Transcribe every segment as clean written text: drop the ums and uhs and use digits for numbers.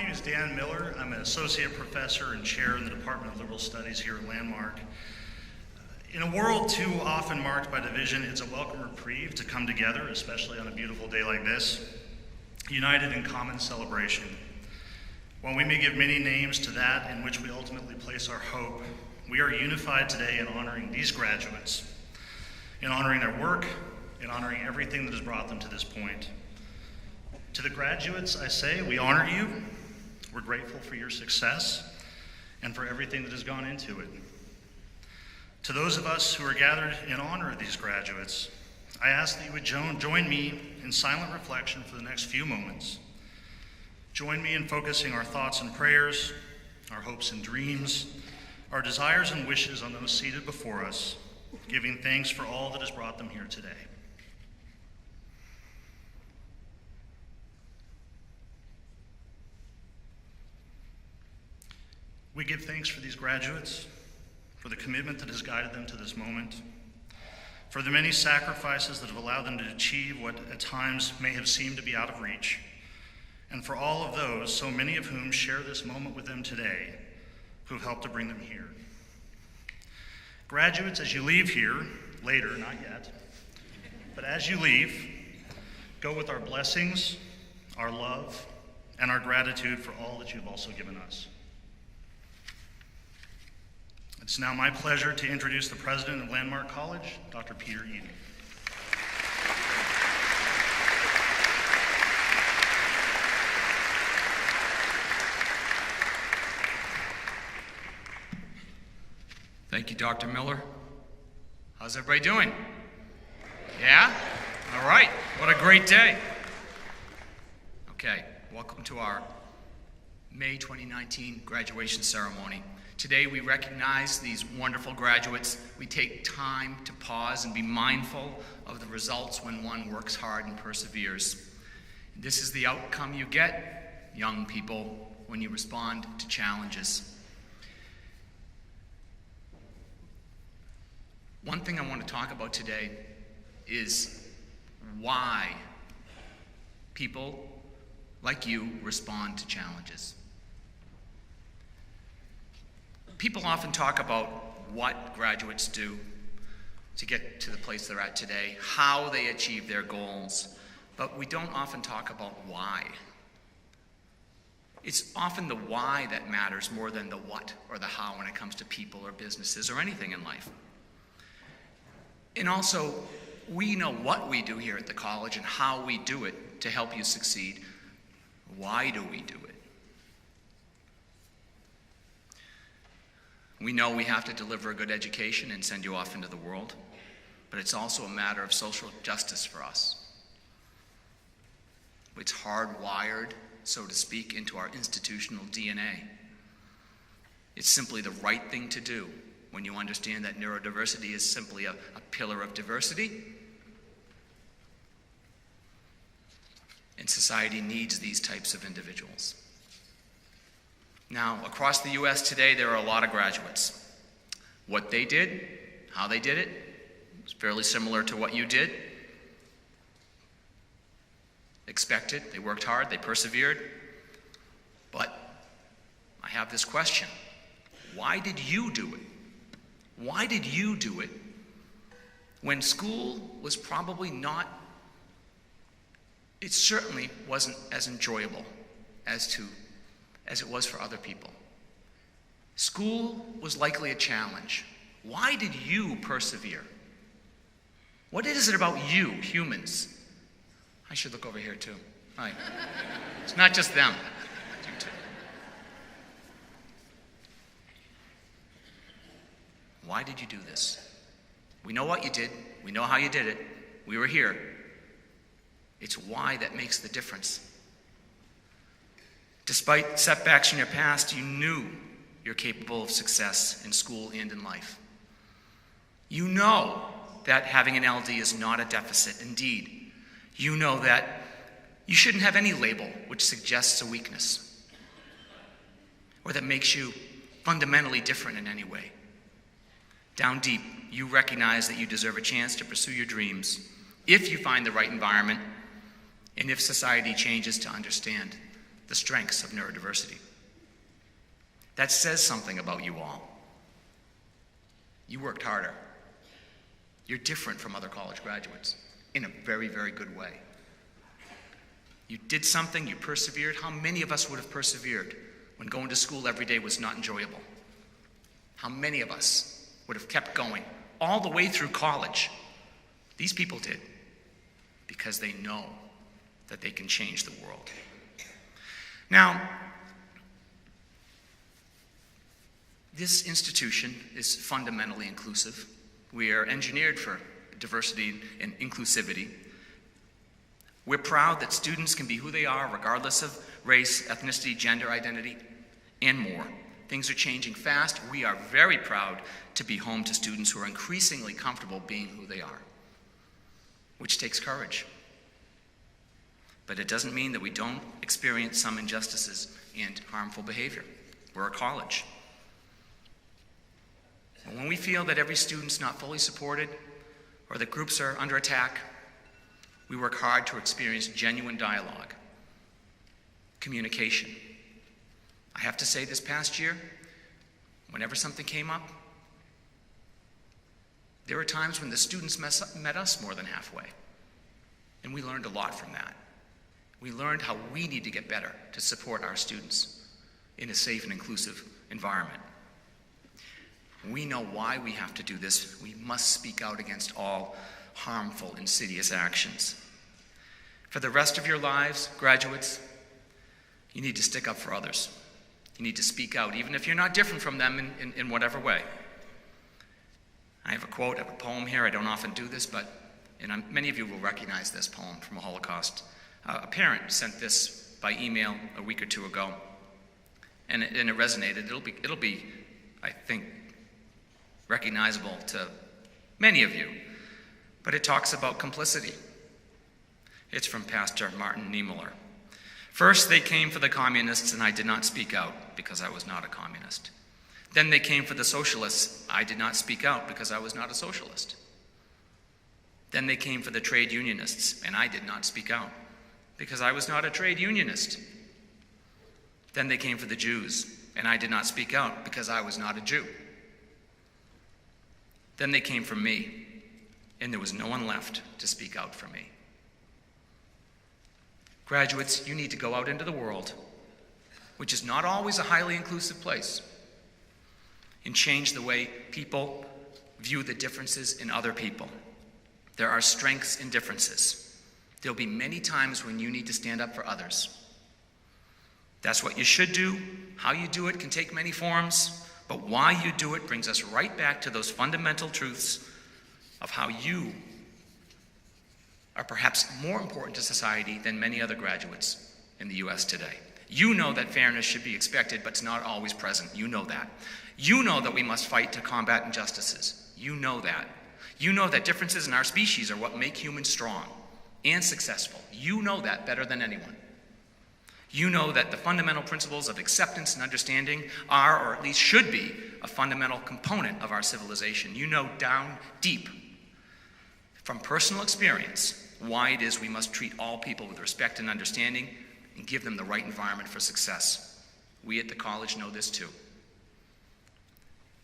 My name is Dan Miller. I'm an associate professor and chair in the Department of Liberal Studies here at Landmark. In a world too often marked by division, it's a welcome reprieve to come together, especially on a beautiful day like this, united in common celebration. While we may give many names to that in which we ultimately place our hope, we are unified today in honoring these graduates, in honoring their work, in honoring everything that has brought them to this point. To the graduates, I say, we honor you. We're grateful for your success and for everything that has gone into it. To those of us who are gathered in honor of these graduates, I ask that you would join me in silent reflection for the next few moments. Join me in focusing our thoughts and prayers, our hopes and dreams, our desires and wishes on those seated before us, giving thanks for all that has brought them here today. We give thanks for these graduates, for the commitment that has guided them to this moment, for the many sacrifices that have allowed them to achieve what at times may have seemed to be out of reach, and for all of those, so many of whom share this moment with them today, who have helped to bring them here. Graduates, as you leave here, later, not yet, but as you leave, go with our blessings, our love, and our gratitude for all that you've also given us. It's now my pleasure to introduce the president of Landmark College, Dr. Peter Eden. Thank you, Dr. Miller. How's everybody doing? Yeah? All right. What a great day. Okay, welcome to our May 2019 graduation ceremony. Today we recognize these wonderful graduates. We take time to pause and be mindful of the results when one works hard and perseveres. This is the outcome you get, young people, when you respond to challenges. One thing I want to talk about today is why people like you respond to challenges. People often talk about what graduates do to get to the place they're at today, how they achieve their goals, but we don't often talk about why. It's often the why that matters more than the what or the how when it comes to people or businesses or anything in life. And also, we know what we do here at the college and how we do it to help you succeed. Why do we do it? We know we have to deliver a good education and send you off into the world, but it's also a matter of social justice for us. It's hardwired, so to speak, into our institutional DNA. It's simply the right thing to do when you understand that neurodiversity is simply a pillar of diversity, and society needs these types of individuals. Now, across the U.S. today, there are a lot of graduates. What they did, how they did it, is fairly similar to what you did. Expected, they worked hard, they persevered. But I have this question. Why did you do it? Why did you do it when school was probably not, it certainly wasn't as enjoyable as it was for other people? School was likely a challenge. Why did you persevere? What is it about you, humans? I should look over here too. Hi. It's not just them. You too. Why did you do this? We know what you did. We know how you did it. We were here. It's why that makes the difference. Despite setbacks in your past, you knew you're capable of success in school and in life. You know that having an LD is not a deficit. Indeed, you know that you shouldn't have any label which suggests a weakness or that makes you fundamentally different in any way. Down deep, you recognize that you deserve a chance to pursue your dreams if you find the right environment and if society changes to understand the strengths of neurodiversity. That says something about you all. You worked harder. You're different from other college graduates in a very, very good way. You did something, you persevered. How many of us would have persevered when going to school every day was not enjoyable? How many of us would have kept going all the way through college? These people did, because they know that they can change the world. Now, this institution is fundamentally inclusive. We are engineered for diversity and inclusivity. We're proud that students can be who they are regardless of race, ethnicity, gender identity, and more. Things are changing fast. We are very proud to be home to students who are increasingly comfortable being who they are, which takes courage. But it doesn't mean that we don't experience some injustices and harmful behavior. We're a college. And when we feel that every student's not fully supported or that groups are under attack, we work hard to experience genuine dialogue, communication. I have to say, this past year, whenever something came up, there were times when the students met us more than halfway, and we learned a lot from that. We learned how we need to get better to support our students in a safe and inclusive environment. We know why we have to do this. We must speak out against all harmful, insidious actions. For the rest of your lives, graduates, you need to stick up for others. You need to speak out, even if you're not different from them in whatever way. I have a quote, I have a poem here. I don't often do this, but many of you will recognize this poem from a Holocaust. A parent sent this by email a week or two ago, and it resonated. It'll be, I think, recognizable to many of you, but it talks about complicity. It's from Pastor Martin Niemöller. First, they came for the communists, and I did not speak out because I was not a communist. Then they came for the socialists. I did not speak out because I was not a socialist. Then they came for the trade unionists, and I did not speak out because I was not a trade unionist. Then they came for the Jews, and I did not speak out because I was not a Jew. Then they came for me, and there was no one left to speak out for me. Graduates, you need to go out into the world, which is not always a highly inclusive place, and change the way people view the differences in other people. There are strengths in differences. There'll be many times when you need to stand up for others. That's what you should do. How you do it can take many forms, but why you do it brings us right back to those fundamental truths of how you are perhaps more important to society than many other graduates in the U.S. today. You know that fairness should be expected, but it's not always present. You know that. You know that we must fight to combat injustices. You know that. You know that differences in our species are what make humans strong and successful. You know that better than anyone. You know that the fundamental principles of acceptance and understanding are, or at least should be, a fundamental component of our civilization. You know down deep, from personal experience, why it is we must treat all people with respect and understanding and give them the right environment for success. We at the college know this too.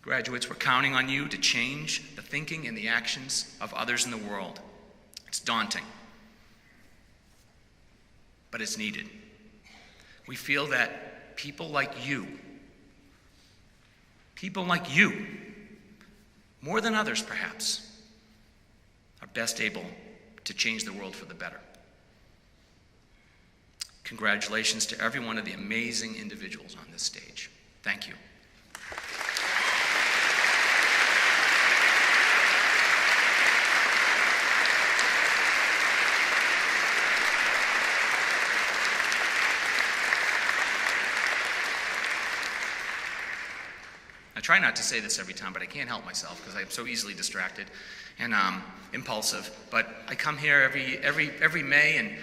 Graduates, we're counting on you to change the thinking and the actions of others in the world. It's daunting, but it's needed. We feel that people like you, more than others perhaps, are best able to change the world for the better. Congratulations to every one of the amazing individuals on this stage. Thank you. I try not to say this every time, but I can't help myself because I'm so easily distracted and impulsive. But I come here every May, and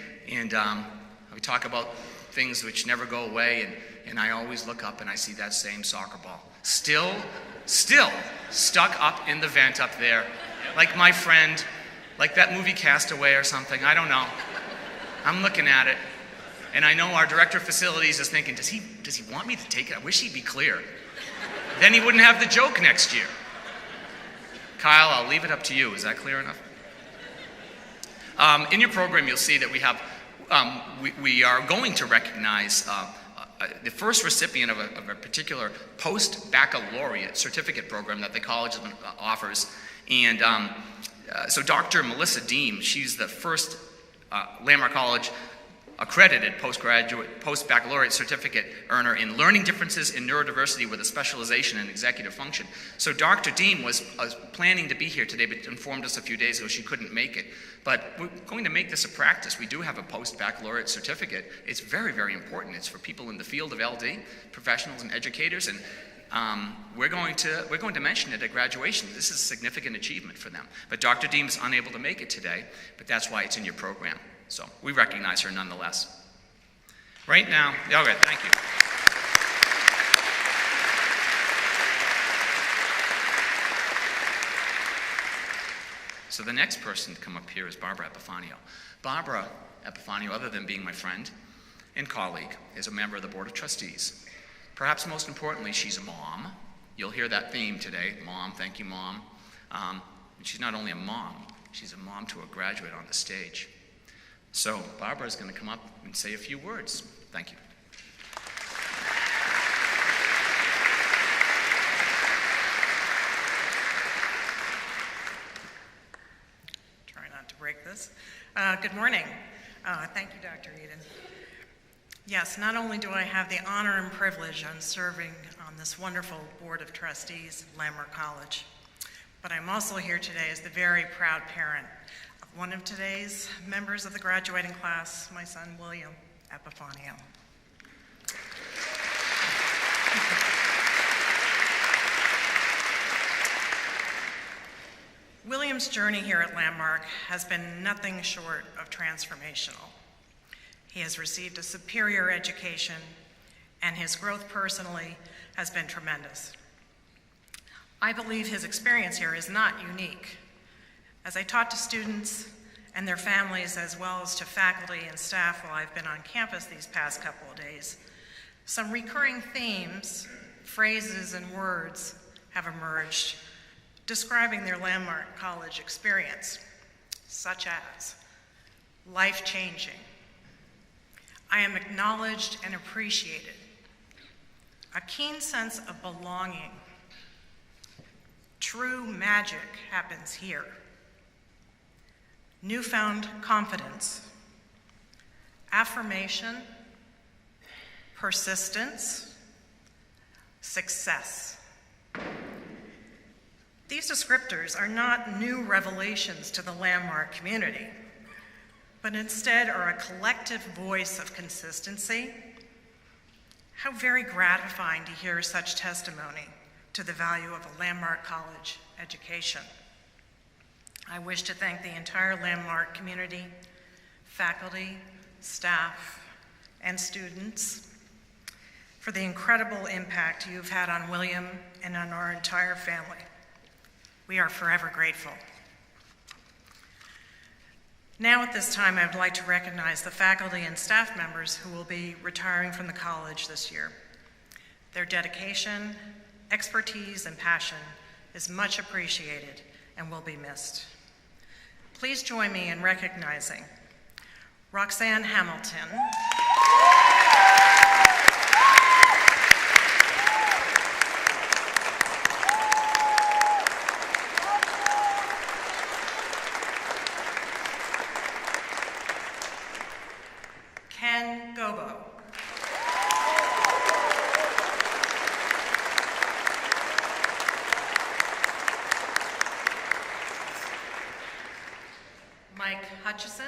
we talk about things which never go away, and I always look up and I see that same soccer ball, still stuck up in the vent up there, like my friend, like that movie Castaway or something. I don't know. I'm looking at it, And I know our director of facilities is thinking, does he want me to take it? I wish he'd be clear. Then he wouldn't have the joke next year. Kyle, I'll leave it up to you. Is that clear enough? In your program, you'll see that we have, we are going to recognize the first recipient of a particular post-baccalaureate certificate program that the college offers. And so Dr. Melissa Deem, she's the first Landmark College accredited post-baccalaureate certificate earner in learning differences in neurodiversity with a specialization in executive function. So Dr. Deem was planning to be here today, but informed us a few days ago she couldn't make it. But we're going to make this a practice. We do have a post-baccalaureate certificate. It's very, very important. It's for people in the field of LD, professionals and educators, and we're going to mention it at graduation. This is a significant achievement for them. But Dr. Deem is unable to make it today, but that's why it's in your program. So we recognize her nonetheless. Right now, all right, thank you. So the next person to come up here is Barbara Epifanio. Barbara Epifanio, other than being my friend and colleague, is a member of the Board of Trustees. Perhaps most importantly, she's a mom. You'll hear that theme today, mom, thank you, mom. And she's not only a mom, she's a mom to a graduate on the stage. So Barbara is going to come up and say a few words. Thank you. Try not to break this. Good morning. Thank you, Dr. Eden. Yes, not only do I have the honor and privilege of serving on this wonderful Board of Trustees at Landmark College, but I'm also here today as the very proud parent of one of today's members of the graduating class, my son, William Epifanio. William's journey here at Landmark has been nothing short of transformational. He has received a superior education, and his growth personally has been tremendous. I believe his experience here is not unique. As I taught to students and their families, as well as to faculty and staff while I've been on campus these past couple of days, some recurring themes, phrases, and words have emerged describing their Landmark College experience, such as life-changing, I am acknowledged and appreciated, a keen sense of belonging, true magic happens here, newfound confidence, affirmation, persistence, success. These descriptors are not new revelations to the Landmark community, but instead are a collective voice of consistency. How very gratifying to hear such testimony to the value of a Landmark College education. I wish to thank the entire Landmark community, faculty, staff, and students for the incredible impact you've had on William and on our entire family. We are forever grateful. Now at this time, I would like to recognize the faculty and staff members who will be retiring from the college this year. Their dedication, expertise, and passion is much appreciated and will be missed. Please join me in recognizing Roxanne Hamilton, Ken Gobo, Mike Hutchison,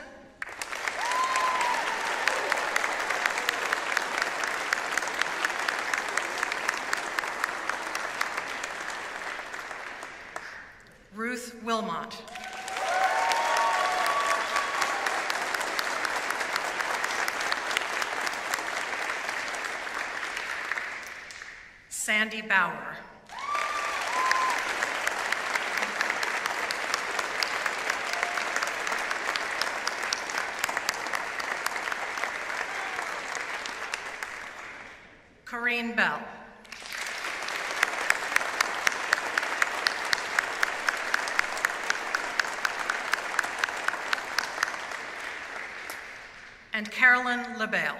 Ruth Wilmot, Sandy Bauer, Irene Bell. And Carolyn LaBelle.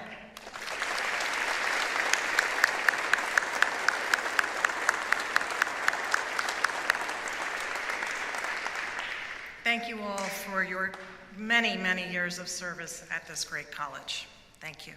Thank you all for your many, many years of service at this great college. Thank you.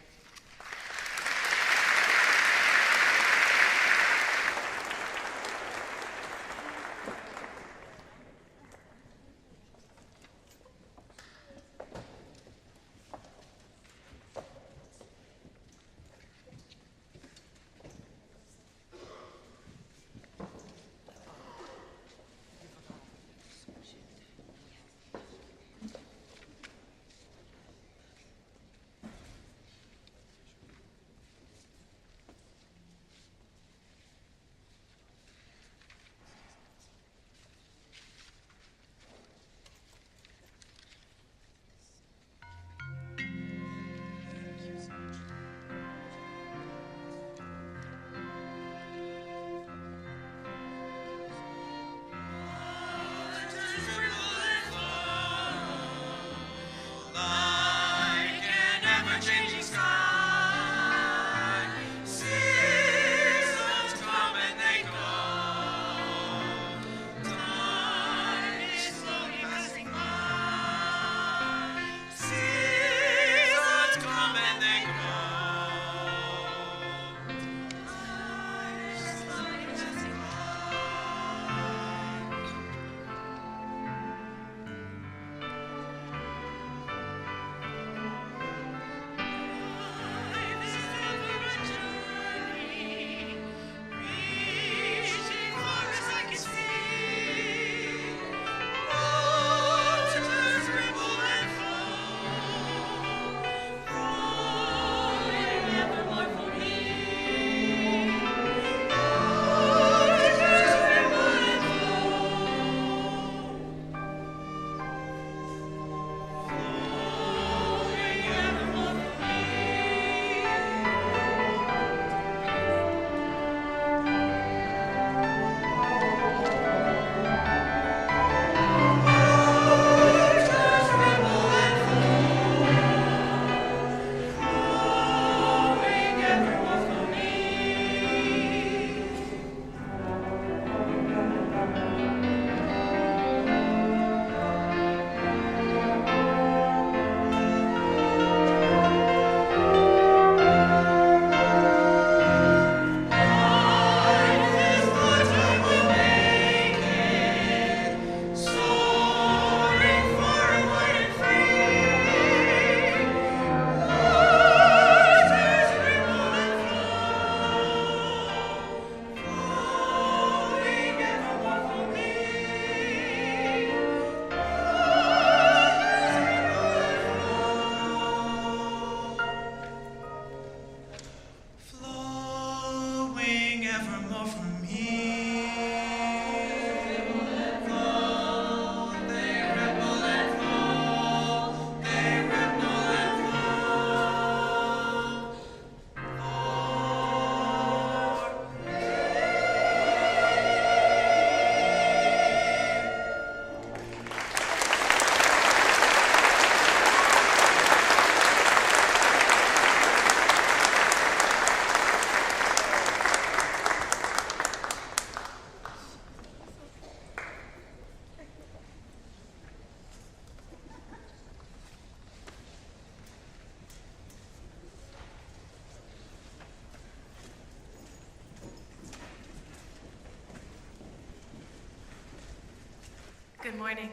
Good morning.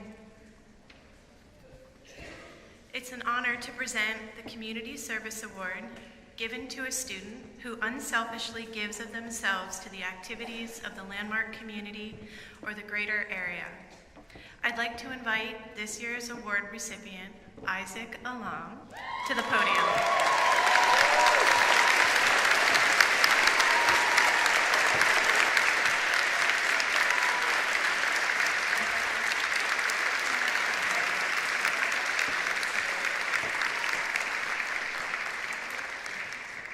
It's an honor to present the Community Service Award given to a student who unselfishly gives of themselves to the activities of the Landmark community or the greater area. I'd like to invite this year's award recipient, Isaac Alum, to the podium.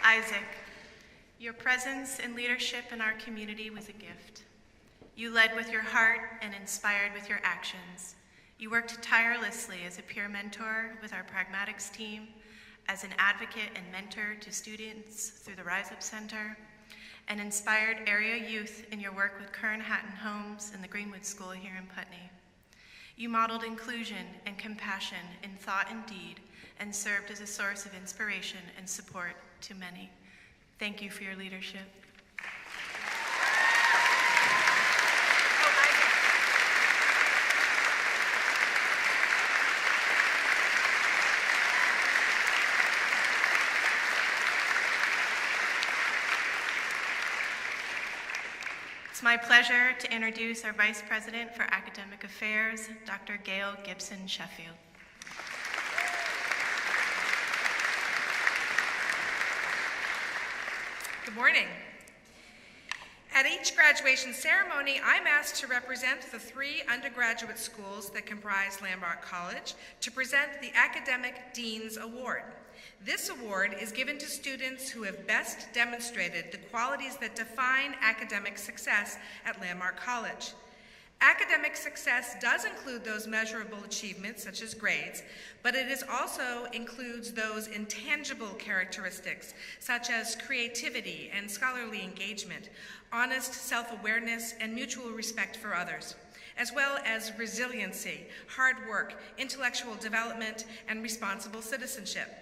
Isaac, Your presence and leadership in our community was a gift. You led with your heart and inspired with your actions. You worked tirelessly as a peer mentor with our pragmatics team, as an advocate and mentor to students through the Rise Up Center, and inspired area youth in your work with Kern Hatton Homes and the Greenwood School here in Putney. You modeled inclusion and compassion in thought and deed and served as a source of inspiration and support to many. Thank you for your leadership. It's my pleasure to introduce our Vice President for Academic Affairs, Dr. Gail Gibson Sheffield. Good morning. At each graduation ceremony, I'm asked to represent the 3 undergraduate schools that comprise Landmark College to present the Academic Dean's Award. This award is given to students who have best demonstrated the qualities that define academic success at Landmark College. Academic success does include those measurable achievements, such as grades, but it also includes those intangible characteristics, such as creativity and scholarly engagement, honest self-awareness, and mutual respect for others, as well as resiliency, hard work, intellectual development, and responsible citizenship.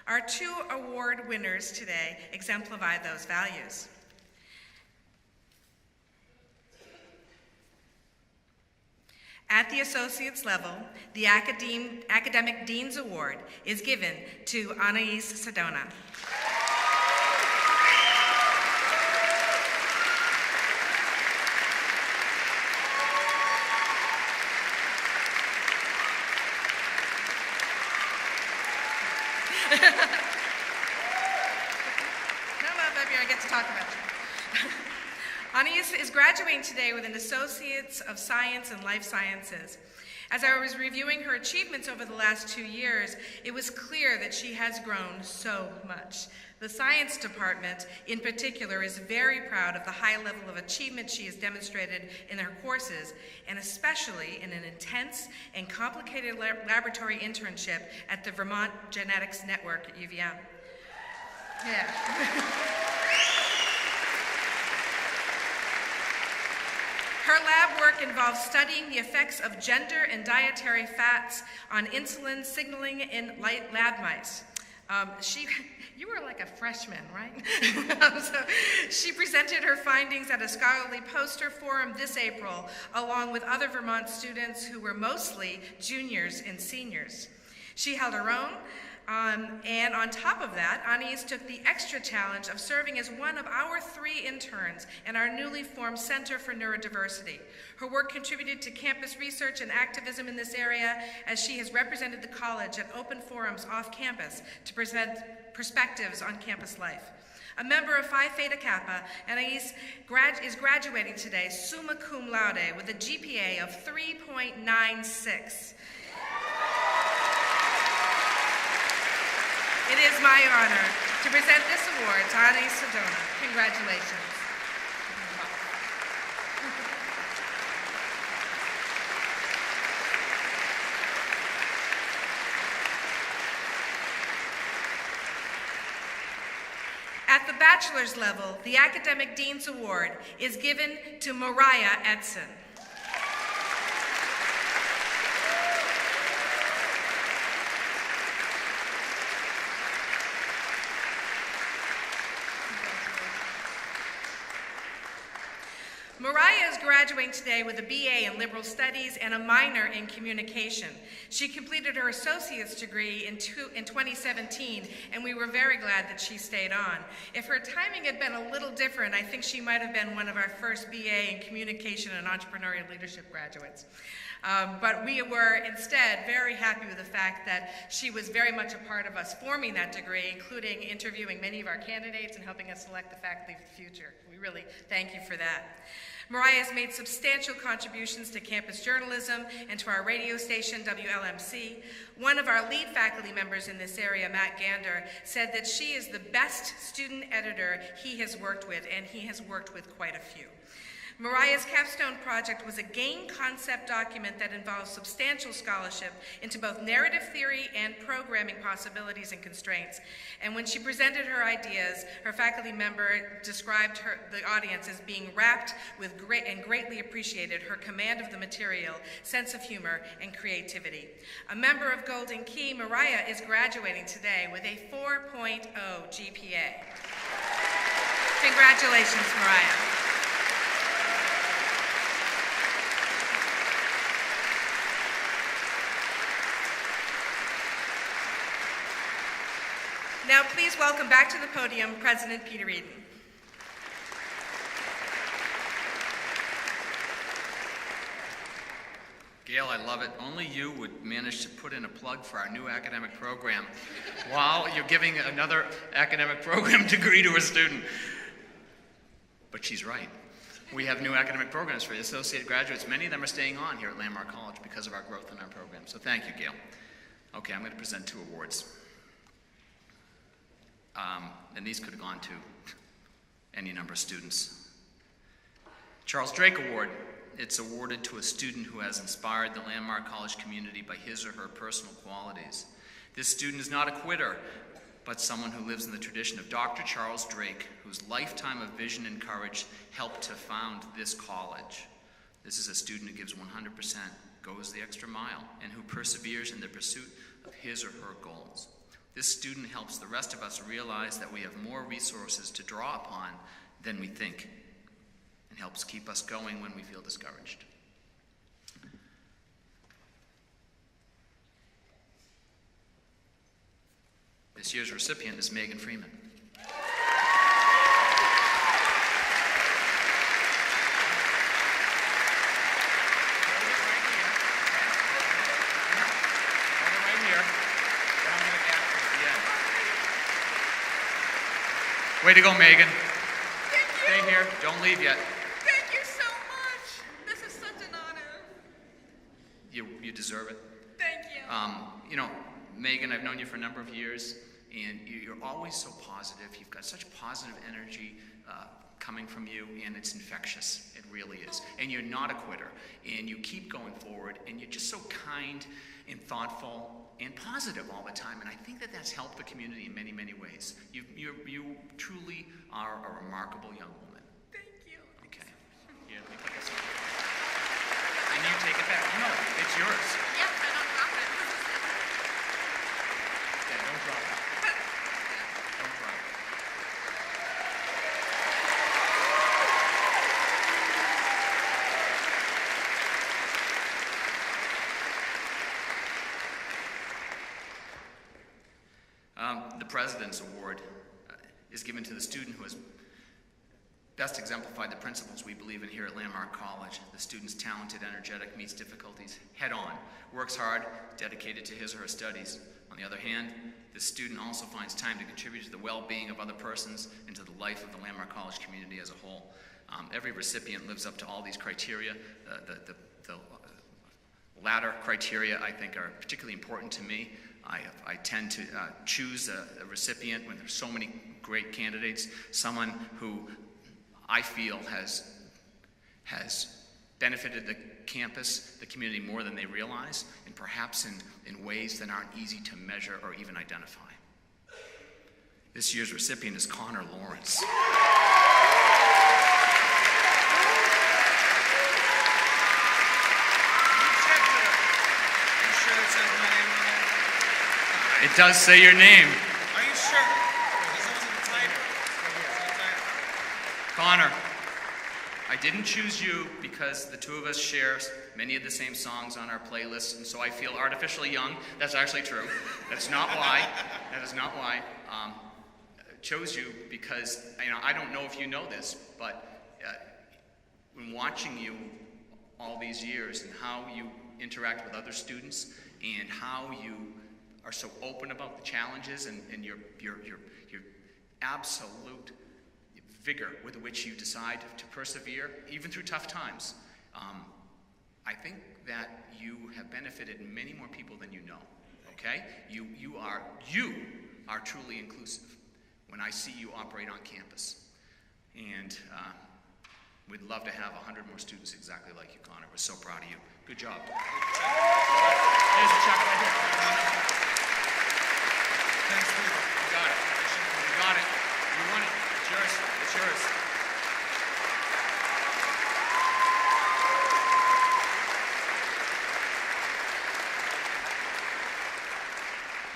Our 2 award winners today exemplify those values. At the associate's level, the Academic Dean's Award is given to Anais Sedona. Come up here, I get to talk about you. Anais is graduating today with an Associate's of Science in Life Sciences. As I was reviewing her achievements over the last 2 years, it was clear that she has grown so much. The science department, in particular, is very proud of the high level of achievement she has demonstrated in her courses, and especially in an intense and complicated laboratory internship at the Vermont Genetics Network at UVM. Yeah. Her lab work involves studying the effects of gender and dietary fats on insulin signaling in lab mice. You were like a freshman, right? So she presented her findings at a scholarly poster forum this April, along with other Vermont students who were mostly juniors and seniors. She held her own, and on top of that, Anais took the extra challenge of serving as one of our 3 interns in our newly formed Center for Neurodiversity. Her work contributed to campus research and activism in this area, as she has represented the college at open forums off campus to present perspectives on campus life. A member of Phi Theta Kappa, Anais is graduating today summa cum laude with a GPA of 3.96. It is my honor to present this award to Anais Sedona. Congratulations. At the bachelor's level, the Academic Dean's Award is given to Mariah Edson. Mariah is graduating today with a BA in Liberal Studies and a minor in Communication. She completed her associate's degree in 2017, and we were very glad that she stayed on. If her timing had been a little different, I think she might have been one of our first BA in Communication and Entrepreneurial Leadership graduates. But we were instead very happy with the fact that she was very much a part of us forming that degree, including interviewing many of our candidates and helping us select the faculty of the future. We really thank you for that. Mariah has made substantial contributions to campus journalism and to our radio station, WLMC. One of our lead faculty members in this area, Matt Gander, said that she is the best student editor he has worked with, and he has worked with quite a few. Mariah's capstone project was a game concept document that involves substantial scholarship into both narrative theory and programming possibilities and constraints. And when she presented her ideas, her faculty member described the audience as being rapt with greatly appreciated her command of the material, sense of humor, and creativity. A member of Golden Key, Mariah is graduating today with a 4.0 GPA. Congratulations, Mariah. Now, please welcome back to the podium President Peter Eden. Gail, I love it. Only you would manage to put in a plug for our new academic program while you're giving another academic program degree to a student. But she's right. We have new academic programs for the associate graduates. Many of them are staying on here at Landmark College because of our growth in our program. So thank you, Gail. Okay, I'm going to present 2 awards. And these could have gone to any number of students. Charles Drake Award. It's awarded to a student who has inspired the Landmark College community by his or her personal qualities. This student is not a quitter, but someone who lives in the tradition of Dr. Charles Drake, whose lifetime of vision and courage helped to found this college. This is a student who gives 100%, goes the extra mile, and who perseveres in the pursuit of his or her goals. This student helps the rest of us realize that we have more resources to draw upon than we think, and helps keep us going when we feel discouraged. This year's recipient is Megan Freeman. Way to go, Megan. Thank you. Stay here. Don't leave yet. Thank you so much. This is such an honor. You deserve it. Thank you. You know, Megan, I've known you for a number of years, and you're always so positive. You've got such positive energy coming from you, and it's infectious. It really is. And you're not a quitter, and you keep going forward, and you're just so kind and thoughtful and positive all the time, and I think that that's helped the community in many, many ways. You truly are a remarkable young woman. Thank you. Okay. Here, let me put this on. And you take it back. No, it's yours. Yes, I don't drop it. Yeah, don't drop it. Don't drop it. The President's Award is given to the student who has best exemplified the principles we believe in here at Landmark College. The student's talented, energetic, meets difficulties head on, works hard, dedicated to his or her studies. On the other hand, this student also finds time to contribute to the well-being of other persons and to the life of the Landmark College community as a whole. Every recipient lives up to all these criteria. The latter criteria, I think, are particularly important to me. I tend to choose a recipient when there's so many great candidates, someone who I feel has benefited the campus, the community more than they realize, and perhaps in ways that aren't easy to measure or even identify. This year's recipient is Connor Lawrence. It does say your name. Are you sure? Because I was in the title. Connor, I didn't choose you because the two of us share many of the same songs on our playlist, and so I feel artificially young. That's actually true. That's not why. That is not why. I chose you because, I don't know if you know this, but when watching you all these years and how you interact with other students and how you are so open about the challenges and your absolute vigor with which you decide to persevere, even through tough times. I think that you have benefited many more people than you know, okay? You are truly inclusive when I see you operate on campus. And we'd love to have 100 more students exactly like you, Connor. We're so proud of you. Good job. Here's a check right here. Thanks, Steve. You got it. You got it. You won it. It's yours. It's yours.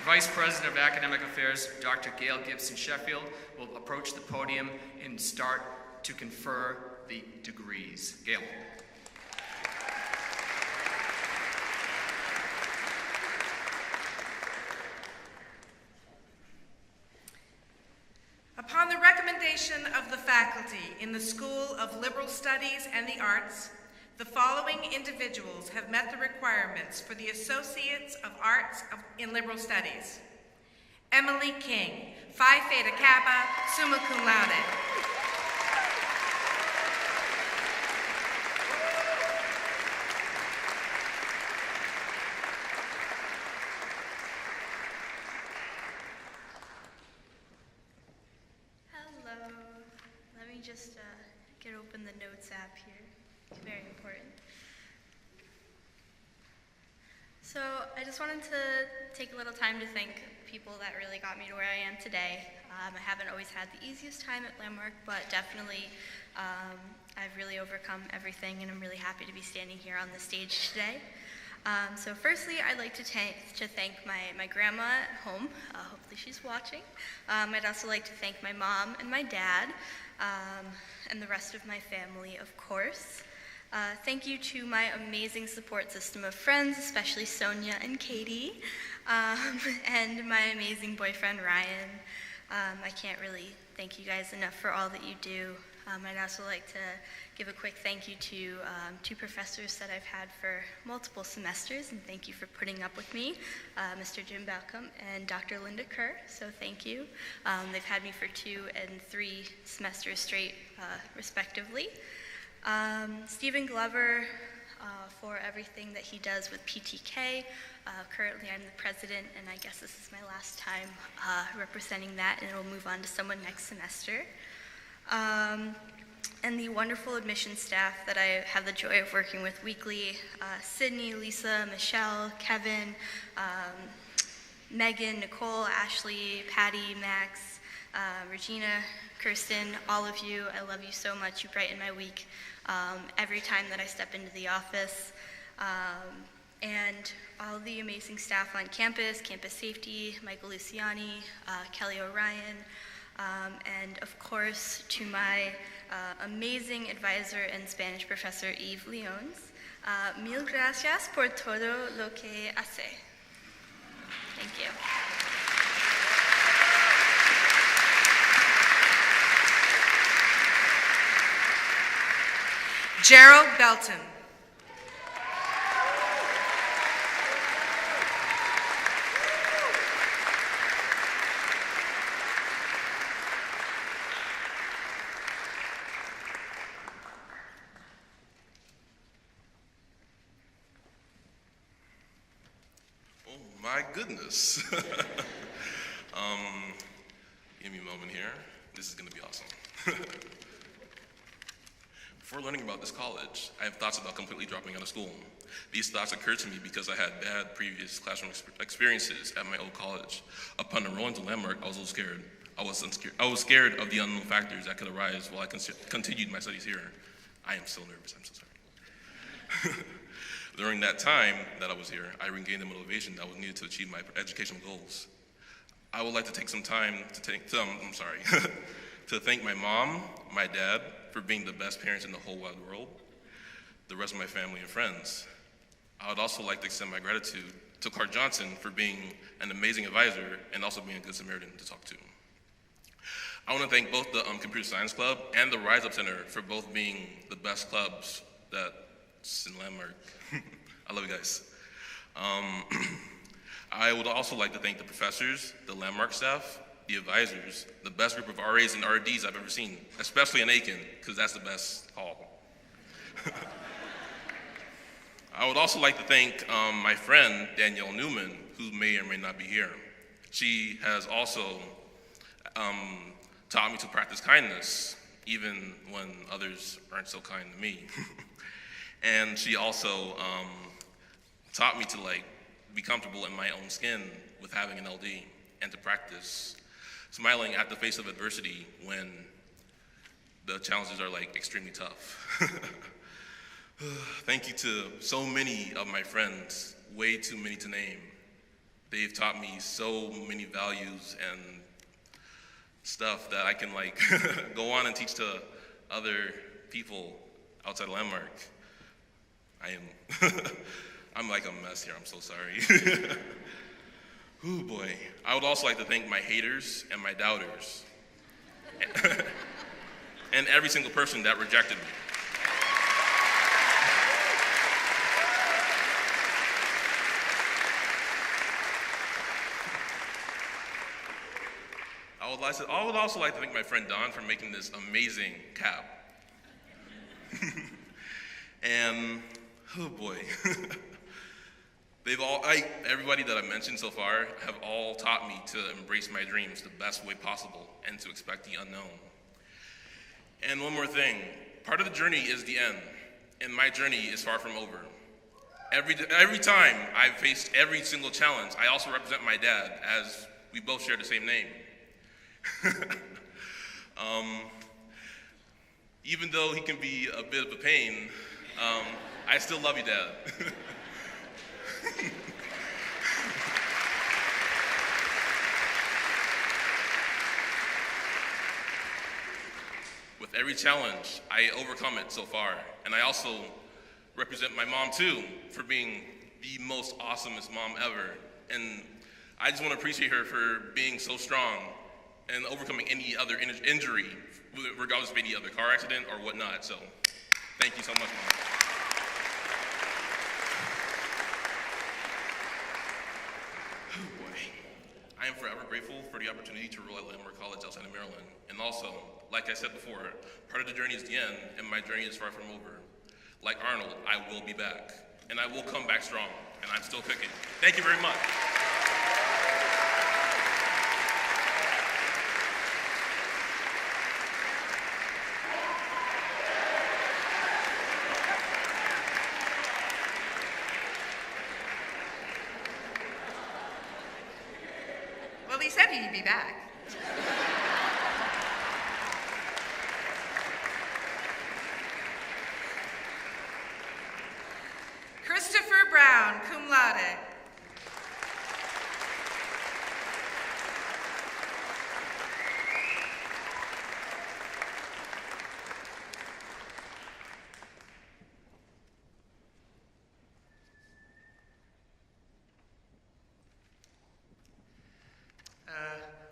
Vice President of Academic Affairs, Dr. Gail Gibson Sheffield, will approach the podium and start to confer the degrees. Gail. Upon the recommendation of the faculty in the School of Liberal Studies and the Arts, the following individuals have met the requirements for the Associates of Arts in Liberal Studies. Emily King, Phi Theta Kappa, summa cum laude. Hello. Let me just get open the notes app here. It's very important. So I just wanted to take a little time to thank people that really got me to where I am today. I haven't always had the easiest time at Landmark, but definitely I've really overcome everything, and I'm really happy to be standing here on the stage today. So firstly, I'd like to thank my grandma at home. Hopefully she's watching. I'd also like to thank my mom and my dad, and the rest of my family, of course. Thank you to my amazing support system of friends, especially Sonia and Katie, and my amazing boyfriend, Ryan. I can't really thank you guys enough for all that you do. I'd also like to give a quick thank you to two professors that I've had for multiple semesters, and thank you for putting up with me, Mr. Jim Balcom and Dr. Linda Kerr, so thank you. They've had me for 2 and 3 semesters straight, respectively. Stephen Glover, for everything that he does with PTK. Currently I'm the president, and I guess this is my last time representing that, and it'll move on to someone next semester. And the wonderful admissions staff that I have the joy of working with weekly, Sydney, Lisa, Michelle, Kevin, Megan, Nicole, Ashley, Patty, Max, Regina, Kirsten, all of you. I love you so much. You brighten my week every time that I step into the office. And all the amazing staff on campus, campus safety, Michael Luciani, Kelly O'Ryan, and of course to my amazing advisor and Spanish professor, Yves Leones. Mil gracias por todo lo que hace. Thank you. Gerald Belton. Oh my goodness. Give me a moment here. This is going to be awesome. Before learning about this college, I have thoughts about completely dropping out of school. These thoughts occurred to me because I had bad previous classroom experiences at my old college. Upon enrolling to Landmark, I was a little scared. I was scared of the unknown factors that could arise while I continued my studies here. I am so nervous, I'm so sorry. During that time that I was here, I regained the motivation that was needed to achieve my educational goals. I would like to take some time to thank my mom, my dad, for being the best parents in the whole wide world, the rest of my family and friends. I would also like to extend my gratitude to Clark Johnson for being an amazing advisor and also being a good Samaritan to talk to. I want to thank both the Computer Science Club and the Rise Up Center for both being the best clubs that's in Landmark. I love you guys. I would also like to thank the professors, the Landmark staff, the advisors, the best group of RAs and RDs I've ever seen, especially in Aiken, because that's the best hall. I would also like to thank my friend, Danielle Newman, who may or may not be here. She has also taught me to practice kindness, even when others aren't so kind to me. And she also taught me to be comfortable in my own skin with having an LD and to practice smiling at the face of adversity when the challenges are extremely tough. Thank you to so many of my friends, way too many to name. They've taught me so many values and stuff that I can go on and teach to other people outside Landmark. I'm like a mess here, I'm so sorry. Ooh boy. I would also like to thank my haters and my doubters. And every single person that rejected me. I would also like to thank my friend Don for making this amazing cap. And, oh boy. Everybody that I've mentioned so far have all taught me to embrace my dreams the best way possible and to expect the unknown. And one more thing, part of the journey is the end, and my journey is far from over. Every time I've faced every single challenge, I also represent my dad, as we both share the same name. Even though he can be a bit of a pain, I still love you, Dad. With every challenge, I overcome it so far. And I also represent my mom too, for being the most awesomest mom ever. And I just want to appreciate her for being so strong and overcoming any other injury, regardless of any other car accident or whatnot. So, thank you so much, Mom. Oh boy. I am forever grateful for the opportunity to enroll at Landmark College outside of Maryland. And also, like I said before, part of the journey is the end, and my journey is far from over. Like Arnold, I will be back, and I will come back strong, and I'm still kicking. Thank you very much. Well, he said he'd be back. Christopher Brown, cum laude.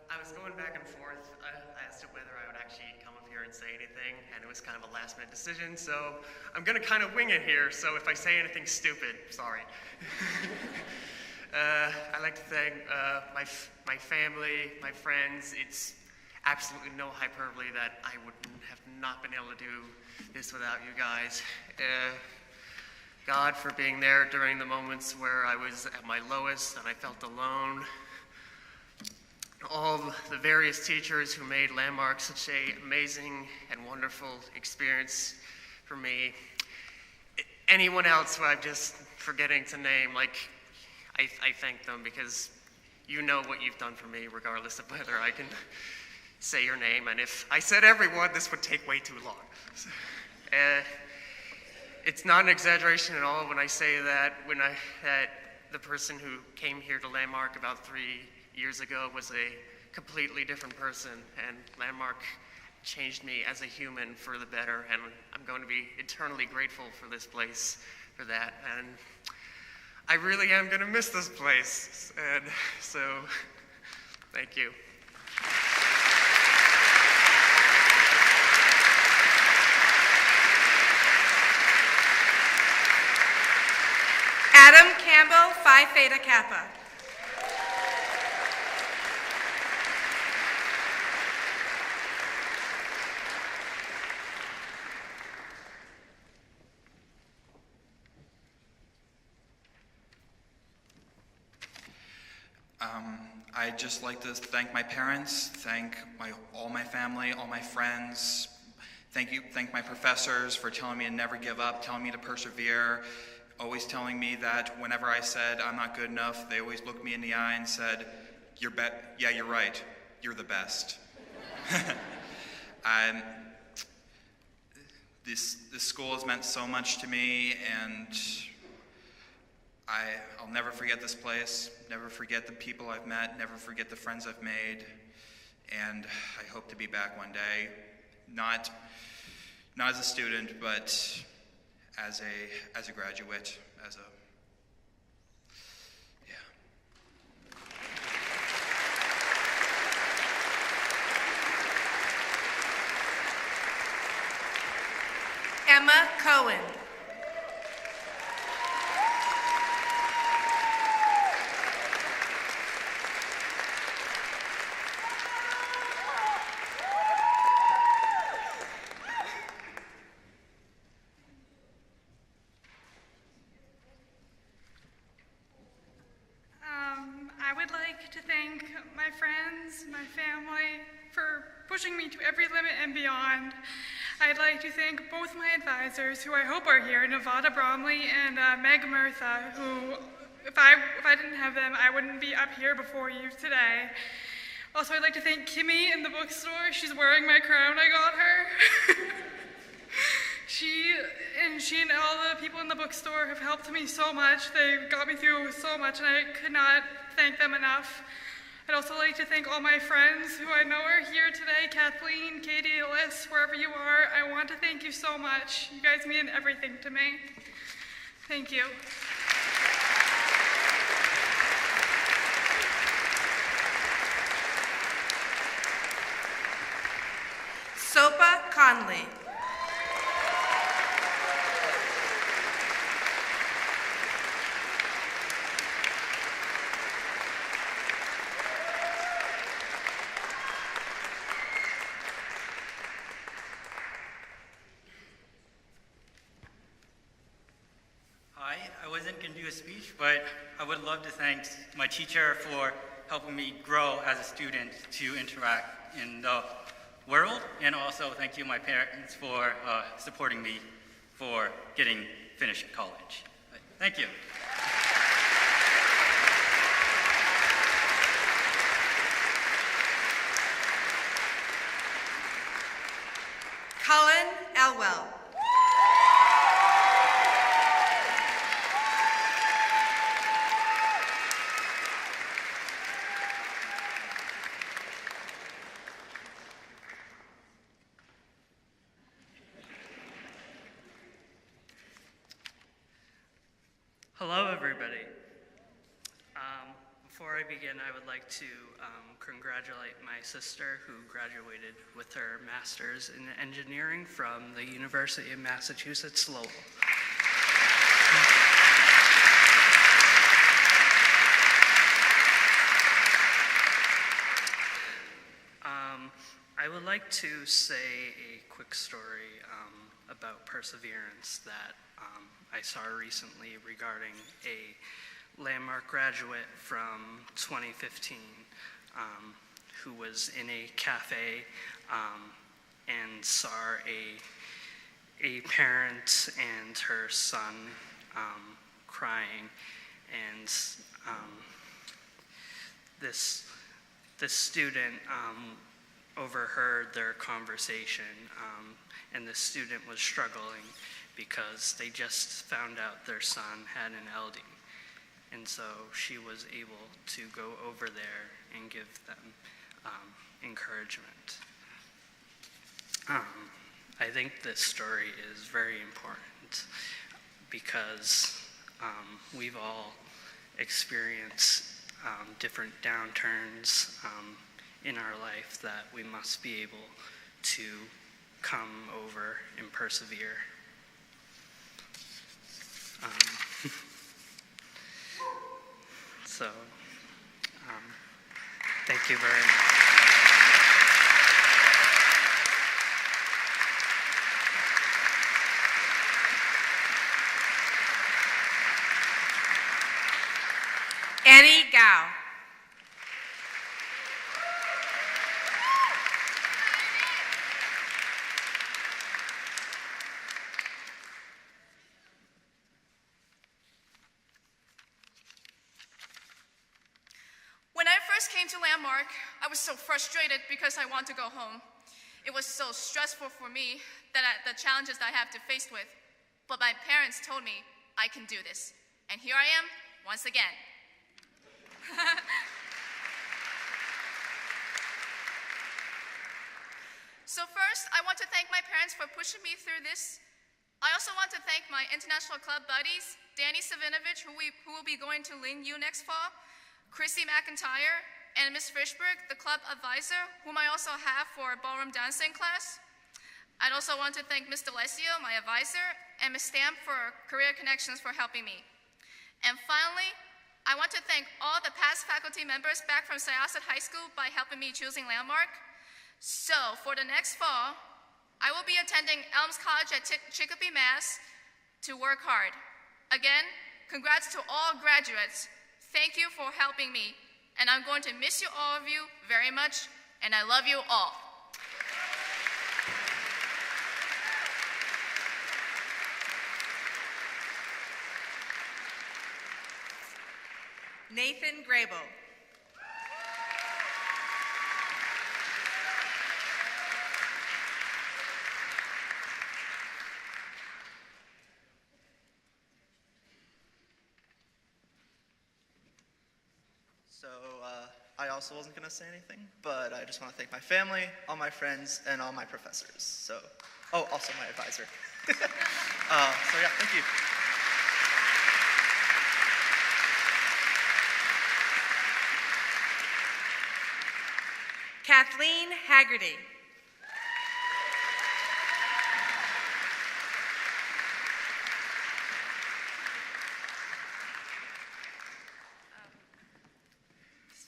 I was going back and forth as to whether I would actually come up here and say anything, and it was kind of a last-minute decision, so I'm going to kind of wing it here, so if I say anything stupid, sorry. I'd like to thank my family, my friends. It's absolutely no hyperbole that I would have not been able to do this without you guys. God for being there during the moments where I was at my lowest and I felt alone. All the various teachers who made Landmark such an amazing and wonderful experience for me. Anyone else who I'm just forgetting to name, I thank them because you know what you've done for me, regardless of whether I can say your name. And if I said everyone, this would take way too long. It's not an exaggeration at all when I say that that the person who came here to Landmark about 3 years ago was a completely different person, and Landmark changed me as a human for the better, and I'm going to be eternally grateful for this place for that. And I really am going to miss this place, and so thank you. Campbell, Phi Theta Kappa. I'd just like to thank my parents, thank all my family, all my friends. Thank my professors for telling me to never give up, telling me to persevere, always telling me that whenever I said I'm not good enough, they always looked me in the eye and said, yeah, you're right, you're the best. This school has meant so much to me, and I'll never forget this place, never forget the people I've met, never forget the friends I've made, and I hope to be back one day, not as a student, but as a graduate, Emma Cohen. I would like to thank my friends, my family, for pushing me to every limit and beyond. I'd like to thank both my advisors, who I hope are here, Nevada Bromley and Meg Murtha, who, if I didn't have them, I wouldn't be up here before you today. Also, I'd like to thank Kimmy in the bookstore. She's wearing my crown I got her. She and all the people in the bookstore have helped me so much. They got me through so much, and I could not thank them enough. I'd also like to thank all my friends who I know are here today, Kathleen, Katie, Liz, wherever you are. I want to thank you so much. You guys mean everything to me. Thank you. Sopa Conley. I wasn't going to do a speech, but I would love to thank my teacher for helping me grow as a student to interact in the world, and also thank you, my parents, for supporting me for finished college. Thank you. Cullen Elwell. Hello, everybody. Before I begin, I would like to congratulate my sister who graduated with her master's in engineering from the University of Massachusetts Lowell. I would like to say a quick story about perseverance that I saw recently regarding a Landmark graduate from 2015 who was in a cafe and saw a parent and her son crying, and this student overheard their conversation, and the student was struggling because they just found out their son had an LD. And so she was able to go over there and give them encouragement. I think this story is very important because we've all experienced different downturns in our life that we must be able to come over and persevere. So, thank you very much. Annie Gao. When I first came to Landmark, I was so frustrated because I want to go home. It was so stressful for me that the challenges that I have to face with. But my parents told me I can do this. And here I am, once again. So first, I want to thank my parents for pushing me through this. I also want to thank my international club buddies, Danny Savinovich, who will be going to Ling U next fall, Chrissy McIntyre, and Ms. Fishberg, the club advisor, whom I also have for ballroom dancing class. I'd also want to thank Ms. D'Alessio, my advisor, and Ms. Stamp for Career Connections for helping me. And finally, I want to thank all the past faculty members back from Syosset High School by helping me choosing Landmark. So for the next fall, I will be attending Elms College at Chicopee, Mass. to work hard. Again, congrats to all graduates. Thank you for helping me. And I'm going to miss you, all of you, very much, and I love you all. Nathan Grable. So I also wasn't going to say anything, but I just want to thank my family, all my friends, and all my professors. So, oh, also my advisor. So yeah, thank you. Kathleen Haggerty.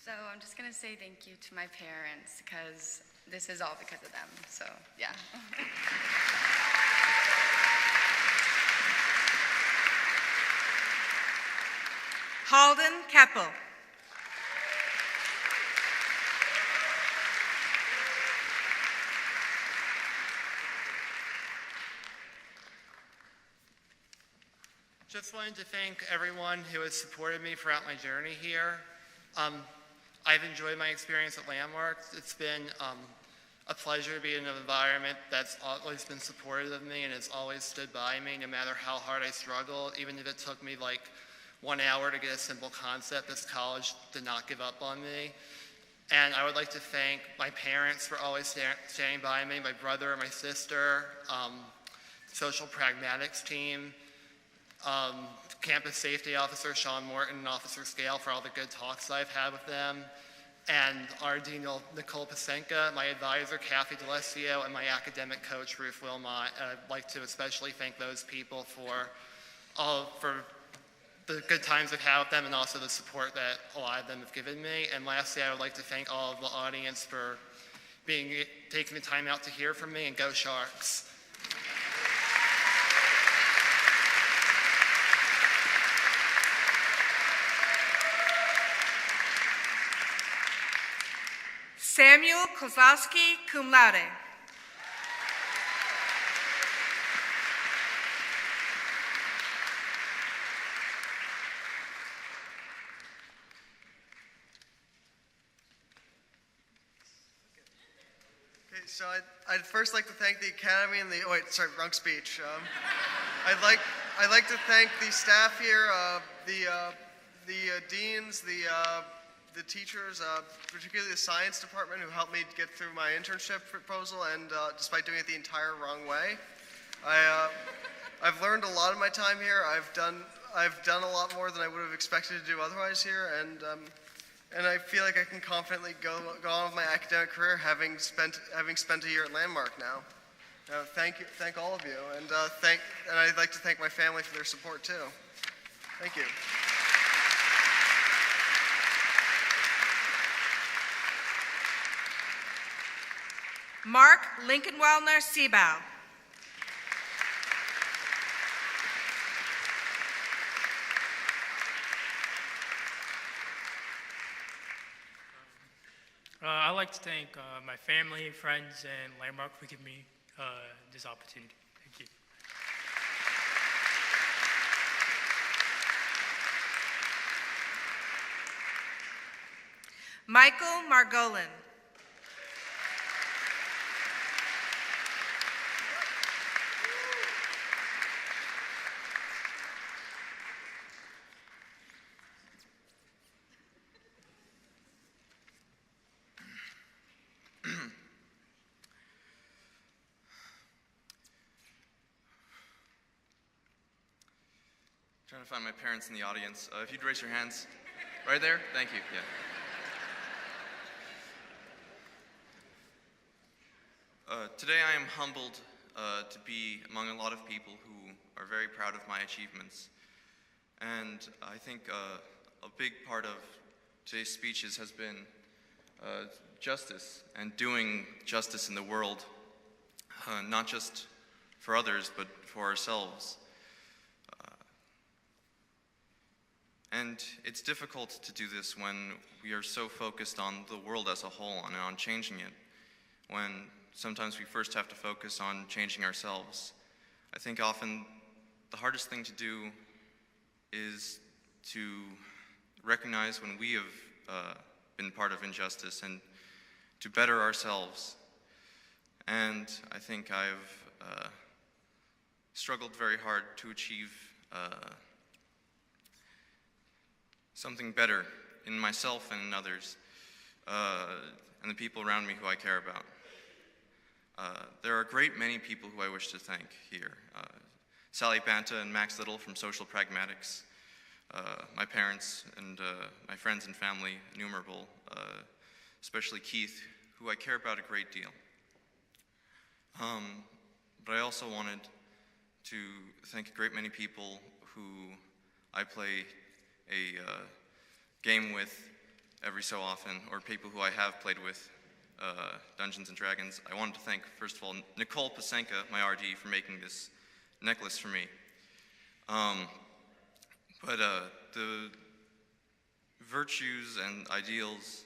So I'm just going to say thank you to my parents because this is all because of them. So, yeah. Halden Keppel. Just wanted to thank everyone who has supported me throughout my journey here. I've enjoyed my experience at Landmark. It's been a pleasure to be in an environment that's always been supportive of me and has always stood by me no matter how hard I struggled. Even if it took me like 1 hour to get a simple concept, this college did not give up on me. And I would like to thank my parents for always standing by me, my brother, my sister, social pragmatics team, campus safety officer Sean Morton and Officer Scale for all the good talks I've had with them, and our dean Nicole Pasenka, my advisor Kathy D'Alessio, and my academic coach Ruth Wilmot. And I'd like to especially thank those people for the good times I've had with them and also the support that a lot of them have given me. And lastly, I would like to thank all of the audience for taking the time out to hear from me, and go Sharks. Samuel Kozlowski, cum laude. Okay, so I'd first like to thank the Academy and wrong speech. I'd like to thank the staff here, the deans, the teachers, particularly the science department, who helped me get through my internship proposal, and despite doing it the entire wrong way. I've learned a lot in my time here. I've done a lot more than I would have expected to do otherwise here, and I feel like I can confidently go on with my academic career, having spent a year at Landmark now. Thank all of you, and I'd like to thank my family for their support too. Thank you. Mark Lincoln-Wellner Seabow. I'd like to thank my family, friends, and Landmark for giving me this opportunity. Thank you. Michael Margolin. Trying to find my parents in the audience. If you'd raise your hands. Right there? Thank you. Yeah. Today I am humbled to be among a lot of people who are very proud of my achievements. And I think a big part of today's speeches has been justice and doing justice in the world, not just for others, but for ourselves. And it's difficult to do this when we are so focused on the world as a whole and on changing it, when sometimes we first have to focus on changing ourselves. I think often the hardest thing to do is to recognize when we have been part of injustice and to better ourselves. And I think I've struggled very hard to achieve something better in myself and in others, and the people around me who I care about. There are a great many people who I wish to thank here. Sally Banta and Max Little from Social Pragmatics, my parents and my friends and family, innumerable, especially Keith, who I care about a great deal. But I also wanted to thank a great many people who I play a game with every so often, or people who I have played with Dungeons & Dragons. I wanted to thank, first of all, Nicole Pasenka, my RD, for making this necklace for me. But the virtues and ideals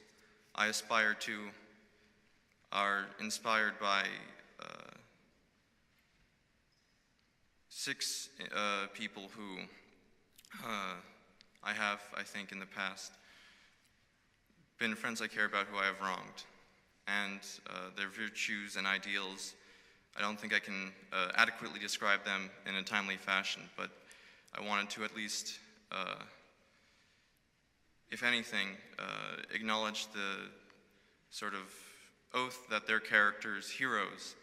I aspire to are inspired by 6 people who I have, I think, in the past been friends I care about who I have wronged. And their virtues and ideals, I don't think I can adequately describe them in a timely fashion, but I wanted to at least, if anything, acknowledge the sort of oath that their characters, heroes,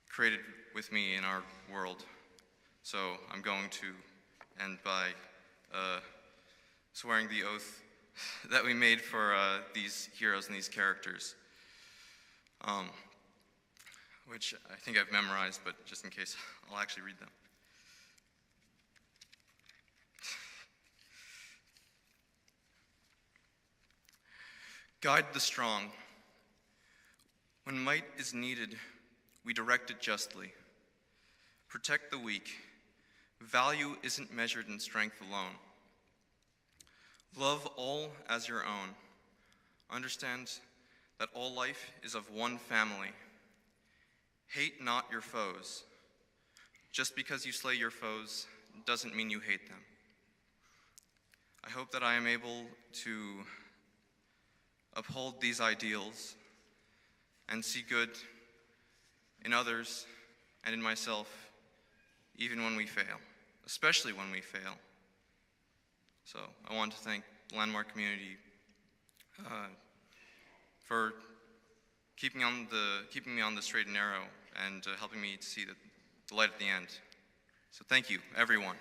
created with me in our world. So I'm going to end by swearing the oath that we made for these heroes and these characters, which I think I've memorized, but just in case, I'll actually read them. Guide the strong. When might is needed, we direct it justly. Protect the weak. Value isn't measured in strength alone. Love all as your own. Understand that all life is of one family. Hate not your foes. Just because you slay your foes doesn't mean you hate them. I hope that I am able to uphold these ideals and see good in others and in myself, even when we fail, especially when we fail. So I want to thank the Landmark community for keeping me on the straight and narrow and helping me to see the light at the end. So thank you, everyone.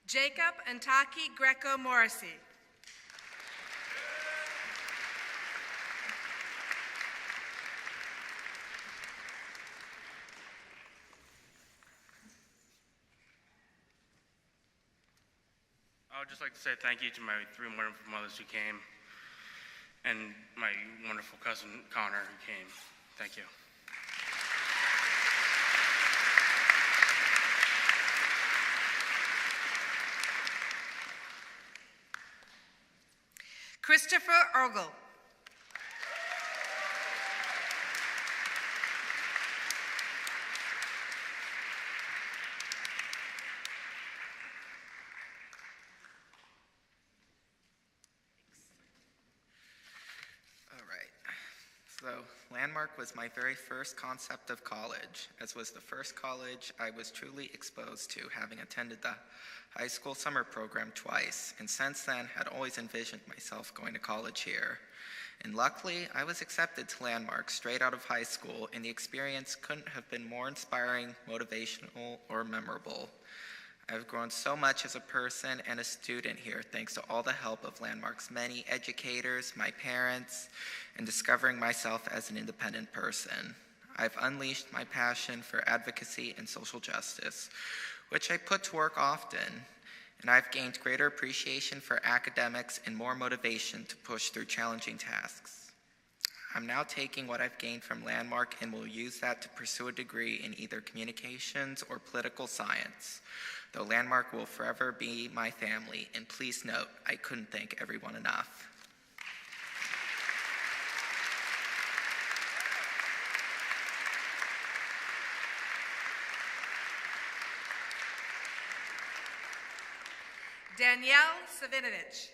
Jacob Antaki Greco Morrissey. I'd just like to say thank you to my 3 wonderful mothers who came and my wonderful cousin Connor who came. Thank you. Christopher Ergel. So, Landmark was my very first concept of college, as was the first college I was truly exposed to, having attended the high school summer program twice, and since then had always envisioned myself going to college here. And luckily, I was accepted to Landmark straight out of high school, and the experience couldn't have been more inspiring, motivational, or memorable. I've grown so much as a person and a student here thanks to all the help of Landmark's many educators, my parents, and discovering myself as an independent person. I've unleashed my passion for advocacy and social justice, which I put to work often, and I've gained greater appreciation for academics and more motivation to push through challenging tasks. I'm now taking what I've gained from Landmark and will use that to pursue a degree in either communications or political science. Though Landmark will forever be my family, and please note, I couldn't thank everyone enough. Danielle Savinovich.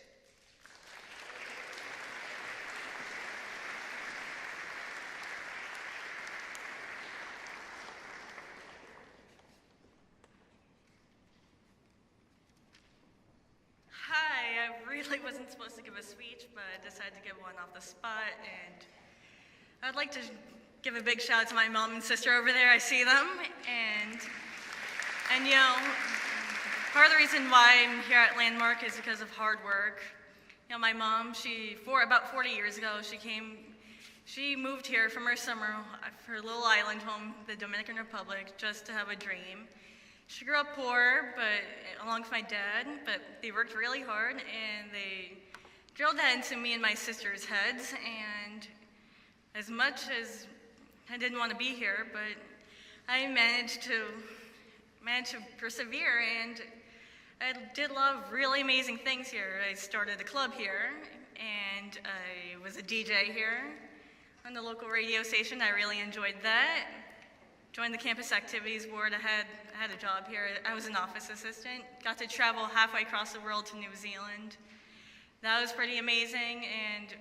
Hi, I really wasn't supposed to give a speech, but I decided to give one off the spot, and I'd like to give a big shout out to my mom and sister over there. I see them, and you know, part of the reason why I'm here at Landmark is because of hard work. You know, my mom, about 40 years ago, she moved here from her little island home, the Dominican Republic, just to have a dream. She grew up poor, but along with my dad, but they worked really hard, and they drilled that into me and my sister's heads, and as much as I didn't want to be here, but I managed to persevere, and I did a lot of really amazing things here. I started a club here, and I was a DJ here on the local radio station. I really enjoyed that. Joined the campus activities board. I had a job here. I was an office assistant. Got to travel halfway across the world to New Zealand. That was pretty amazing, and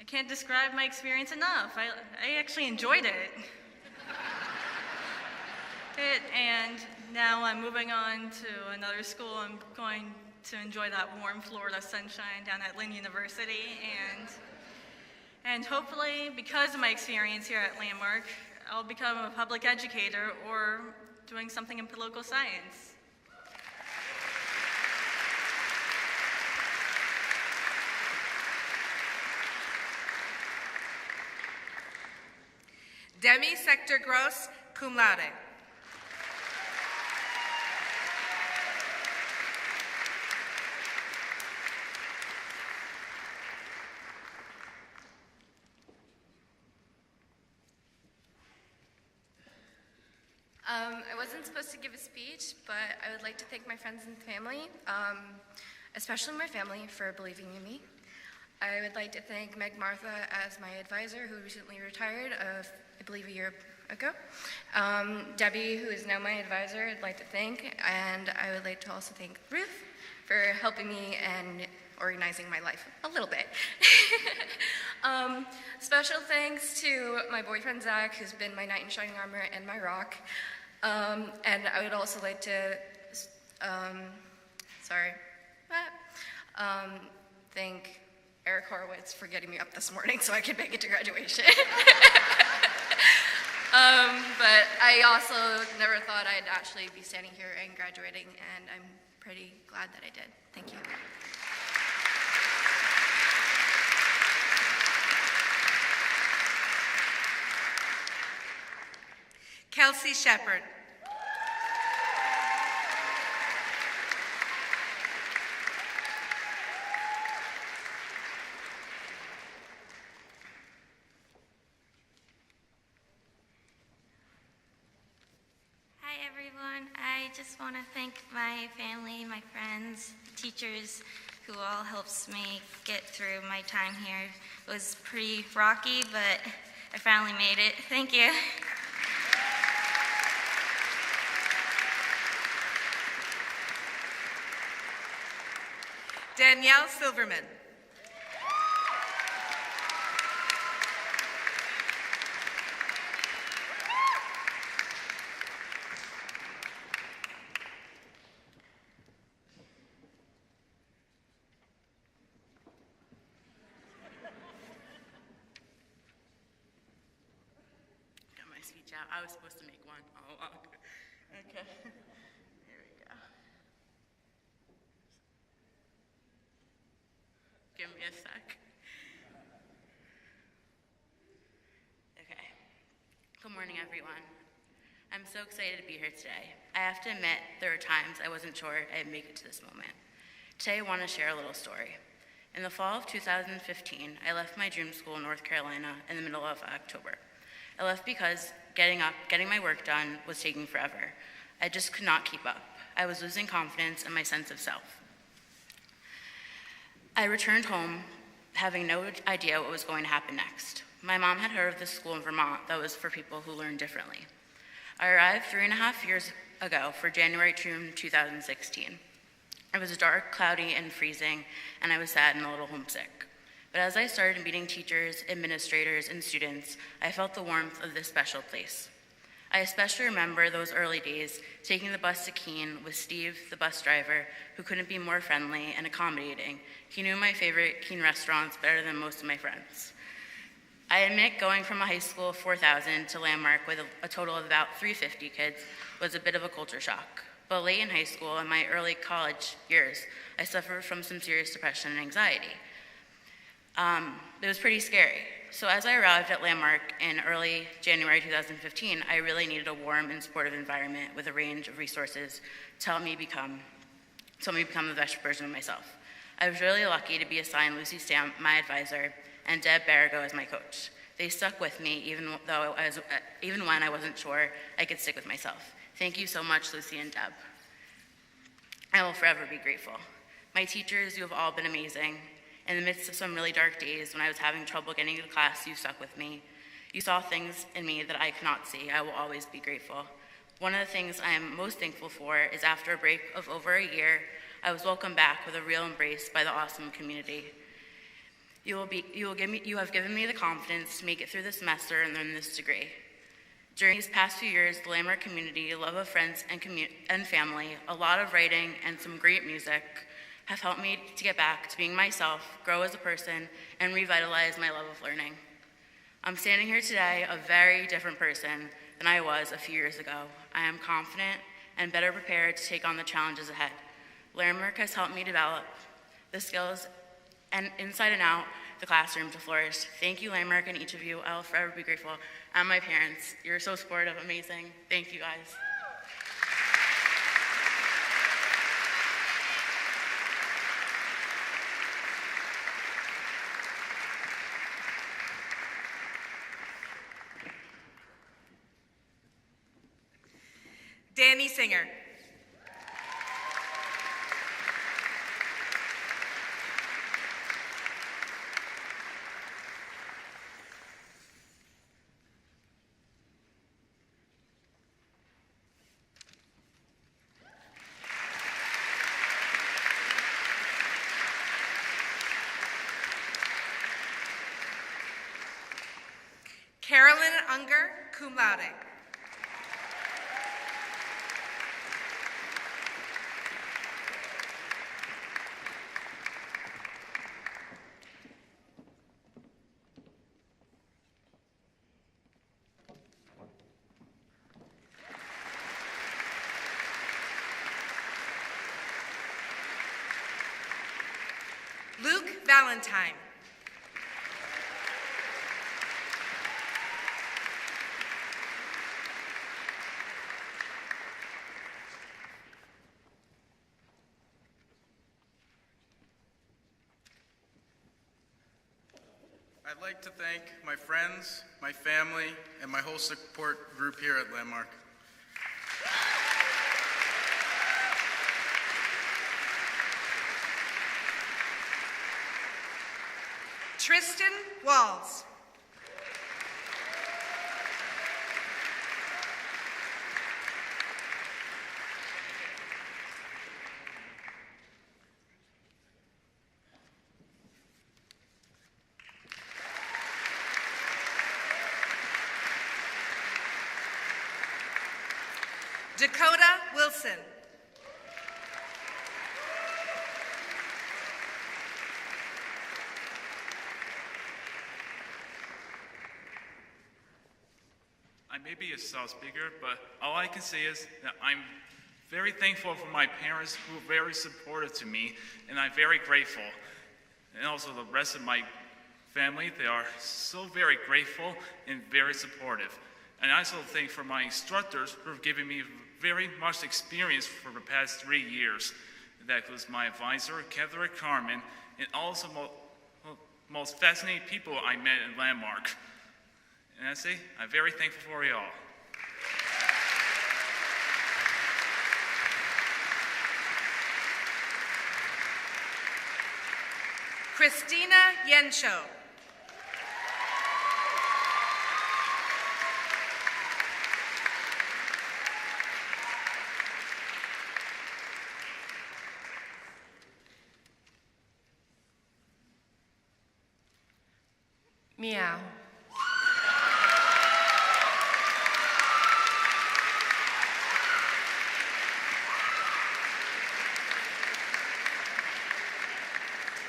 I can't describe my experience enough. I actually enjoyed it. And now I'm moving on to another school. I'm going to enjoy that warm Florida sunshine down at Lynn University, and hopefully, because of my experience here at Landmark, I'll become a public educator or doing something in political science. Demi Sector Gross, cum laude. I wasn't supposed to give a speech, but I would like to thank my friends and family, especially my family, for believing in me. I would like to thank Meg Martha as my advisor, who recently retired, I believe a year ago. Debbie, who is now my advisor, I'd like to thank, and I would like to also thank Ruth for helping me and organizing my life a little bit. Special thanks to my boyfriend Zach, who's been my knight in shining armor and my rock. And I would also like to, thank Eric Horowitz for getting me up this morning so I could make it to graduation. But I also never thought I'd actually be standing here and graduating, and I'm pretty glad that I did. Thank you. Kelsey Shepard. everyone. I just want to thank my family, my friends, the teachers who all helps me get through my time here. It was pretty rocky, but I finally made it. Thank you. Danielle Silverman. Got my speech out. I was supposed to make one. Oh, okay. Here we go. Give me a sec. Okay. Good morning, everyone. I'm so excited to be here today. I have to admit, there were times I wasn't sure I'd make it to this moment. Today, I want to share a little story. In the fall of 2015, I left my dream school in North Carolina in the middle of October. I left because getting up, getting my work done was taking forever. I just could not keep up. I was losing confidence and my sense of self. I returned home having no idea what was going to happen next. My mom had heard of this school in Vermont that was for people who learn differently. I arrived 3.5 years ago for January to 2016. It was dark, cloudy, and freezing, and I was sad and a little homesick. But as I started meeting teachers, administrators, and students, I felt the warmth of this special place. I especially remember those early days taking the bus to Keene with Steve, the bus driver, who couldn't be more friendly and accommodating. He knew my favorite Keene restaurants better than most of my friends. I admit going from a high school of 4,000 to Landmark with a total of about 350 kids was a bit of a culture shock. But late in high school and my early college years, I suffered from some serious depression and anxiety. It was pretty scary. So as I arrived at Landmark in early January 2015, I really needed a warm and supportive environment with a range of resources to help me become the best version of myself. I was really lucky to be assigned Lucy Stamp, my advisor, and Deb Barrago as my coach. They stuck with me even when I wasn't sure I could stick with myself. Thank you so much, Lucy and Deb. I will forever be grateful. My teachers, you have all been amazing. In the midst of some really dark days when I was having trouble getting to class, you stuck with me. You saw things in me that I could not see. I will always be grateful. One of the things I am most thankful for is after a break of over a year, I was welcomed back with a real embrace by the awesome community. You have given me the confidence to make it through the semester and earn this degree. During these past few years, the Landmark community, love of friends and family, a lot of writing, and some great music have helped me to get back to being myself, grow as a person, and revitalize my love of learning. I'm standing here today a very different person than I was a few years ago. I am confident and better prepared to take on the challenges ahead. Landmark has helped me develop the skills and inside and out the classroom to flourish. Thank you, Landmark, and each of you. I will forever be grateful. And my parents, you're so supportive, amazing. Thank you, guys. Danny Singer. Carolyn Unger, cum laude. Luke Valentine. I'd like to thank my friends, my family, and my whole support group here at Landmark. Tristan Walls. Dakota Wilson. I may be a slow speaker, but all I can say is that I'm very thankful for my parents who were very supportive to me, and I'm very grateful. And also the rest of my family, they are so very grateful and very supportive. And I also thank for my instructors who have given me very much experience for the past 3 years. That was my advisor, Catherine Carmen, and also most fascinating people I met in Landmark. And I say, I'm very thankful for y'all. Christina Yensho. Meow.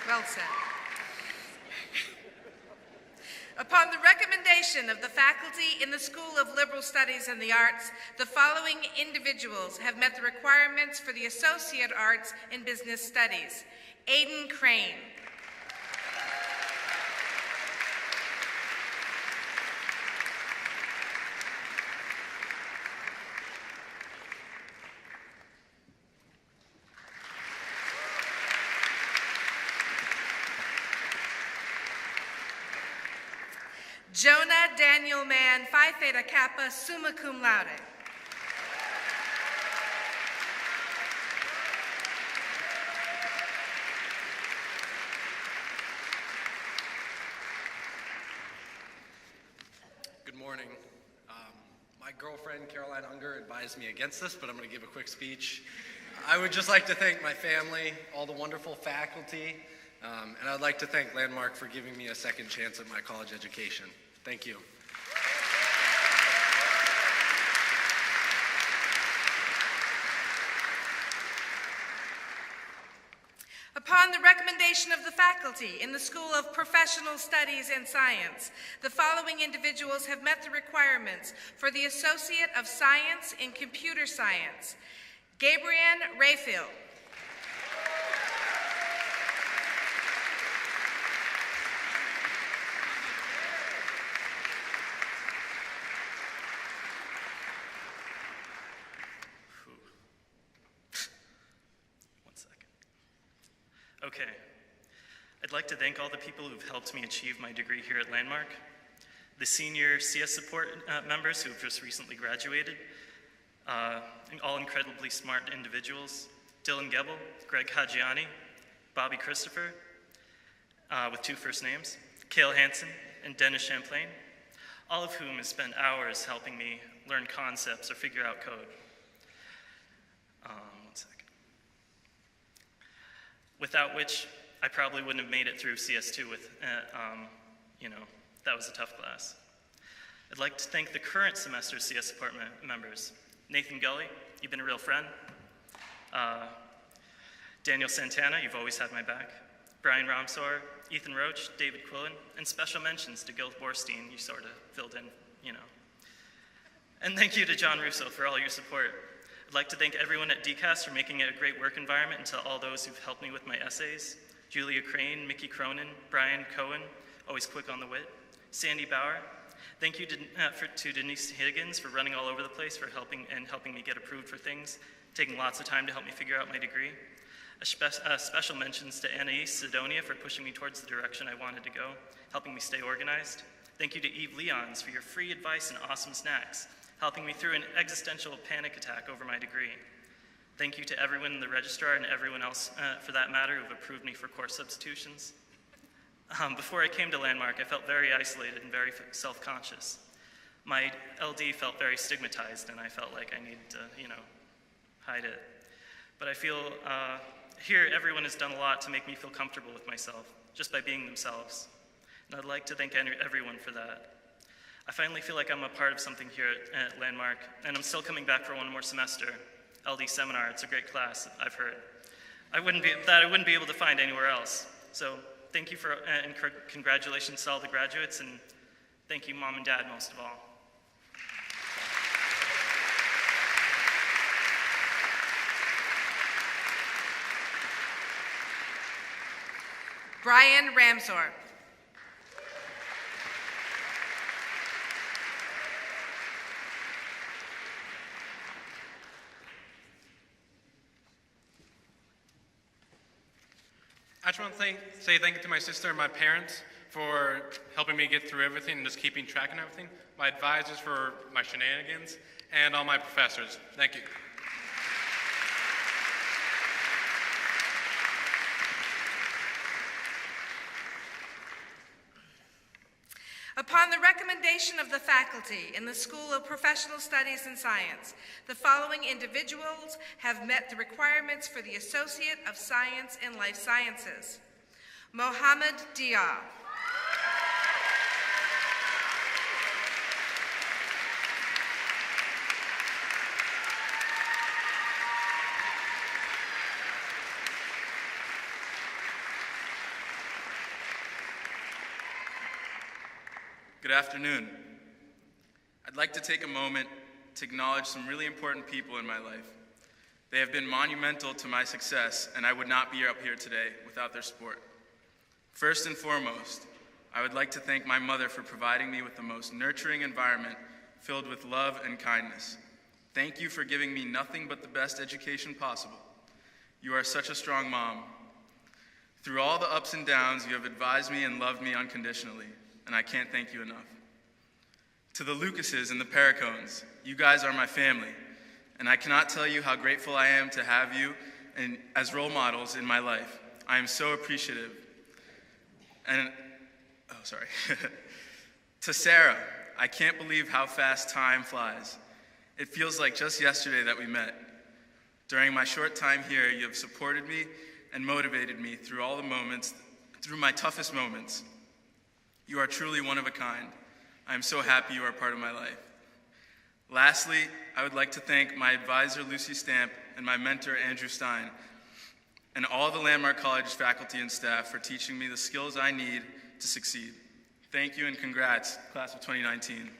Well said. Upon the recommendation of the faculty in the School of Liberal Studies and the Arts, the following individuals have met the requirements for the Associate Arts in Business Studies. Aidan Crane. Jonah Daniel Mann, Phi Theta Kappa, summa cum laude. Good morning. My girlfriend, Caroline Unger, advised me against this, but I'm going to give a quick speech. I would just like to thank my family, all the wonderful faculty, and I'd like to thank Landmark for giving me a second chance at my college education. Thank you. Upon the recommendation of the faculty in the School of Professional Studies and Science, the following individuals have met the requirements for the Associate of Science in Computer Science. Gabrielle Rayfield. Okay. I'd like to thank all the people who've helped me achieve my degree here at Landmark, the senior CS support members who have just recently graduated, all incredibly smart individuals, Dylan Gebel, Greg Hagiani, Bobby Christopher, with 2 first names, Cale Hansen, and Dennis Champlain, all of whom have spent hours helping me learn concepts or figure out code. Without which, I probably wouldn't have made it through CS2 with, that was a tough class. I'd like to thank the current semester CS support members. Nathan Gully, you've been a real friend. Daniel Santana, you've always had my back. Brian Ramsor, Ethan Roach, David Quillen, and special mentions to Gil Borstein, you sort of filled in, And thank you to John Russo for all your support. I'd like to thank everyone at DCAS for making it a great work environment, and to all those who've helped me with my essays. Julia Crane, Mickey Cronin, Brian Cohen, always quick on the wit. Sandy Bauer. Thank you to Denise Higgins for running all over the place for helping me get approved for things, taking lots of time to help me figure out my degree. Special mentions to Anais Sidonia for pushing me towards the direction I wanted to go, helping me stay organized. Thank you to Eve Leons for your free advice and awesome snacks, helping me through an existential panic attack over my degree. Thank you to everyone in the registrar and everyone else, for that matter, who have approved me for course substitutions. Before I came to Landmark, I felt very isolated and very self-conscious. My LD felt very stigmatized, and I felt like I needed to, hide it. But I feel here everyone has done a lot to make me feel comfortable with myself, just by being themselves. And I'd like to thank everyone for that. I finally feel like I'm a part of something here at Landmark, and I'm still coming back for one more semester. LD seminar, it's a great class, I've heard. I wouldn't be able to find anywhere else. So thank you for, and congratulations to all the graduates, and thank you, Mom and Dad, most of all. Brian Ramsor. I just want to say thank you to my sister and my parents for helping me get through everything and just keeping track of everything, my advisors for my shenanigans, and all my professors. Thank you. Upon the recommendation of the faculty in the School of Professional Studies and Science, the following individuals have met the requirements for the Associate of Science in Life Sciences. Mohammed Dia. Good afternoon. I'd like to take a moment to acknowledge some really important people in my life. They have been monumental to my success, and I would not be up here today without their support. First and foremost, I would like to thank my mother for providing me with the most nurturing environment filled with love and kindness. Thank you for giving me nothing but the best education possible. You are such a strong mom. Through all the ups and downs, you have advised me and loved me unconditionally, and I can't thank you enough. To the Lucases and the Paracones, you guys are my family, and I cannot tell you how grateful I am to have you as role models in my life. I am so appreciative. And, to Sarah, I can't believe how fast time flies. It feels like just yesterday that we met. During my short time here, you have supported me and motivated me through all the moments, through my toughest moments. You are truly one of a kind. I am so happy you are part of my life. Lastly, I would like to thank my advisor, Lucy Stamp, and my mentor, Andrew Stein, and all the Landmark College faculty and staff for teaching me the skills I need to succeed. Thank you and congrats, class of 2019.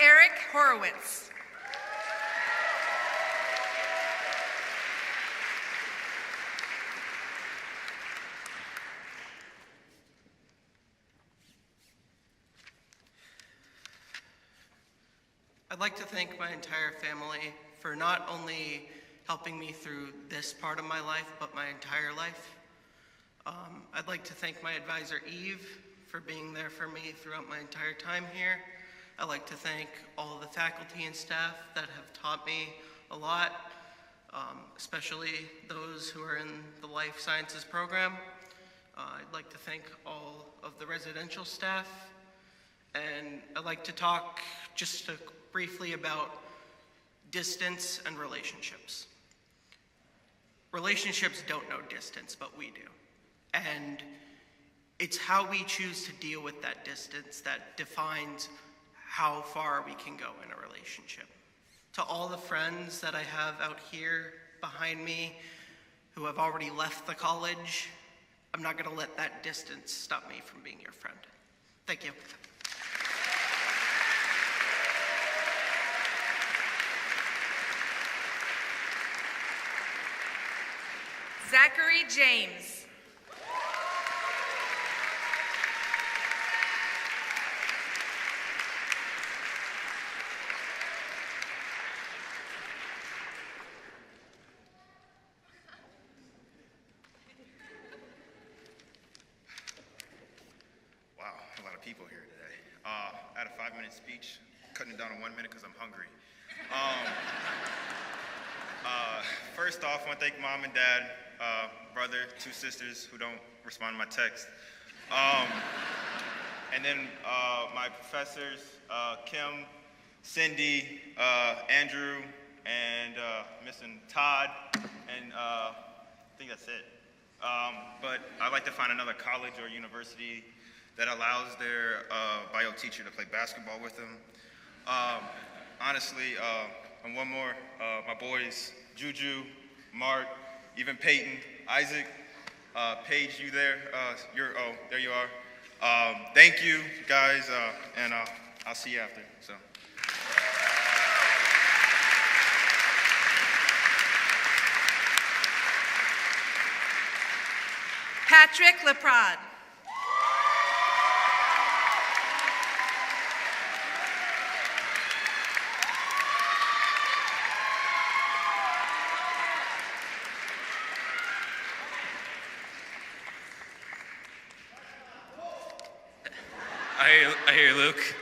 Eric Horowitz. I'd like to thank my entire family for not only helping me through this part of my life, but my entire life. I'd like to thank my advisor, Eve, for being there for me throughout my entire time here. I'd like to thank all of the faculty and staff that have taught me a lot, especially those who are in the life sciences program. I'd like to thank all of the residential staff, and I'd like to talk just briefly about distance and relationships. Relationships don't know distance, but we do. And it's how we choose to deal with that distance that defines how far we can go in a relationship. To all the friends that I have out here behind me who have already left the college, I'm not gonna let that distance stop me from being your friend. Thank you. Zachary James. Wow, a lot of people here today. I had a 5-minute speech, cutting it down to 1 minute because I'm hungry. First off, I want to thank Mom and Dad, brother, 2 sisters who don't respond to my text. And then my professors, Kim, Cindy, Andrew, and missing Todd, and I think that's it. But I'd like to find another college or university that allows their bio teacher to play basketball with them. Honestly, and one more, my boys, Juju, Mark, even Peyton, Isaac, Paige, you there? There you are. Thank you, guys, and I'll see you after. So. Patrick Leprad. I hear you, Luke.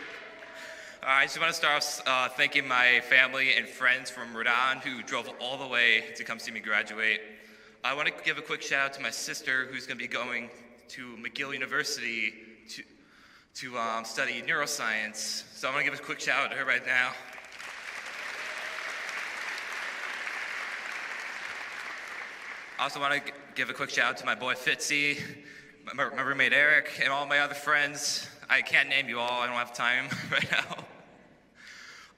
I just want to start off thanking my family and friends from Rhode Island who drove all the way to come see me graduate. I want to give a quick shout out to my sister who's going to be going to McGill University to study neuroscience. So I want to give a quick shout out to her right now. I also want to give a quick shout out to my boy Fitzy, my roommate Eric, and all my other friends. I can't name you all, I don't have time right now.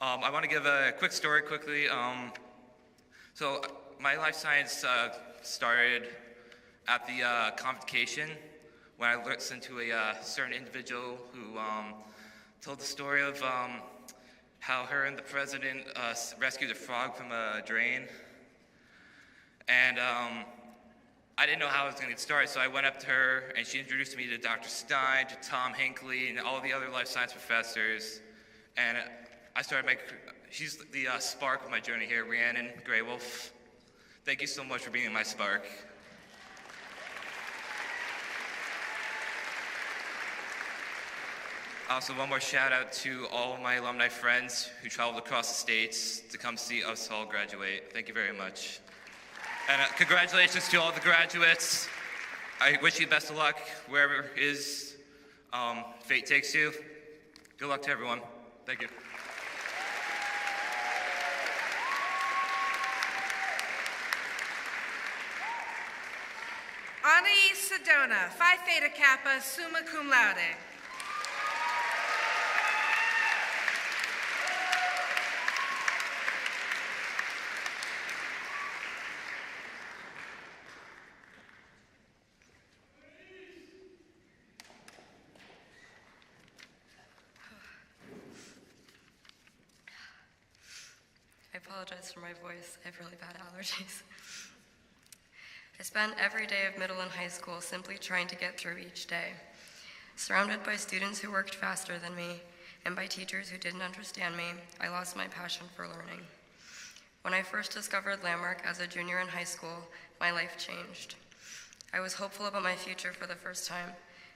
I want to give a quick story quickly. So my life science started at the convocation when I listened to a certain individual who told the story of how her and the president rescued a frog from a drain. And I didn't know how I was going to get started, so I went up to her, and she introduced me to Dr. Stein, to Tom Hinckley, and all the other life science professors. And I started she's the spark of my journey here, Rhiannon Graywolf. Thank you so much for being my spark. Also, one more shout out to all of my alumni friends who traveled across the states to come see us all graduate. Thank you very much. And congratulations to all the graduates. I wish you the best of luck wherever fate takes you. Good luck to everyone. Thank you. Ani Sedona, Phi Theta Kappa, summa cum laude. I apologize for my voice. I have really bad allergies. I spent every day of middle and high school simply trying to get through each day. Surrounded by students who worked faster than me and by teachers who didn't understand me, I lost my passion for learning. When I first discovered Landmark as a junior in high school, my life changed. I was hopeful about my future for the first time.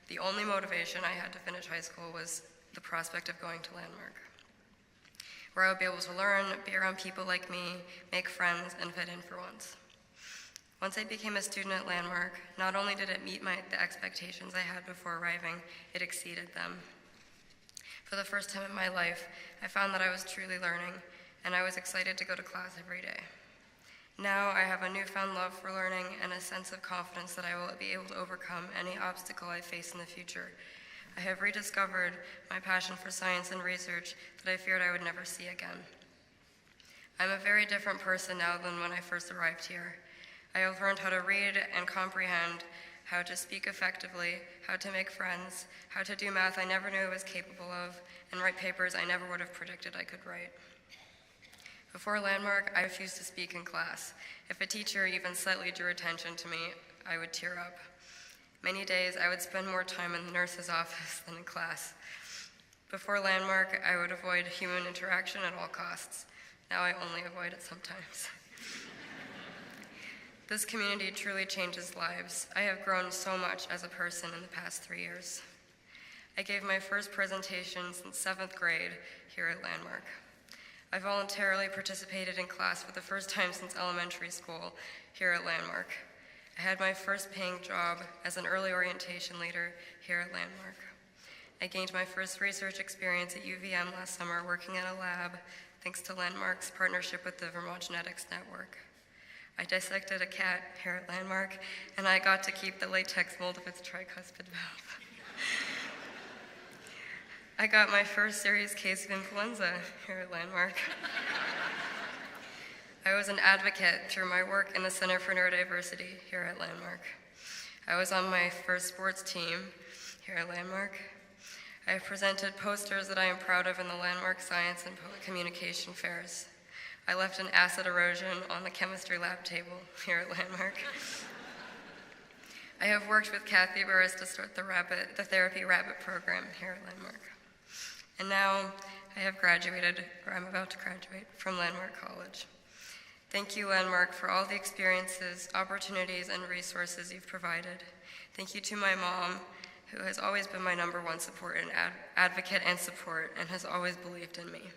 The only motivation I had to finish high school was the prospect of going to Landmark, where I would be able to learn, be around people like me, make friends, and fit in for once. Once I became a student at Landmark, not only did it meet the expectations I had before arriving, it exceeded them. For the first time in my life, I found that I was truly learning, and I was excited to go to class every day. Now I have a newfound love for learning and a sense of confidence that I will be able to overcome any obstacle I face in the future. I have rediscovered my passion for science and research that I feared I would never see again. I'm a very different person now than when I first arrived here. I have learned how to read and comprehend, how to speak effectively, how to make friends, how to do math I never knew I was capable of, and write papers I never would have predicted I could write. Before Landmark, I refused to speak in class. If a teacher even slightly drew attention to me, I would tear up. Many days, I would spend more time in the nurse's office than in class. Before Landmark, I would avoid human interaction at all costs. Now I only avoid it sometimes. This community truly changes lives. I have grown so much as a person in the past 3 years. I gave my first presentation since 7th grade here at Landmark. I voluntarily participated in class for the first time since elementary school here at Landmark. I had my first paying job as an early orientation leader here at Landmark. I gained my first research experience at UVM last summer working in a lab thanks to Landmark's partnership with the Vermont Genetics Network. I dissected a cat here at Landmark, and I got to keep the latex mold of its tricuspid valve. I got my first serious case of influenza here at Landmark. I was an advocate through my work in the Center for Neurodiversity here at Landmark. I was on my first sports team here at Landmark. I have presented posters that I am proud of in the Landmark Science and Public Communication fairs. I left an acid erosion on the chemistry lab table here at Landmark. I have worked with Kathy Burris to start the Therapy Rabbit program here at Landmark. And now I have graduated, or I'm about to graduate, from Landmark College. Thank you, Landmark, for all the experiences, opportunities, and resources you've provided. Thank you to my mom, who has always been my #1 support and advocate and support, and has always believed in me.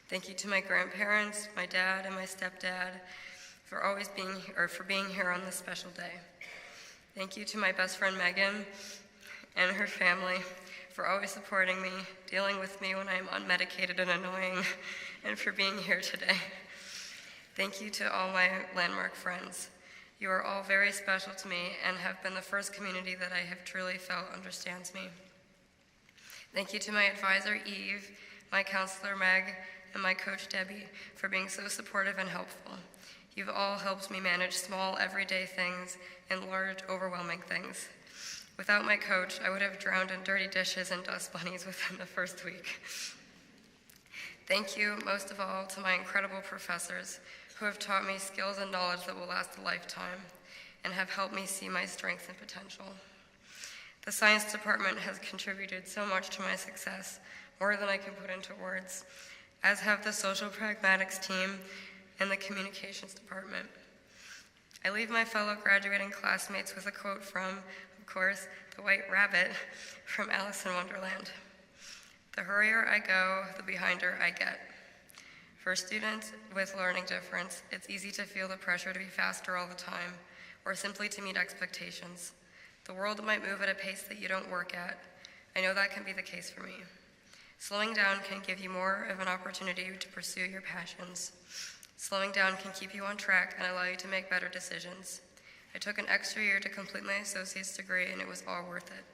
Thank you to my grandparents, my dad, and my stepdad for always being here on this special day. Thank you to my best friend Megan and her family for always supporting me, dealing with me when I'm unmedicated and annoying, and for being here today. Thank you to all my Landmark friends. You are all very special to me and have been the first community that I have truly felt understands me. Thank you to my advisor, Eve, my counselor, Meg, and my coach, Debbie, for being so supportive and helpful. You've all helped me manage small, everyday things and large, overwhelming things. Without my coach, I would have drowned in dirty dishes and dust bunnies within the first week. Thank you, most of all, to my incredible professors who have taught me skills and knowledge that will last a lifetime and have helped me see my strengths and potential. The science department has contributed so much to my success, more than I can put into words, as have the social pragmatics team and the communications department. I leave my fellow graduating classmates with a quote from, of course, the White Rabbit from Alice in Wonderland. The hurrier I go, the behinder I get. For students with learning difference, it's easy to feel the pressure to be faster all the time, or simply to meet expectations. The world might move at a pace that you don't work at. I know that can be the case for me. Slowing down can give you more of an opportunity to pursue your passions. Slowing down can keep you on track and allow you to make better decisions. I took an extra year to complete my associate's degree, and it was all worth it.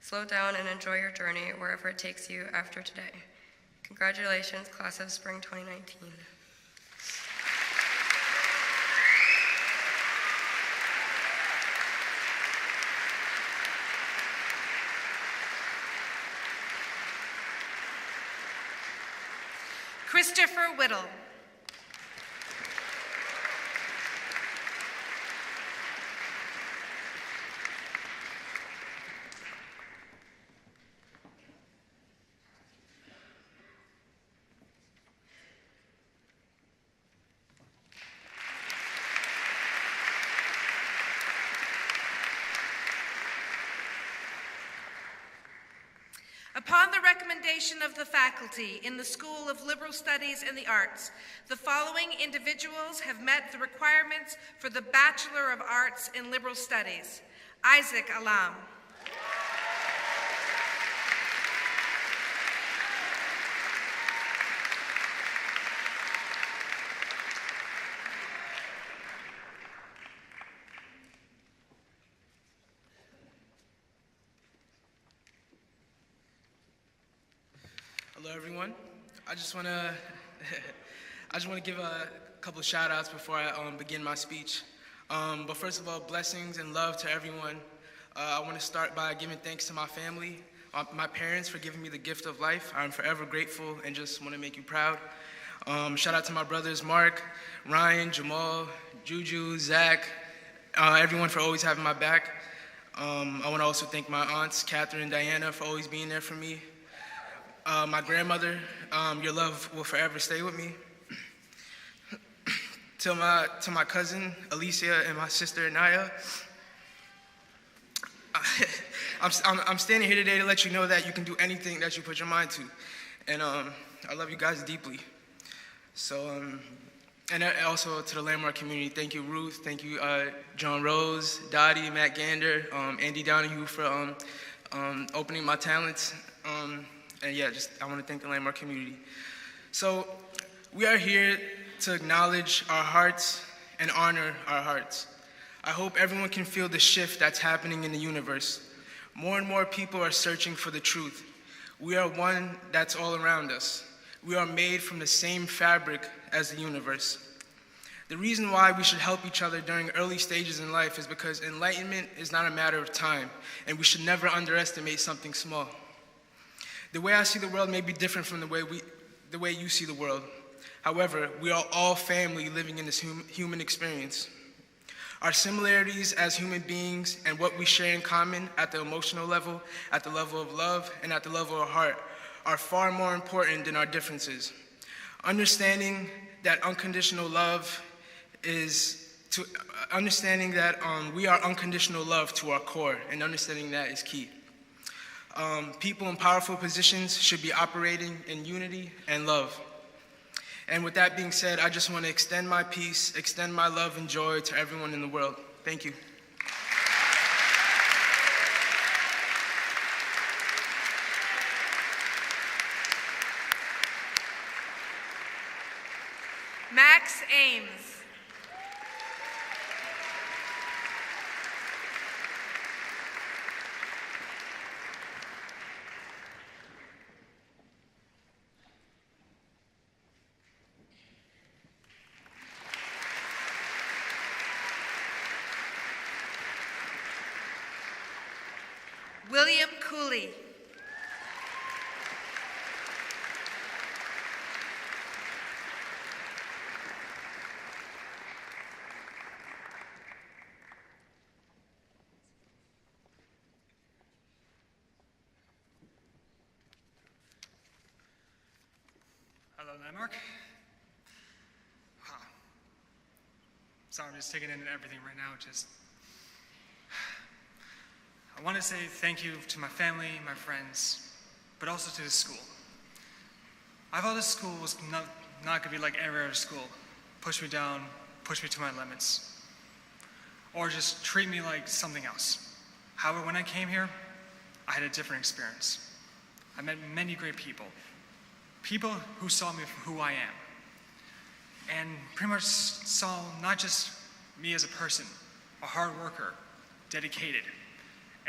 Slow down and enjoy your journey wherever it takes you after today. Congratulations, class of spring 2019. Christopher Whittle. Upon the recommendation of the faculty in the School of Liberal Studies and the Arts, the following individuals have met the requirements for the Bachelor of Arts in Liberal Studies. Isaac Alam. Hello, everyone. I just want to give a couple of shout outs before I begin my speech. But first of all, blessings and love to everyone. I want to start by giving thanks to my family, my parents for giving me the gift of life. I'm forever grateful and just want to make you proud. Shout out to my brothers, Mark, Ryan, Jamal, Juju, Zach, everyone for always having my back. I want to also thank my aunts, Catherine and Diana, for always being there for me. My grandmother, your love will forever stay with me. To my cousin, Alicia, and my sister, Naya. I'm standing here today to let you know that you can do anything that you put your mind to. And I love you guys deeply. And also to the Landmark community, thank you, Ruth. Thank you, John Rose, Dottie, Matt Gander, Andy Donahue for opening my talents. And yeah, I want to thank the Landmark community. So we are here to acknowledge our hearts and honor our hearts. I hope everyone can feel the shift that's happening in the universe. More and more people are searching for the truth. We are one that's all around us. We are made from the same fabric as the universe. The reason why we should help each other during early stages in life is because enlightenment is not a matter of time, and we should never underestimate something small. The way I see the world may be different from the way you see the world. However, we are all family living in this human experience. Our similarities as human beings and what we share in common at the emotional level, at the level of love, and at the level of heart are far more important than our differences. Understanding that unconditional love understanding that we are unconditional love to our core, and understanding that is key. People in powerful positions should be operating in unity and love. And with that being said, I just want to extend my peace, extend my love and joy to everyone in the world. Thank you. Max Ames. William Cooley. Hello, Landmark. Wow. Sorry, I'm just taking in everything right now. I want to say thank you to my family, my friends, but also to the school. I thought this school was not going to be like every other school. Push me down, push me to my limits, or just treat me like something else. However, when I came here, I had a different experience. I met many great people. People who saw me for who I am, and pretty much saw not just me as a person, a hard worker, dedicated,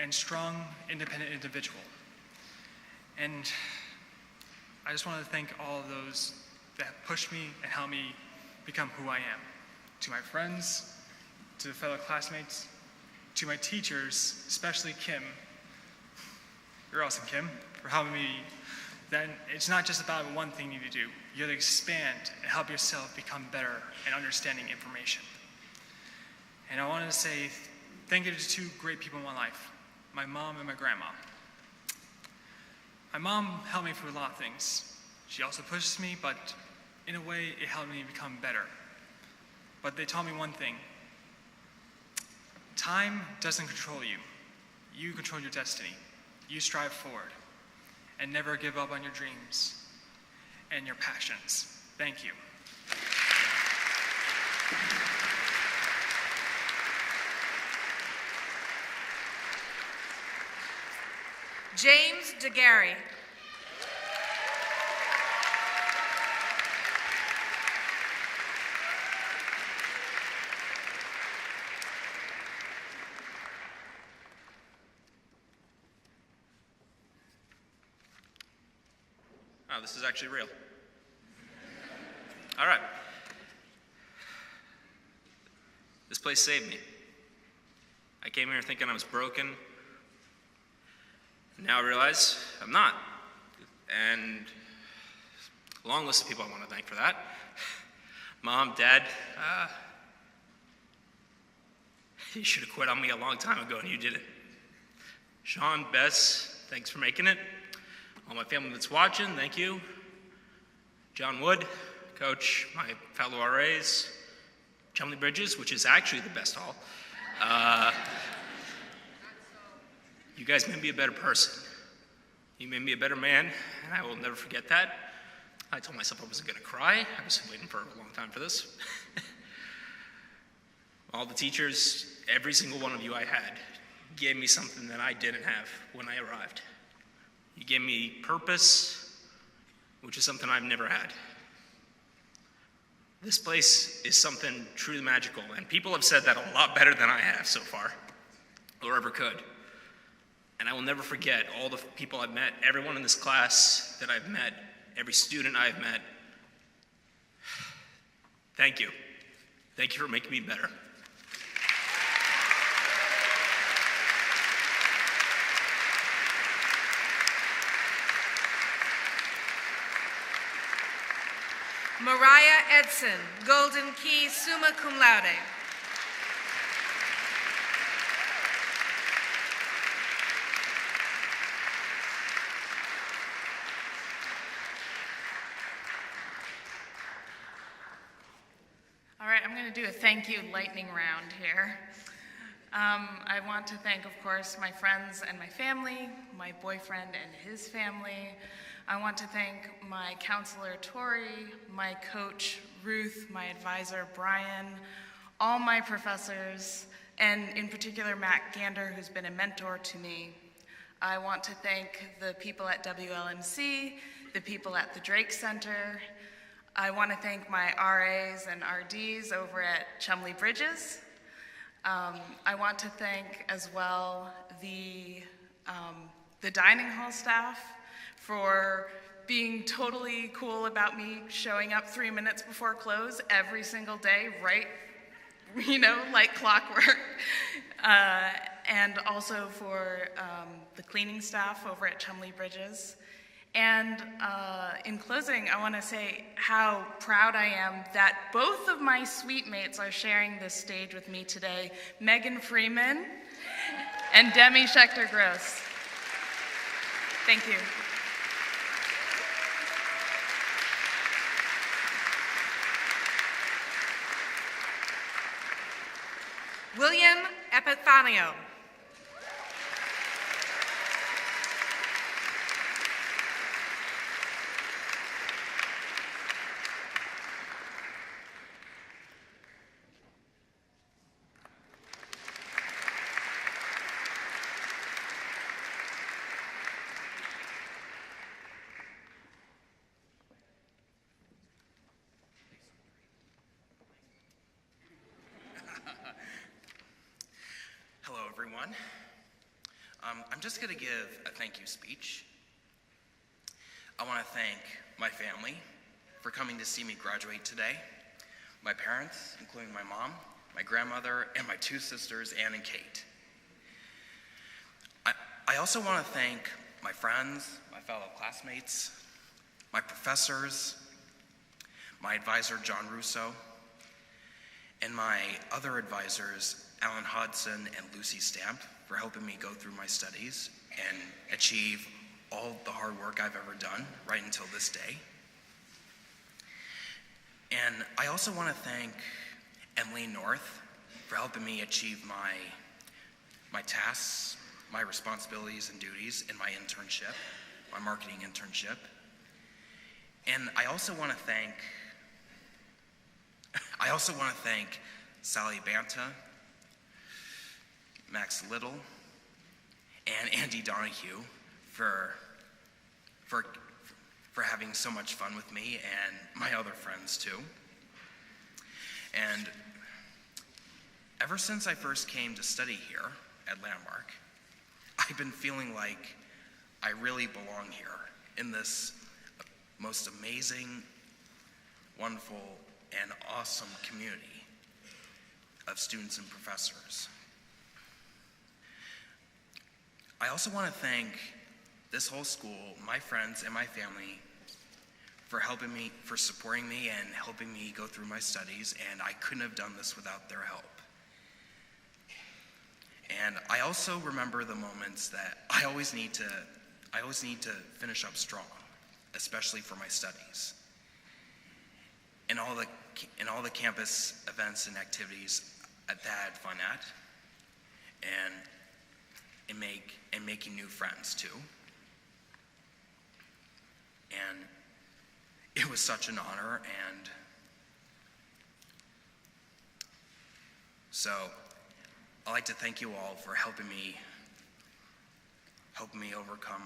and strong, independent individual. And I just want to thank all of those that pushed me and helped me become who I am. To my friends, to the fellow classmates, to my teachers, especially Kim. You're awesome, Kim, for helping me. Then it's not just about one thing you need to do. You have to expand and help yourself become better at understanding information. And I wanted to say thank you to two great people in my life, my mom and my grandma. My mom helped me through a lot of things. She also pushed me, but in a way, it helped me become better. But they taught me one thing. Time doesn't control you. You control your destiny. You strive forward. And never give up on your dreams and your passions. Thank you. James DeGarry. Oh, this is actually real. All right. This place saved me. I came here thinking I was broken. Now I realize I'm not. And a long list of people I want to thank for that. Mom, Dad, you should have quit on me a long time ago and you didn't. Sean, Bess, thanks for making it. All my family that's watching, thank you. John Wood, Coach, my fellow RAs, Chumley Bridges, which is actually the best hall. You guys made me a better person. You made me a better man, and I will never forget that. I told myself I wasn't going to cry. I was waiting for a long time for this. All the teachers, every single one of you I had, gave me something that I didn't have when I arrived. You gave me purpose, which is something I've never had. This place is something truly magical, and people have said that a lot better than I have so far, or ever could. And I will never forget all the people I've met, everyone in this class that I've met, every student I've met. Thank you. Thank you for making me better. Mariah Edson, Golden Key, summa cum laude. All right, I'm going to do a thank you lightning round here. I want to thank, of course, my friends and my family, my boyfriend and his family. I want to thank my counselor, Tori, my coach, Ruth, my advisor, Brian, all my professors, and in particular, Matt Gander, who's been a mentor to me. I want to thank the people at WLMC, the people at the Drake Center. I want to thank my RAs and RDs over at Chumley Bridges. I want to thank as well the dining hall staff for being totally cool about me showing up 3 minutes before close every single day, right, like clockwork. And also for the cleaning staff over at Chumley Bridges. And in closing, I want to say how proud I am that both of my suite mates are sharing this stage with me today, Megan Freeman and Demi Schechter-Gross. Thank you. William Epifanio. Hello, everyone. I'm just going to give a thank you speech. I want to thank my family for coming to see me graduate today, my parents, including my mom, my grandmother, and my two sisters, Ann and Kate. I also want to thank my friends, my fellow classmates, my professors, my advisor, John Russo, and my other advisors, Alan Hodson and Lucy Stamp, for helping me go through my studies and achieve all the hard work I've ever done right until this day. And I also want to thank Emily North for helping me achieve my tasks, my responsibilities and duties in my internship, my marketing internship. And I also want to thank Sally Banta, Max Little, and Andy Donahue for having so much fun with me, and my other friends too. And ever since I first came to study here at Landmark, I've been feeling like I really belong here in this most amazing, wonderful, and awesome community of students and professors. I also want to thank this whole school, my friends, and my family for supporting me and helping me go through my studies, and I couldn't have done this without their help. And I also remember the moments that I always need to finish up strong, especially for my studies. And all the campus events and activities that I had fun at, and making new friends too. it was such an honor, and so I'd like to thank you all for helping me overcome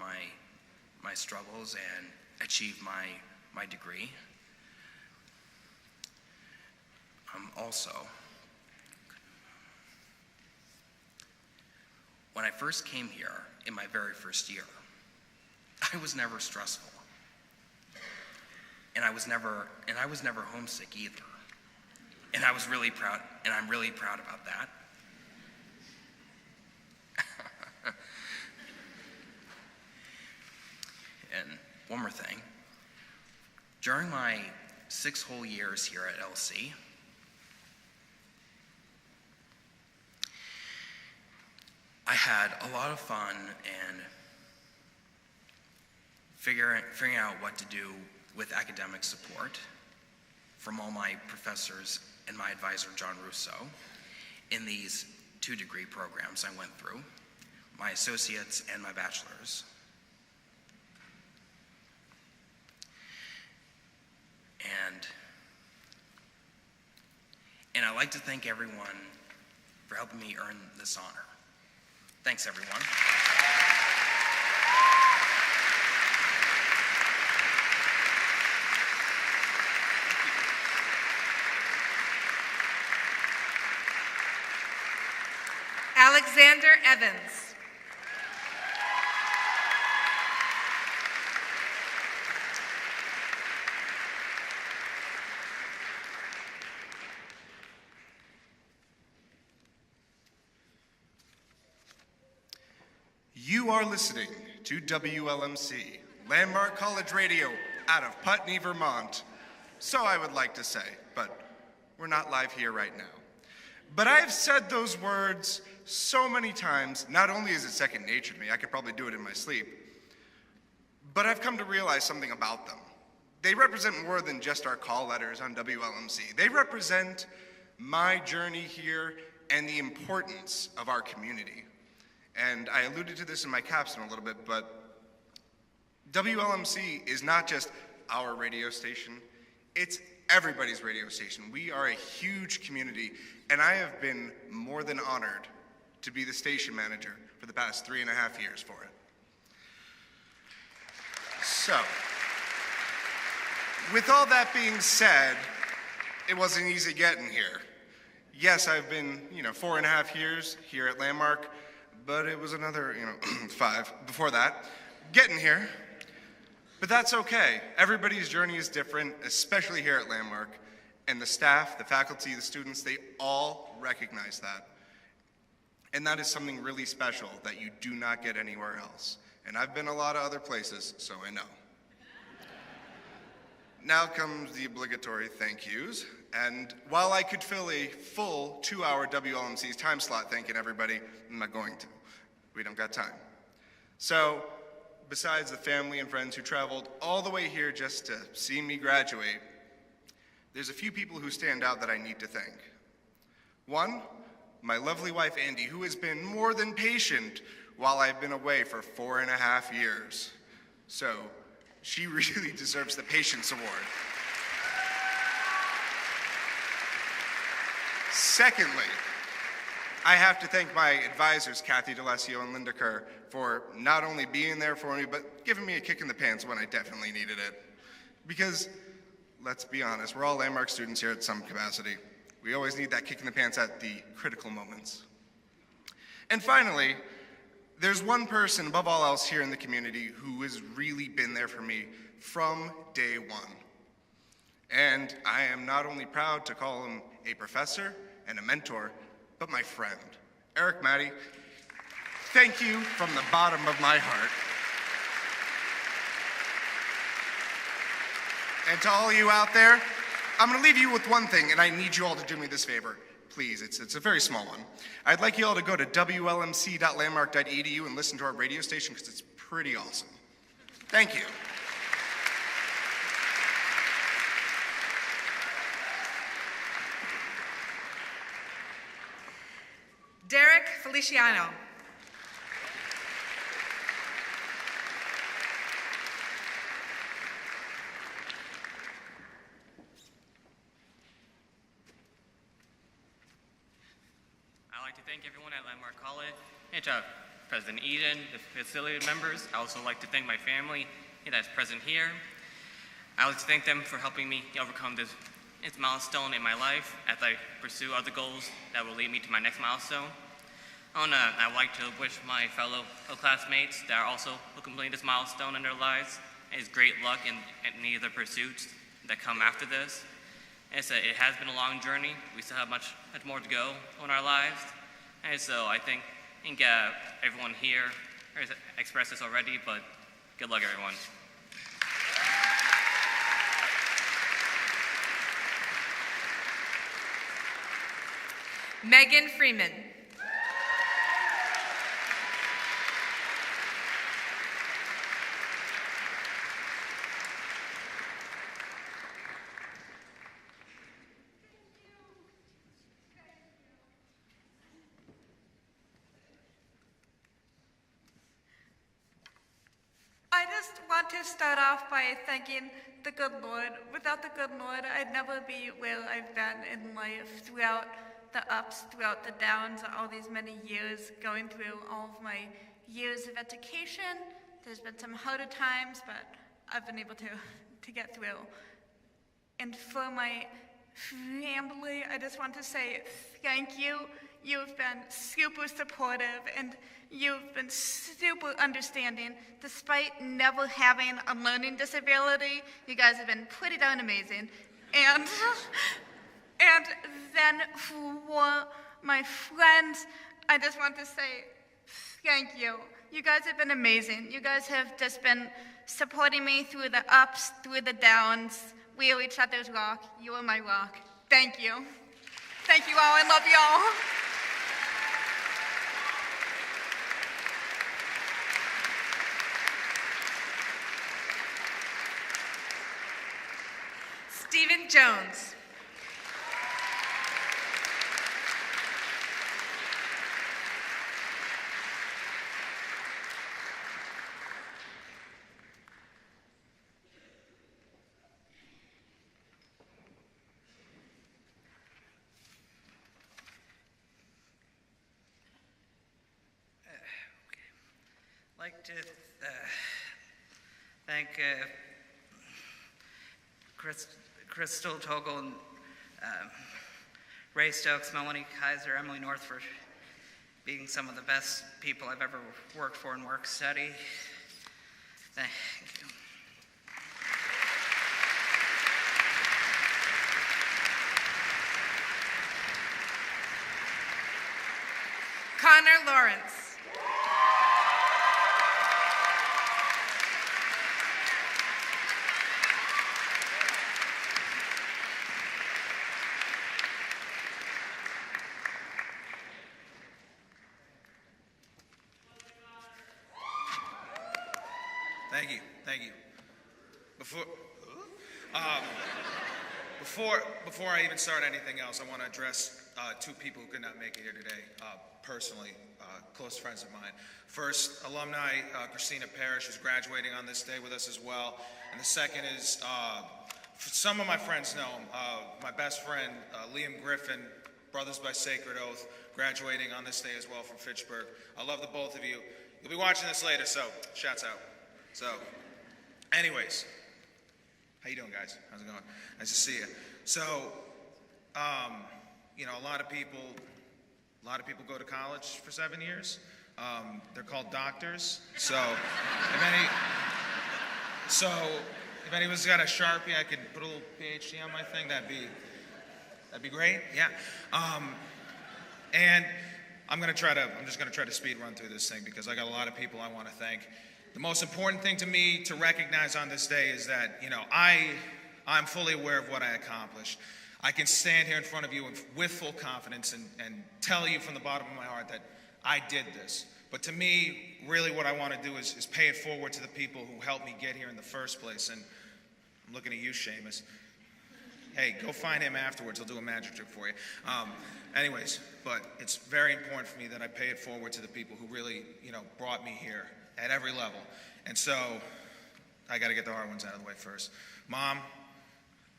my struggles and achieve my degree. Also, when I first came here in my very first year, I was never stressful. And I was never homesick either. And I was really proud, and I'm really proud about that. And one more thing. During my 6 whole years here at LC, I had a lot of fun and figuring out what to do with academic support from all my professors and my advisor, John Russo, in these 2 degree programs I went through, my associates and my bachelor's. And I'd like to thank everyone for helping me earn this honor. Thanks, everyone. Alexander Evans. You are listening to WLMC, Landmark College Radio, out of Putney, Vermont. So I would like to say, but we're not live here right now. But I've said those words so many times, not only is it second nature to me, I could probably do it in my sleep, but I've come to realize something about them. They represent more than just our call letters on WLMC. They represent my journey here and the importance of our community. And I alluded to this in my capstone a little bit, but WLMC is not just our radio station, it's everybody's radio station. We are a huge community, and I have been more than honored to be the station manager for the past 3.5 years for it. So, with all that being said, it wasn't easy getting here. Yes, I've been, 4.5 years here at Landmark, but it was another, 5 before that, getting here. But that's okay. Everybody's journey is different, especially here at Landmark. And the staff, the faculty, the students, they all recognize that. And that is something really special that you do not get anywhere else. And I've been a lot of other places, so I know. Now comes the obligatory thank yous. And while I could fill a full 2-hour WLMC's time slot thanking everybody, I'm not going to. We don't got time. So, besides the family and friends who traveled all the way here just to see me graduate, there's a few people who stand out that I need to thank. One, my lovely wife, Andy, who has been more than patient while I've been away for 4.5 years. So, she really deserves the Patience Award. Secondly, I have to thank my advisors, Kathy DeLassio and Linda Kerr, for not only being there for me, but giving me a kick in the pants when I definitely needed it. Because, let's be honest, we're all Landmark students here at some capacity. We always need that kick in the pants at the critical moments. And finally, there's one person above all else here in the community who has really been there for me from day one. And I am not only proud to call him a professor and a mentor, but my friend. Eric Matty, thank you from the bottom of my heart. And to all you out there, I'm gonna leave you with one thing, and I need you all to do me this favor. Please, it's a very small one. I'd like you all to go to wlmc.landmark.edu and listen to our radio station because it's pretty awesome. Thank you. Derek Feliciano. like to thank everyone at Landmark College, and to President Eden, the facility members. I also like to thank my family that's present here. I would like to thank them for helping me overcome this milestone in my life as I pursue other goals that will lead me to my next milestone. I would like to wish my fellow classmates that are also completing this milestone in their lives is great luck in any of the pursuits that come after this. It has been a long journey. We still have much more to go in our lives. And so I think everyone here has expressed this already, but good luck, everyone. Megan Freeman. I just want to start off by thanking the good Lord. Without the good Lord, I'd never be where I've been in life, throughout the ups, throughout the downs, all these many years, going through all of my years of education. There's been some harder times, but I've been able to get through. And for my family, I just want to say thank you. You've been super supportive, and you've been super understanding. Despite never having a learning disability, you guys have been pretty darn amazing. And then for my friends, I just want to say thank you. You guys have been amazing. You guys have just been supporting me through the ups, through the downs. We are each other's rock. You are my rock. Thank you. Thank you all. I love you all. Stephen Jones. I'd like to thank Crystal Togel, and Ray Stokes, Melanie Kaiser, Emily North for being some of the best people I've ever worked for in work study. Thank you. Connor Lawrence. Thank you. Before I even start anything else, I want to address two people who could not make it here today, personally, close friends of mine. First, alumni Christina Parrish, who's graduating on this day with us as well. And the second is, some of my friends know him, my best friend, Liam Griffin, Brothers by Sacred Oath, graduating on this day as well from Fitchburg. I love the both of you. You'll be watching this later, so shouts out. So, anyways, how you doing, guys? How's it going? Nice to see you. So, you know, a lot of people go to college for 7 years. They're called doctors. So, if anyone's got a Sharpie, I could put a little PhD on my thing. That'd be great. Yeah. And I'm just gonna try to speed run through this thing because I got a lot of people I want to thank. The most important thing to me to recognize on this day is that, you know, I'm fully aware of what I accomplished. I can stand here in front of you with full confidence and tell you from the bottom of my heart that I did this. But to me, really what I want to do is pay it forward to the people who helped me get here in the first place. And I'm looking at you, Seamus. Hey, go find him afterwards. He'll do a magic trick for you. Anyways, but it's very important for me that I pay it forward to the people who really, you know, brought me here at every level. And so I got to get the hard ones out of the way first. Mom,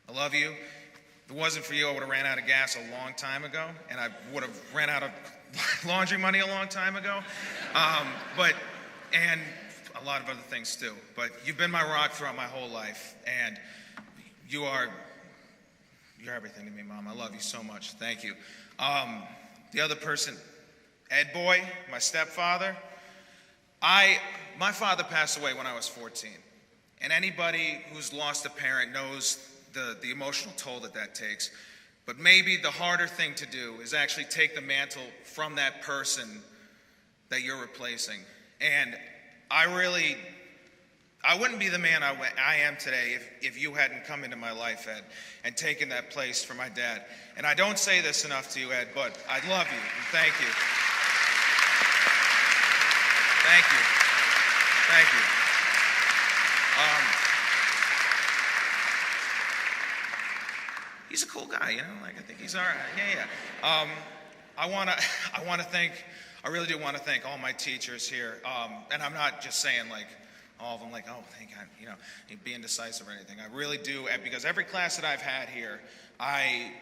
I love you. If it wasn't for you, I would have ran out of gas a long time ago, and I would have ran out of laundry money a long time ago. And a lot of other things too. But you've been my rock throughout my whole life, and you're everything to me, Mom. I love you so much. Thank you. The other person, Ed Boy, my stepfather. My father passed away when I was 14. And anybody who's lost a parent knows the emotional toll that takes. But maybe the harder thing to do is actually take the mantle from that person that you're replacing. And I wouldn't be the man I am today if you hadn't come into my life, Ed, and taken that place for my dad. And I don't say this enough to you, Ed, but I love you, and thank you. Thank you. Thank you. He's a cool guy, I think he's all right. Yeah. I really do want to thank all my teachers here. And I'm not just saying all of them oh, thank God, being decisive or anything. I really do, because every class that I've had here, I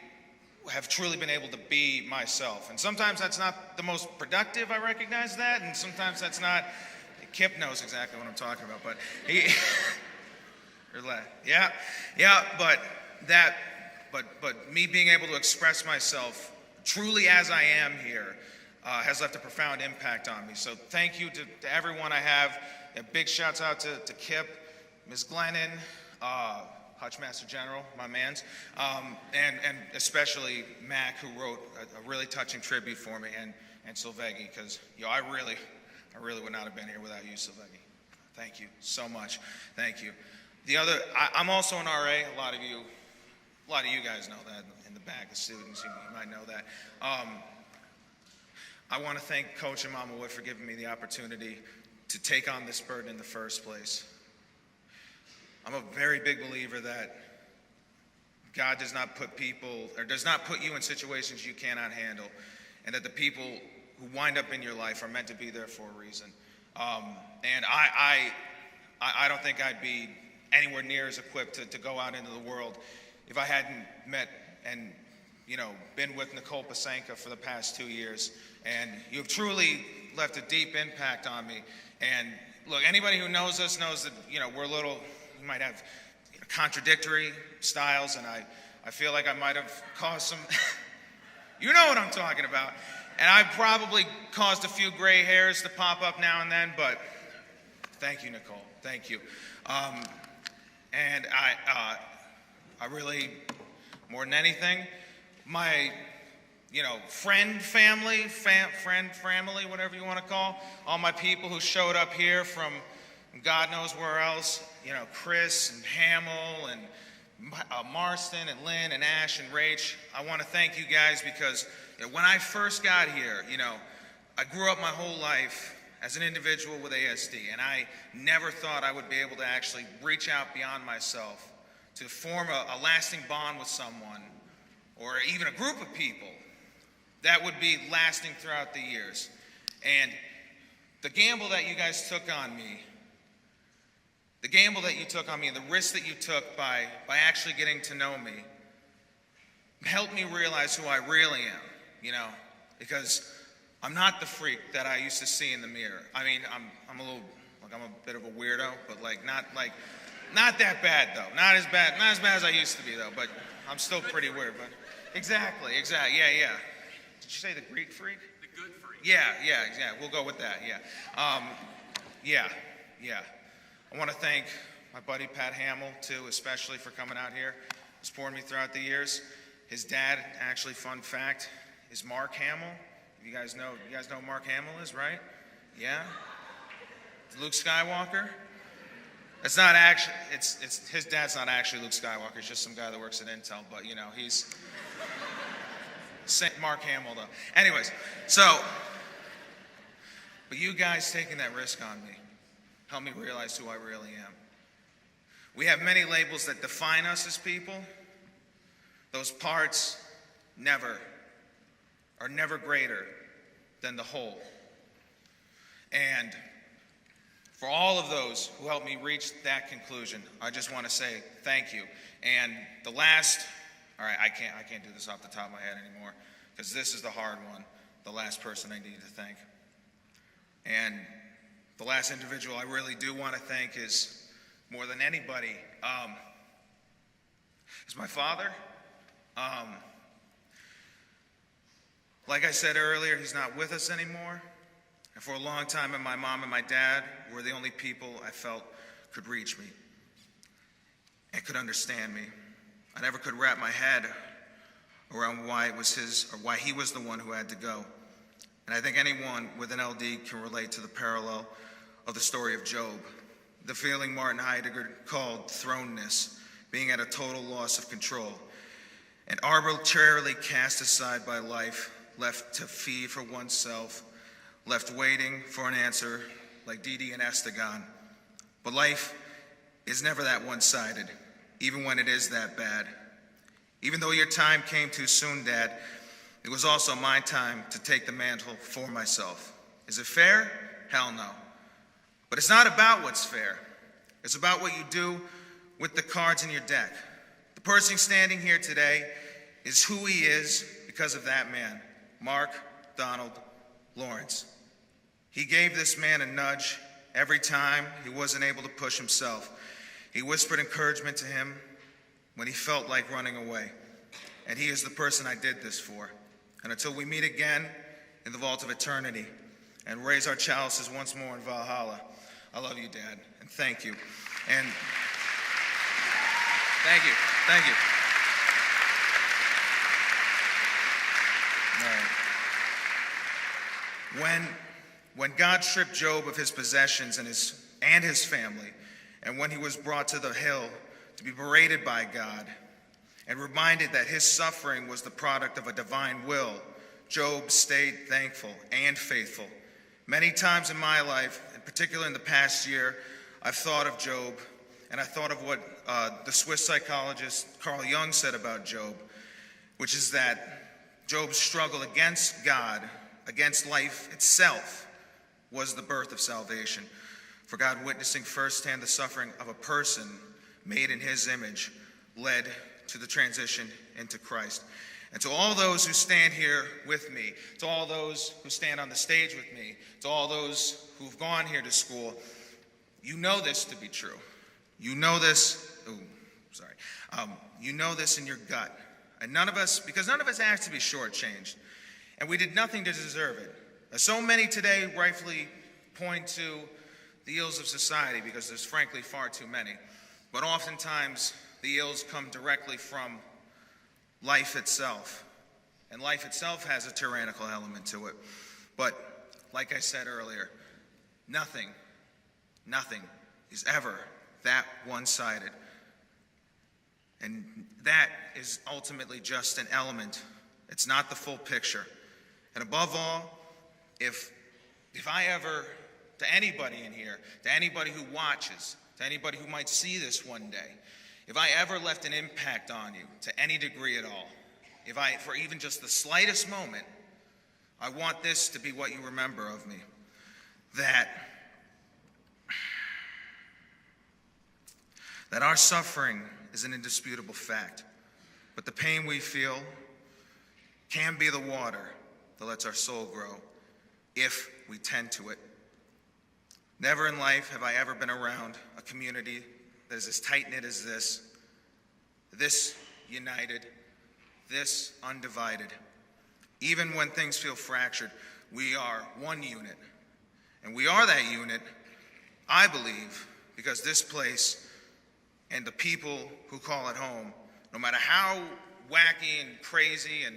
have truly been able to be myself. And sometimes that's not the most productive, I recognize that, and sometimes that's not. Kip knows exactly what I'm talking about, but but me being able to express myself truly as I am here has left a profound impact on me. So thank you to everyone I have. Big shouts out to Kip, Ms. Glennon, Hutchmaster General, my mans, and especially Mac, who wrote a really touching tribute for me, and Sylvegi, because I really would not have been here without you, Sylvegi. Thank you so much. Thank you. I'm also an RA. A lot of you guys know that in the back, the students, you might know that. I want to thank Coach and Mama Wood for giving me the opportunity to take on this burden in the first place. I'm a very big believer that God does not put you in situations you cannot handle, and that the people who wind up in your life are meant to be there for a reason. And I don't think I'd be anywhere near as equipped to go out into the world if I hadn't met and been with Nicole Pasenka for the past 2 years. And you've truly left a deep impact on me. And look, anybody who knows us knows that we might have contradictory styles, and I feel like I might have caused some you know what I'm talking about. And I probably caused a few gray hairs to pop up now and then, but thank you, Nicole. Thank you. And I really, more than anything, my friend family, whatever you want to call, all my people who showed up here from God knows where else, Chris and Hamill and Marston and Lynn and Ash and Rach. I want to thank you guys because when I first got here, I grew up my whole life as an individual with ASD, and I never thought I would be able to actually reach out beyond myself to form a lasting bond with someone or even a group of people that would be lasting throughout the years. And the gamble that you guys took on me, and the risk that you took by actually getting to know me helped me realize who I really am, because I'm not the freak that I used to see in the mirror. I mean, I'm a bit of a weirdo, but not that bad though. Not as bad as I used to be though, but I'm still pretty weird. But exactly, yeah. Did you say the Greek freak? The good freak. Yeah. We'll go with that. Yeah. I want to thank my buddy Pat Hamill too, especially for coming out here, supporting me throughout the years. His dad, actually, fun fact, is Mark Hamill. You guys know who Mark Hamill is, right? Yeah. Luke Skywalker. It's not actually. It's his dad's not actually Luke Skywalker. It's just some guy that works at Intel. But he's Saint Mark Hamill though. Anyways, but you guys taking that risk on me helped me realize who I really am. We have many labels that define us as people. Those parts are never greater than the whole. And for all of those who helped me reach that conclusion, I just want to say thank you. And all right, I can't do this off the top of my head anymore, because this is the hard one. the last person I need to thank. And the last individual I really do want to thank is, more than anybody, is my father. Like I said earlier, he's not with us anymore. And for a long time, my mom and my dad were the only people I felt could reach me and could understand me. I never could wrap my head around why it was his, or why he was the one who had to go. And I think anyone with an LD can relate to the parallel of the story of Job, the feeling Martin Heidegger called thrownness, being at a total loss of control, and arbitrarily cast aside by life, left to feed for oneself, left waiting for an answer like Didi and Estegon. But life is never that one-sided, even when it is that bad. Even though your time came too soon, Dad, it was also my time to take the mantle for myself. Is it fair? Hell no. But it's not about what's fair. It's about what you do with the cards in your deck. The person standing here today is who he is because of that man, Mark Donald Lawrence. He gave this man a nudge every time he wasn't able to push himself. He whispered encouragement to him when he felt like running away. And he is the person I did this for. And until we meet again in the vault of eternity and raise our chalices once more in Valhalla, I love you, Dad, and thank you. And thank you. All right. When God stripped Job of his possessions and his family, and when he was brought to the hill to be berated by God and reminded that his suffering was the product of a divine will, Job stayed thankful and faithful. Many times in my life, in particular in the past year, I've thought of Job, and I thought of what the Swiss psychologist Carl Jung said about Job, which is that Job's struggle against God, against life itself, was the birth of salvation. For God, witnessing firsthand the suffering of a person made in his image, led to the transition into Christ. And to all those who stand here with me, to all those who stand on the stage with me, to all those who've gone here to school, you know this to be true. You know this, you know this in your gut. And because none of us asked to be shortchanged. And we did nothing to deserve it. So many today rightfully point to the ills of society because there's frankly far too many. But oftentimes the ills come directly from life itself. And life itself has a tyrannical element to it. But like I said earlier, nothing is ever that one-sided. And that is ultimately just an element. It's not the full picture. And above all, if I ever, to anybody in here, to anybody who watches, to anybody who might see this one day, if I ever left an impact on you to any degree at all, for even just the slightest moment, I want this to be what you remember of me. That our suffering is an indisputable fact, but the pain we feel can be the water that lets our soul grow if we tend to it. Never in life have I ever been around a community that is as tight-knit as this united, this undivided. Even when things feel fractured, we are one unit. And we are that unit, I believe, because this place and the people who call it home, no matter how wacky and crazy and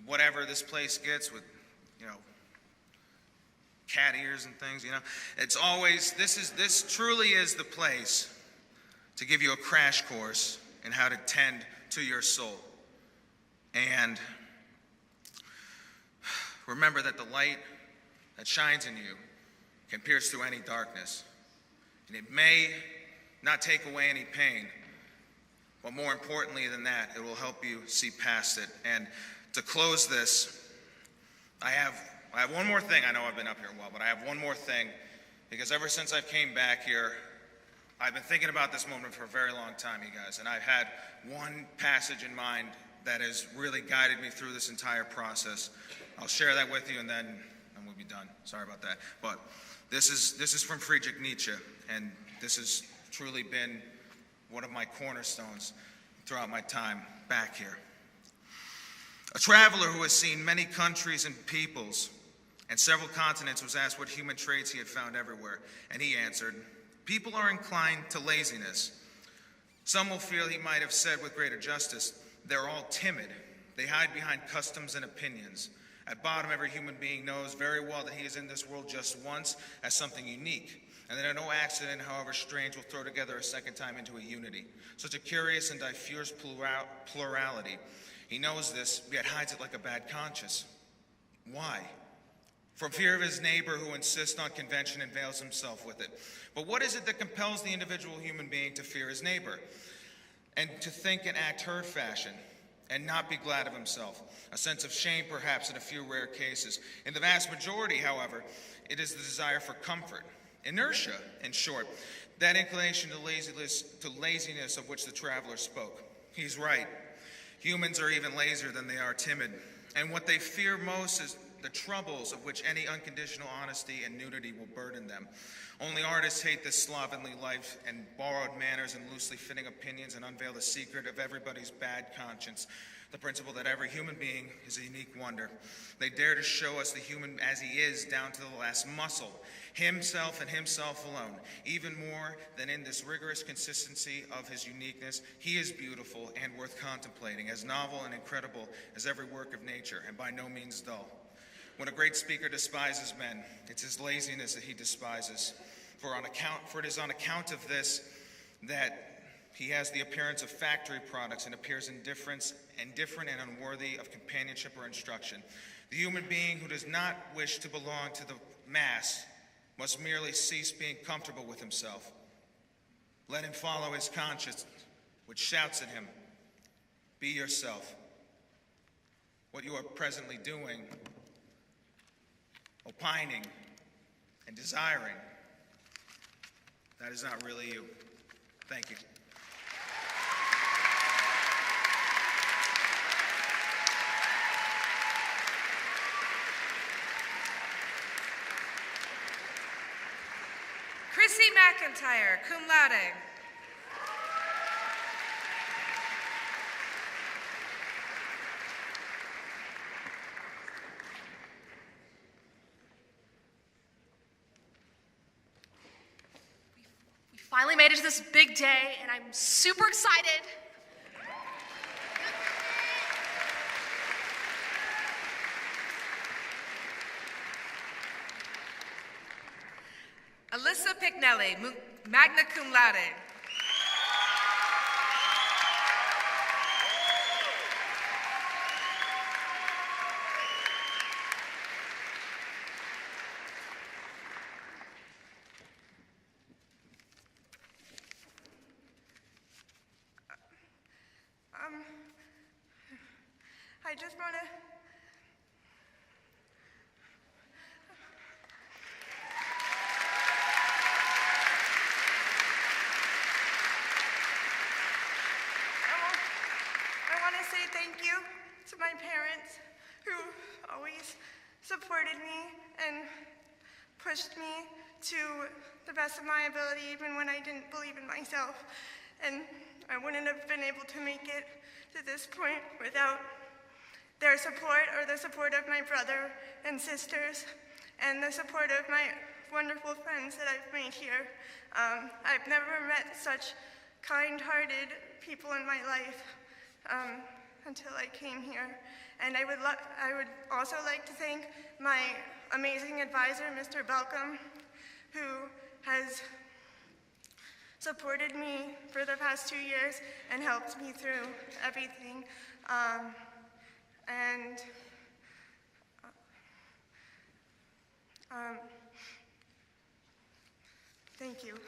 whatever this place gets with, cat ears and things, it's always, this truly is the place to give you a crash course in how to tend to your soul. And remember that the light that shines in you can pierce through any darkness. And it may not take away any pain, but more importantly than that, it will help you see past it. And to close this, I have one more thing. I know I've been up here a while, but I have one more thing, because ever since I came back here, I've been thinking about this moment for a very long time, you guys, and I've had one passage in mind that has really guided me through this entire process. I'll share that with you, and then we'll be done. Sorry about that. But this is from Friedrich Nietzsche, and this has truly been one of my cornerstones throughout my time back here. A traveler who has seen many countries and peoples and several continents was asked what human traits he had found everywhere, and he answered, "People are inclined to laziness." Some will feel he might have said with greater justice, "They're all timid. They hide behind customs and opinions." At bottom, every human being knows very well that he is in this world just once as something unique, and that no accident, however strange, will throw together a second time into a unity. Such a curious and diffuse plurality. He knows this, yet hides it like a bad conscience. Why? From fear of his neighbor who insists on convention and veils himself with it. But what is it that compels the individual human being to fear his neighbor and to think and act herd fashion and not be glad of himself? A sense of shame, perhaps, in a few rare cases. In the vast majority, however, it is the desire for comfort. Inertia, in short, that inclination to laziness of which the traveler spoke. He's right. Humans are even lazier than they are timid. And what they fear most is the troubles of which any unconditional honesty and nudity will burden them. Only artists hate this slovenly life and borrowed manners and loosely fitting opinions and unveil the secret of everybody's bad conscience, the principle that every human being is a unique wonder. They dare to show us the human as he is down to the last muscle, himself and himself alone. Even more than in this rigorous consistency of his uniqueness, he is beautiful and worth contemplating, as novel and incredible as every work of nature, and by no means dull. When a great speaker despises men, it's his laziness that he despises. For it is on account of this that he has the appearance of factory products and appears indifferent and unworthy of companionship or instruction. The human being who does not wish to belong to the mass must merely cease being comfortable with himself. Let him follow his conscience, which shouts at him, "Be yourself." What you are presently doing, opining and desiring, that is not really you. Thank you. Chrissy McIntyre, cum laude. We finally made it to this big day, and I'm super excited. Alyssa Pignelli, magna cum laude. I just want to say thank you to my parents who always supported me and pushed me to the best of my ability even when I didn't believe in myself. And I wouldn't have been able to make it to this point without their support or the support of my brother and sisters and the support of my wonderful friends that I've made here. I've never met such kind-hearted people in my life. Until I came here. And I would also like to thank my amazing advisor, Mr. Belcom, who has supported me for the past 2 years and helped me through everything. Thank you.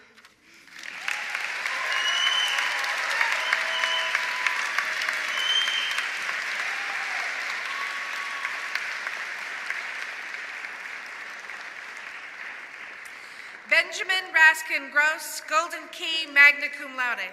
Benjamin Raskin Gross, Golden Key, magna cum laude.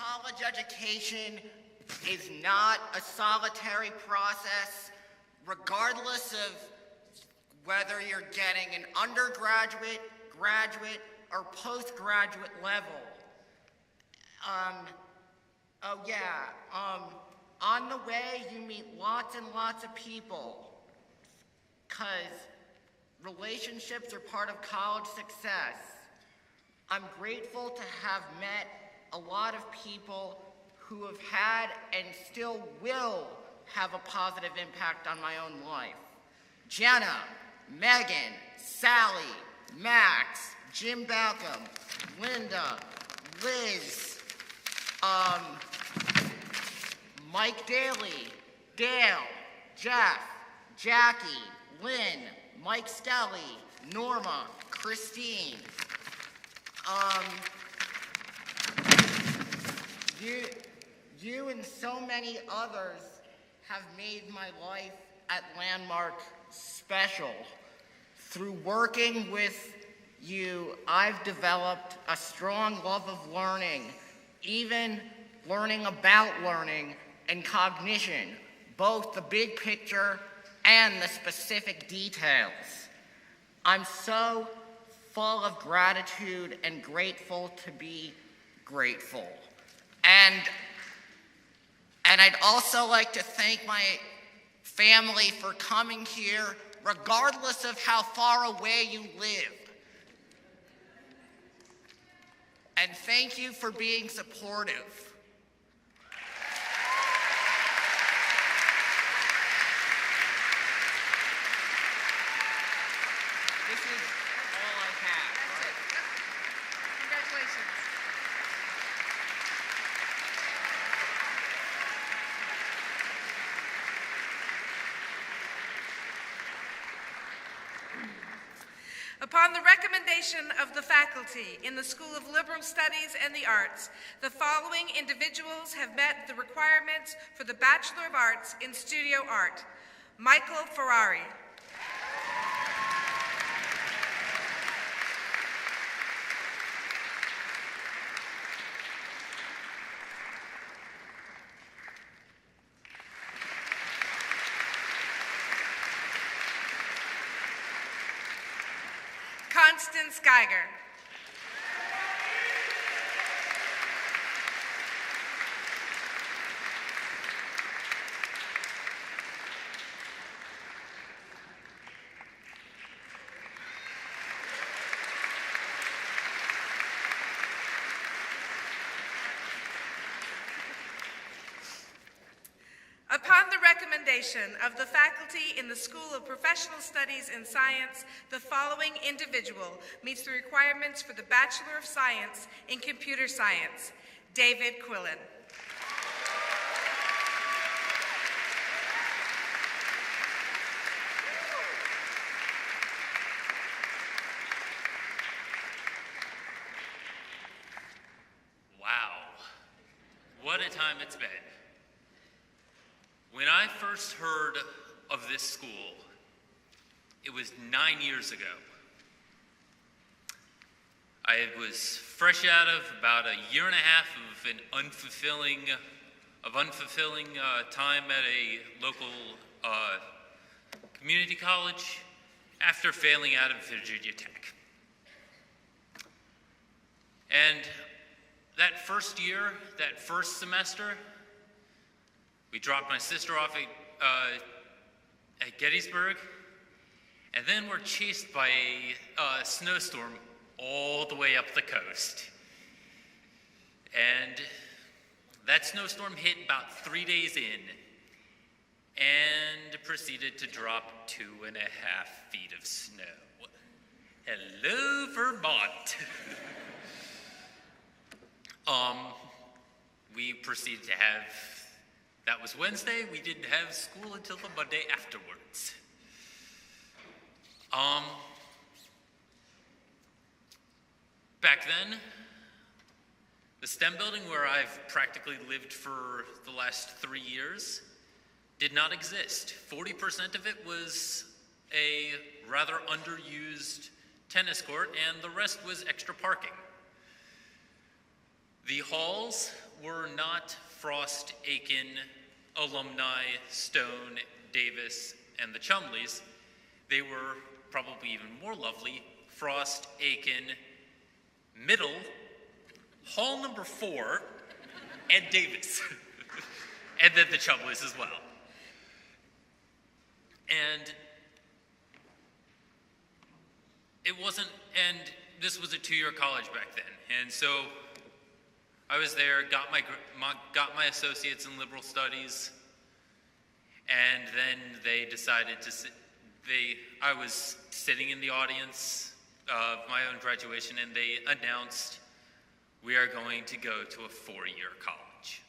college education is not a solitary process, regardless of whether you're getting an undergraduate, graduate, or postgraduate level. On the way, you meet lots and lots of people, because relationships are part of college success. I'm grateful to have met a lot of people who have had and still will have a positive impact on my own life. Jenna, Megan, Sally, Max, Jim Balcom, Linda, Liz, Mike Daly, Dale, Jeff, Jackie, Lynn, Mike Skelly, Norma, Christine. You and so many others have made my life at Landmark special. Through working with you, I've developed a strong love of learning, even learning about learning and cognition, both the big picture and the specific details. I'm so full of gratitude and grateful to be grateful. And I'd also like to thank my family for coming here, regardless of how far away you live. And thank you for being supportive. This is all I have. That's it. Congratulations. Upon the recommendation of the faculty in the School of Liberal Studies and the Arts, the following individuals have met the requirements for the Bachelor of Arts in Studio Art. Michael Ferrari. Constance Geiger. Upon the recommendation of the faculty in the School of Professional Studies and Science, the following individual meets the requirements for the Bachelor of Science in Computer Science: David Quillen. Wow, what a time it's been. When I first heard of this school, it was 9 years ago. I was fresh out of about a year and a half of an unfulfilling time at a local community college after failing out of Virginia Tech. And that first year, that first semester, we dropped my sister off at Gettysburg, and then we're chased by a snowstorm all the way up the coast. And that snowstorm hit about 3 days in and proceeded to drop 2.5 feet of snow. Hello, Vermont. We proceeded to have, that was Wednesday, we didn't have school until the Monday afterwards. Back then, the STEM building where I've practically lived for the last 3 years did not exist. 40% of it was a rather underused tennis court, and the rest was extra parking. The halls were not Frost, Aiken, Alumni, Stone, Davis, and the Chumleys. They were probably even more lovely: Frost, Aiken, Middle, Hall number 4, and Davis. And then the Chumleys as well. And it wasn't, and this was a 2-year college back then. And so I was there, got my associates in liberal studies, and then they decided to I was sitting in the audience of my own graduation, and they announced, we are going to go to a 4-year college.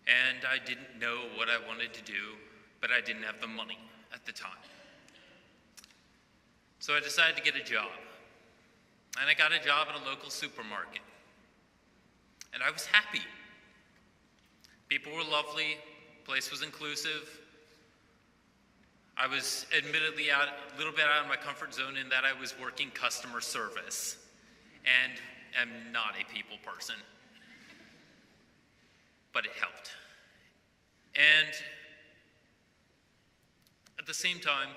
And I didn't know what I wanted to do, but I didn't have the money at the time. So I decided to get a job. And I got a job at a local supermarket. And I was happy. People were lovely, place was inclusive. I was admittedly a little bit out of my comfort zone in that I was working customer service and am not a people person. But it helped. And at the same time,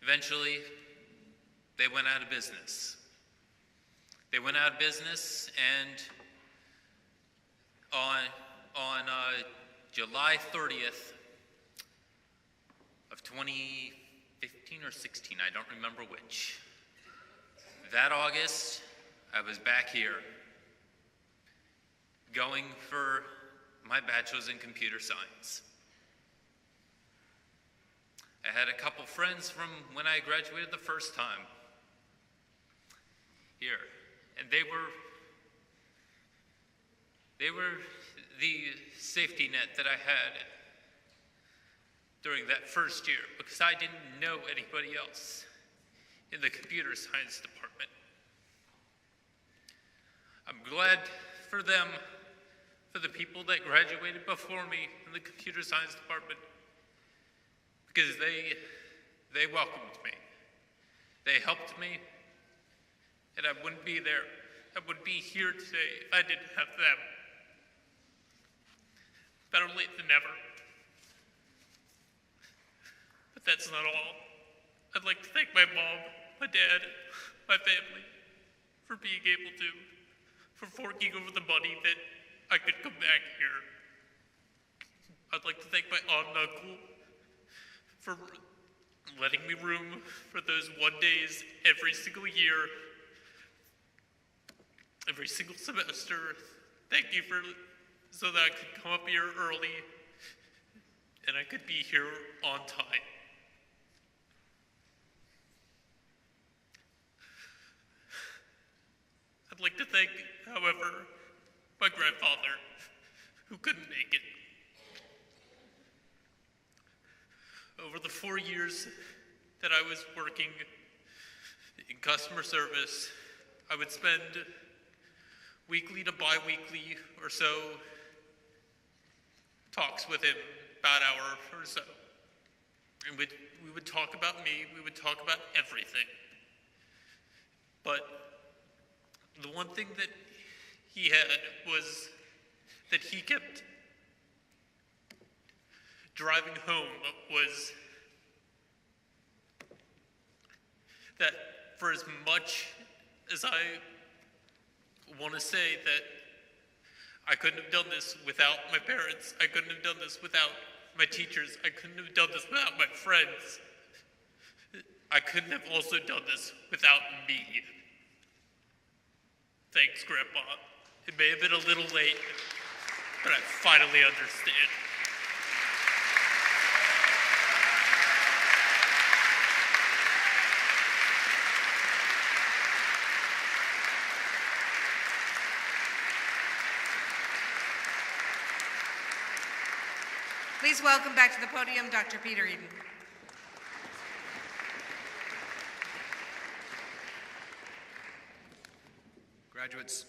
eventually, they went out of business. They went out of business, and on July 30th of 2015 or 16, I don't remember which, that August, I was back here going for my bachelor's in computer science. I had a couple friends from when I graduated the first time here, and they were the safety net that I had during that first year, because I didn't know anybody else in the computer science department. I'm glad for them, for the people that graduated before me in the computer science department, because they welcomed me. They helped me, and I wouldn't be there. I wouldn't be here today if I didn't have them. Better late than never. But that's not all. I'd like to thank my mom, my dad, my family for being able to, for forking over the money that I could come back here. I'd like to thank my aunt and uncle for letting me room for those 1 days every single year, every single semester. Thank you so that I could come up here early and I could be here on time. I'd like to thank, however, my grandfather, who couldn't make it. Over the 4 years that I was working in customer service, I would spend weekly to bi-weekly or so talks with him, about an hour or so. And we would talk about me, we would talk about everything. But the one thing that he had was that he kept driving home was that for as much as I want to say that I couldn't have done this without my parents, I couldn't have done this without my teachers, I couldn't have done this without my friends, I couldn't have also done this without me. Thanks, Grandpa. It may have been a little late, but I finally understand. Please welcome back to the podium Dr. Peter Eden. Graduates,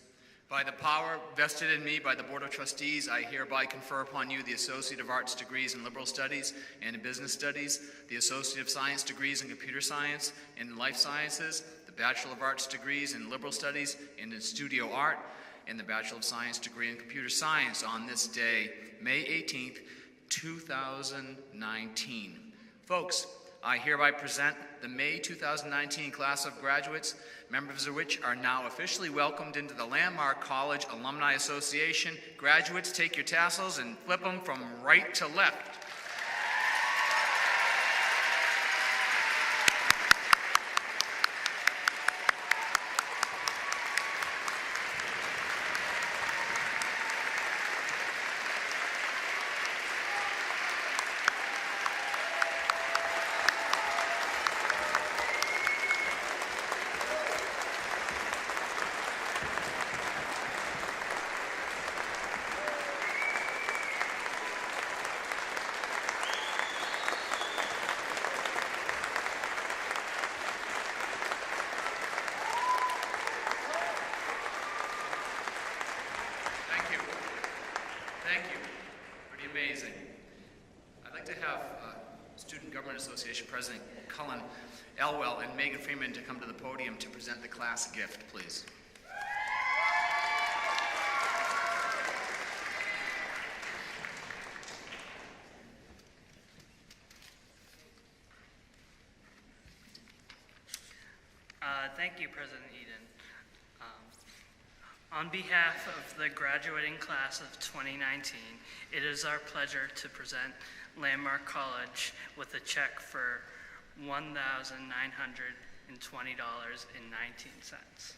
by the power vested in me by the Board of Trustees, I hereby confer upon you the Associate of Arts degrees in Liberal Studies and in Business Studies, the Associate of Science degrees in Computer Science and in Life Sciences, the Bachelor of Arts degrees in Liberal Studies and in Studio Art, and the Bachelor of Science degree in Computer Science on this day, May 18th, 2019. Folks, I hereby present the May 2019 class of graduates, members of which are now officially welcomed into the Landmark College Alumni Association. Graduates, take your tassels and flip them from right to left. Thank you. Pretty amazing. I'd like to have Student Government Association President Cullen Elwell and Megan Freeman to come to the podium to present the class gift, please. Thank you, President Eden. On behalf of the graduating class of 2019, it is our pleasure to present Landmark College with a check for $1,920.19.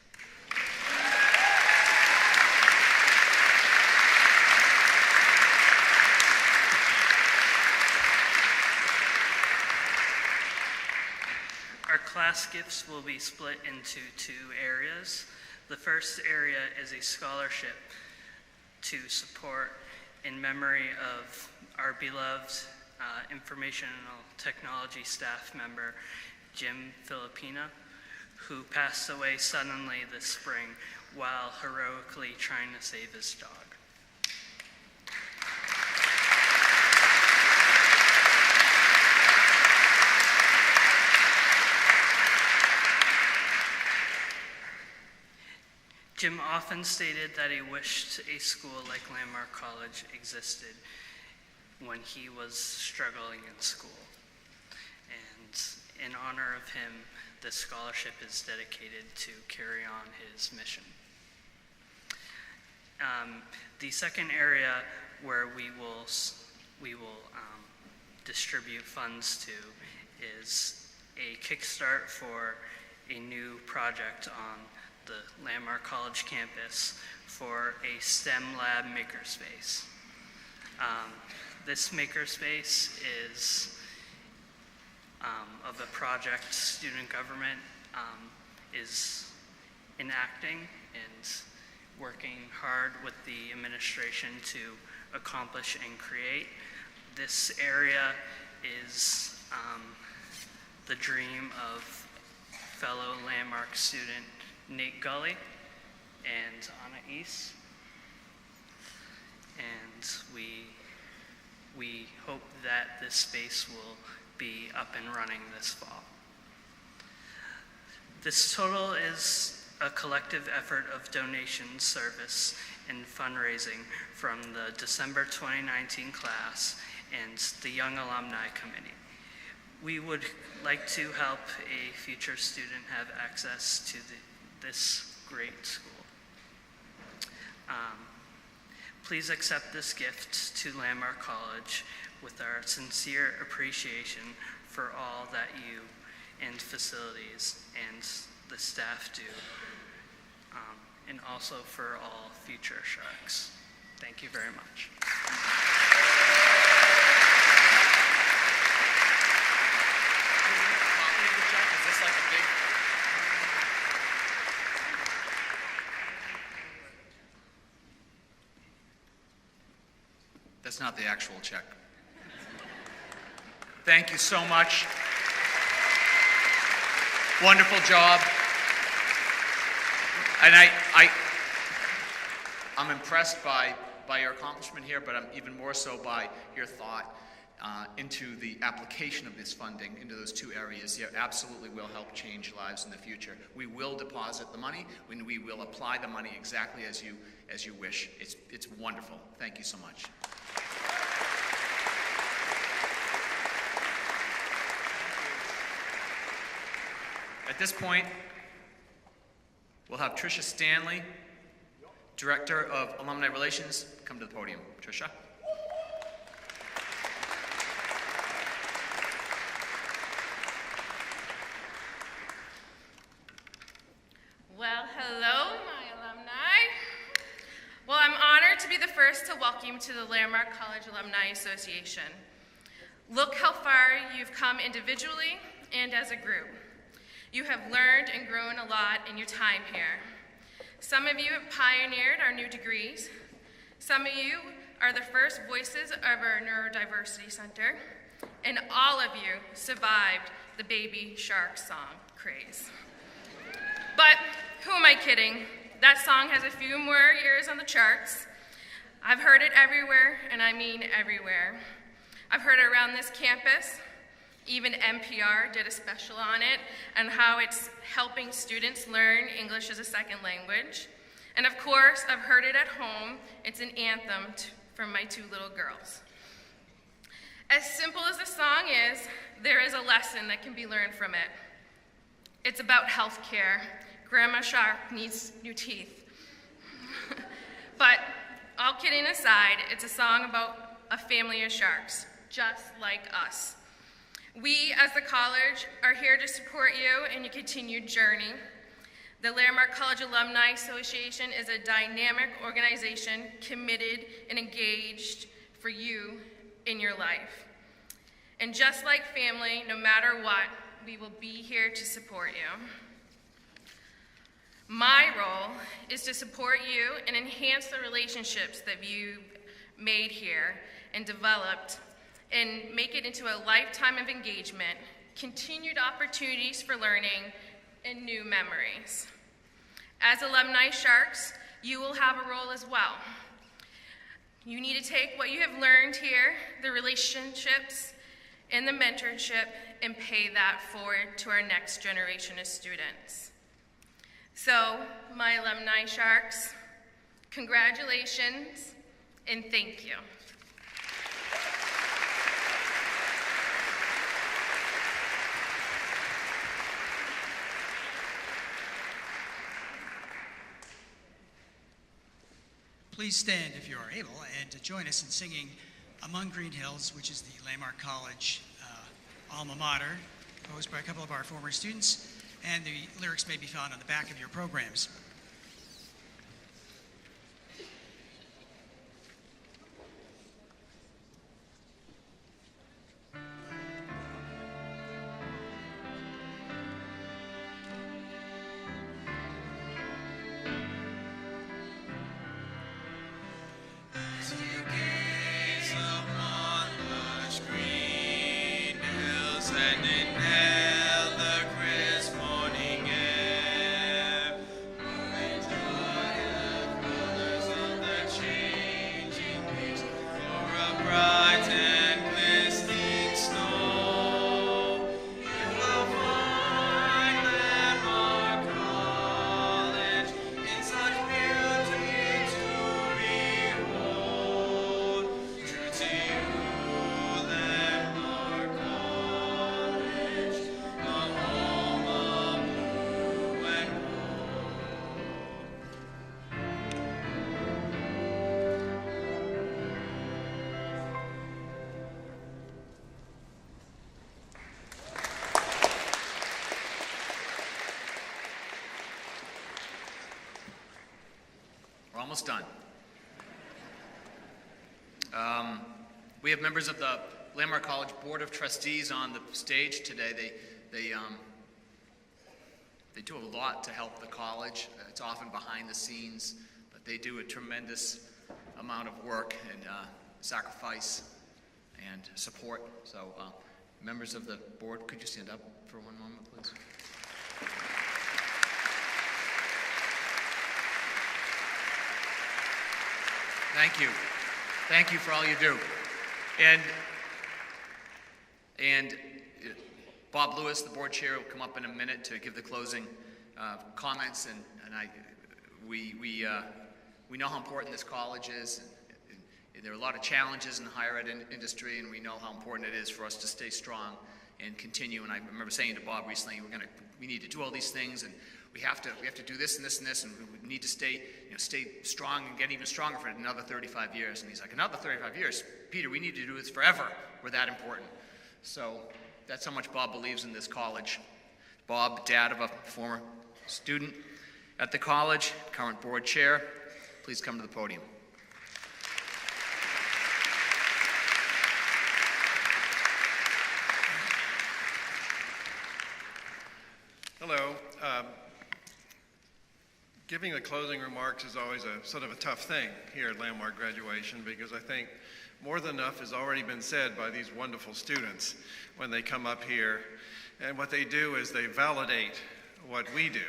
Our class gifts will be split into two areas. The first area is a scholarship to support in memory of our beloved informational technology staff member, Jim Filipina, who passed away suddenly this spring while heroically trying to save his dog. Jim often stated that he wished a school like Landmark College existed when he was struggling in school. And in honor of him, this scholarship is dedicated to carry on his mission. The second area where we will distribute funds to is a kickstart for a new project on the Landmark College campus for a STEM lab makerspace. This makerspace is of a project student government is enacting and working hard with the administration to accomplish and create. This area is the dream of fellow Landmark student Nate Gully and Anna East, and we hope that this space will be up and running this fall. This total is a collective effort of donation, service, and fundraising from the December 2019 class and the Young Alumni Committee. We would like to help a future student have access to this great school. Please accept this gift to Landmark College with our sincere appreciation for all that you and facilities and the staff do, and also for all future Sharks. Thank you very much. Is this like a big... That's not the actual check. Thank you so much. Wonderful job. And I'm impressed by your accomplishment here, but I'm even more so by your thought. into the application of this funding into those two areas, it absolutely will help change lives in the future. We will deposit the money, and we will apply the money exactly as you wish. It's wonderful. Thank you so much. At this point, we'll have Tricia Stanley, Director of Alumni Relations, come to the podium. Tricia. Well, hello, my alumni. Well, I'm honored to be the first to welcome you to the Landmark College Alumni Association. Look how far you've come individually and as a group. You have learned and grown a lot in your time here. Some of you have pioneered our new degrees. Some of you are the first voices of our Neurodiversity Center, and all of you survived the Baby Shark song craze. But who am I kidding? That song has a few more years on the charts. I've heard it everywhere, and I mean everywhere. I've heard it around this campus. Even NPR did a special on it and how it's helping students learn English as a second language. And of course, I've heard it at home. It's an anthem from my two little girls. As simple as the song is, there is a lesson that can be learned from it. It's about health care. Grandma Shark needs new teeth. But all kidding aside, it's a song about a family of sharks, just like us. We, as the college, are here to support you in your continued journey. The Landmark College Alumni Association is a dynamic organization committed and engaged for you in your life. And just like family, no matter what, we will be here to support you. My role is to support you and enhance the relationships that you've made here and developed and make it into a lifetime of engagement, continued opportunities for learning, and new memories. As Alumni Sharks, you will have a role as well. You need to take what you have learned here, the relationships and the mentorship, and pay that forward to our next generation of students. So, my Alumni Sharks, congratulations and thank you. Please stand if you are able and to join us in singing Among Green Hills, which is the Landmark College alma mater, composed by a couple of our former students, and the lyrics may be found on the back of your programs. Almost done. We have members of the Landmark College Board of Trustees on the stage today. They do a lot to help the college. It's often behind the scenes, but they do a tremendous amount of work and sacrifice and support. So members of the board, could you stand up for one moment, please? Thank you. Thank you for all you do. And And Bob Lewis, the board chair, will come up in a minute to give the closing comments, and we know how important this college is. There are a lot of challenges in the higher ed industry, and we know how important it is for us to stay strong and continue. And I remember saying to Bob recently, we need to do all these things, and we have to do this and this and this, and we need to stay strong and get even stronger for another 35 years. And he's like, another 35 years? Peter, we need to do this forever. We're that important. So that's how much Bob believes in this college. Bob, dad of a former student at the college, current board chair, please come to the podium. Hello. Giving the closing remarks is always a sort of a tough thing here at Landmark graduation, because I think more than enough has already been said by these wonderful students when they come up here. And what they do is they validate what we do.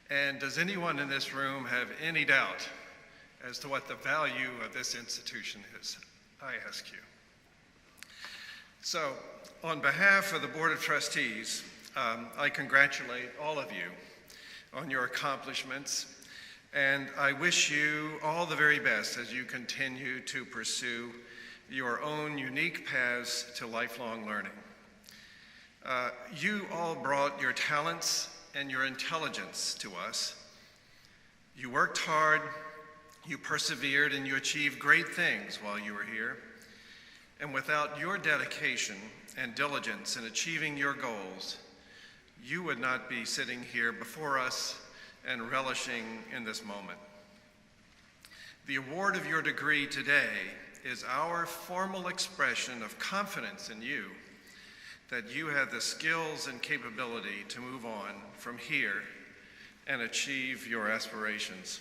And does anyone in this room have any doubt as to what the value of this institution is? I ask you. So, on behalf of the Board of Trustees, I congratulate all of you on your accomplishments, and I wish you all the very best as you continue to pursue your own unique paths to lifelong learning. You all brought your talents and your intelligence to us. You worked hard, you persevered, and you achieved great things while you were here. And without your dedication and diligence in achieving your goals, you would not be sitting here before us and relishing in this moment. The award of your degree today is our formal expression of confidence in you that you have the skills and capability to move on from here and achieve your aspirations.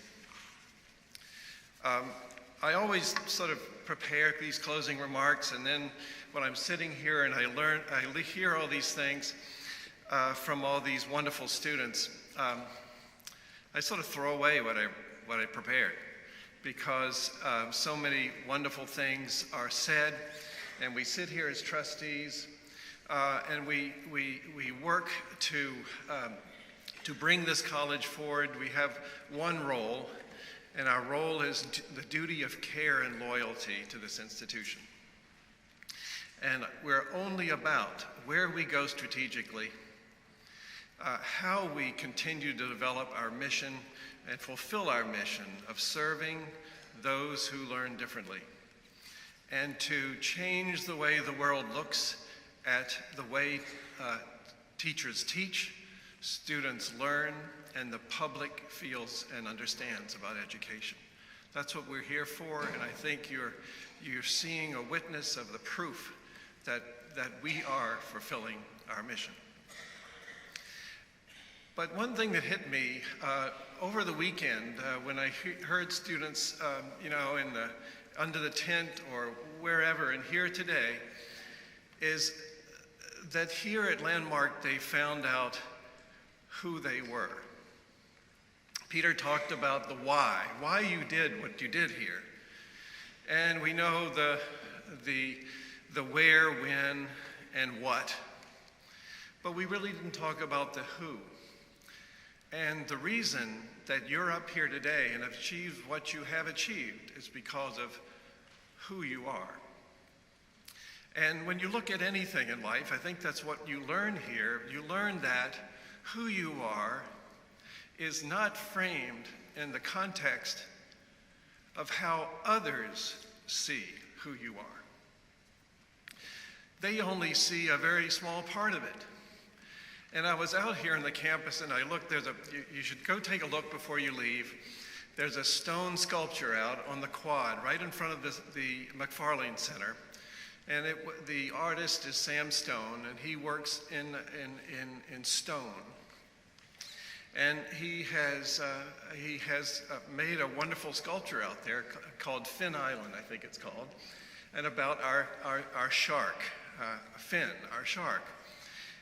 I always sort of prepare these closing remarks, and then when I'm sitting here and I hear all these things from all these wonderful students, I sort of throw away what I prepared, because so many wonderful things are said, and we sit here as trustees, and we work to bring this college forward. We have one role, and our role is the duty of care and loyalty to this institution. And we're only about where we go strategically, how we continue to develop our mission and fulfill our mission of serving those who learn differently, and to change the way the world looks at the way teachers teach, students learn, and the public feels and understands about education. That's what we're here for, and I think you're seeing a witness of the proof that we are fulfilling our mission. But one thing that hit me over the weekend when I heard students, under the tent or wherever, and here today, is that here at Landmark they found out who they were. Peter talked about the why you did what you did here. And we know the where, when, and what. But we really didn't talk about the who. And the reason that you're up here today and have achieved what you have achieved is because of who you are. And when you look at anything in life, I think that's what you learn here. You learn that who you are is not framed in the context of how others see who you are. They only see a very small part of it. And I was out here on the campus and I looked, you should go take a look before you leave. There's a stone sculpture out on the quad right in front of the McFarlane Center. And the artist is Sam Stone, and he works in stone. And he has made a wonderful sculpture out there called Finn Island, I think it's called, and about our shark, Finn, our shark.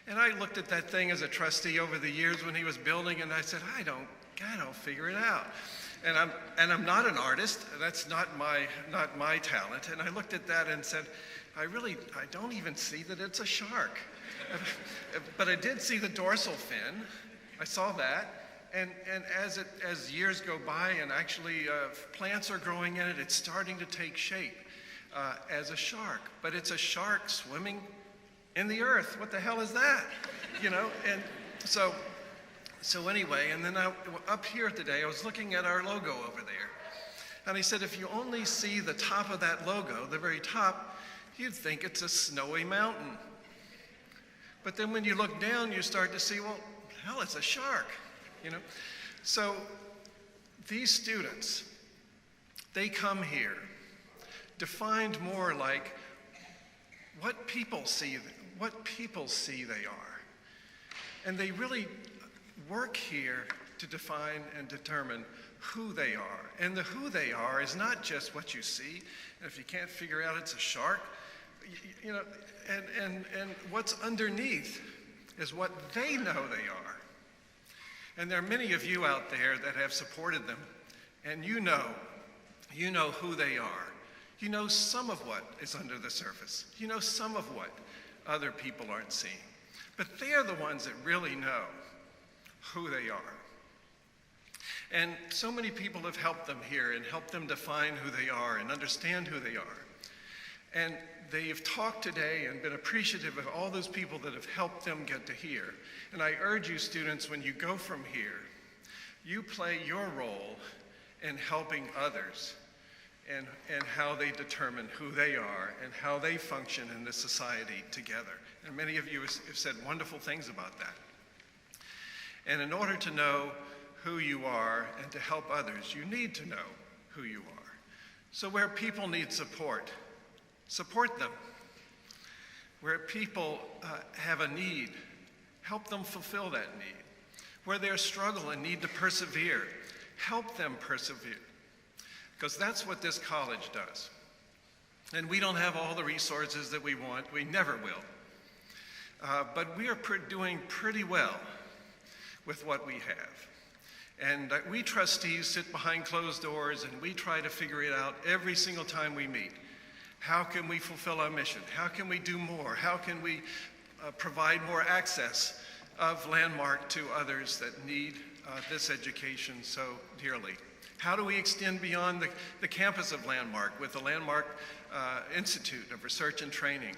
And I looked at that thing as a trustee over the years when he was building, and I said, I don't figure it out. And I'm not an artist. That's not my talent. And I looked at that and said, I don't even see that it's a shark. But I did see the dorsal fin. I saw that. And as years go by and actually plants are growing in it, it's starting to take shape as a shark. But it's a shark swimming in the earth. What the hell is that? You know, and so anyway, and then up here today, I was looking at our logo over there. And I said, if you only see the top of that logo, the very top, you'd think it's a snowy mountain. But then when you look down, you start to see, well, hell, it's a shark, you know? So these students, they come here to find more like what people see they are. And they really work here to define and determine who they are. And the who they are is not just what you see. And if you can't figure out it's a shark, you know, and what's underneath is what they know they are. And there are many of you out there that have supported them, and you know who they are. You know some of what is under the surface. You know some of what other people aren't seeing. But they're the ones that really know who they are. And so many people have helped them here and helped them define who they are and understand who they are. And they've talked today and been appreciative of all those people that have helped them get to here. And I urge you students, when you go from here, you play your role in helping others and how they determine who they are and how they function in this society together. And many of you have said wonderful things about that. And in order to know who you are and to help others, you need to know who you are. So where people need support, support them. Where people have a need, help them fulfill that need. Where they're struggling and need to persevere, help them persevere. Because that's what this college does. And we don't have all the resources that we want. We never will. But we are doing pretty well with what we have. And we trustees sit behind closed doors and we try to figure it out every single time we meet. How can we fulfill our mission? How can we do more? How can we provide more access of Landmark to others that need this education so dearly? How do we extend beyond the campus of Landmark with the Landmark Institute of Research and Training?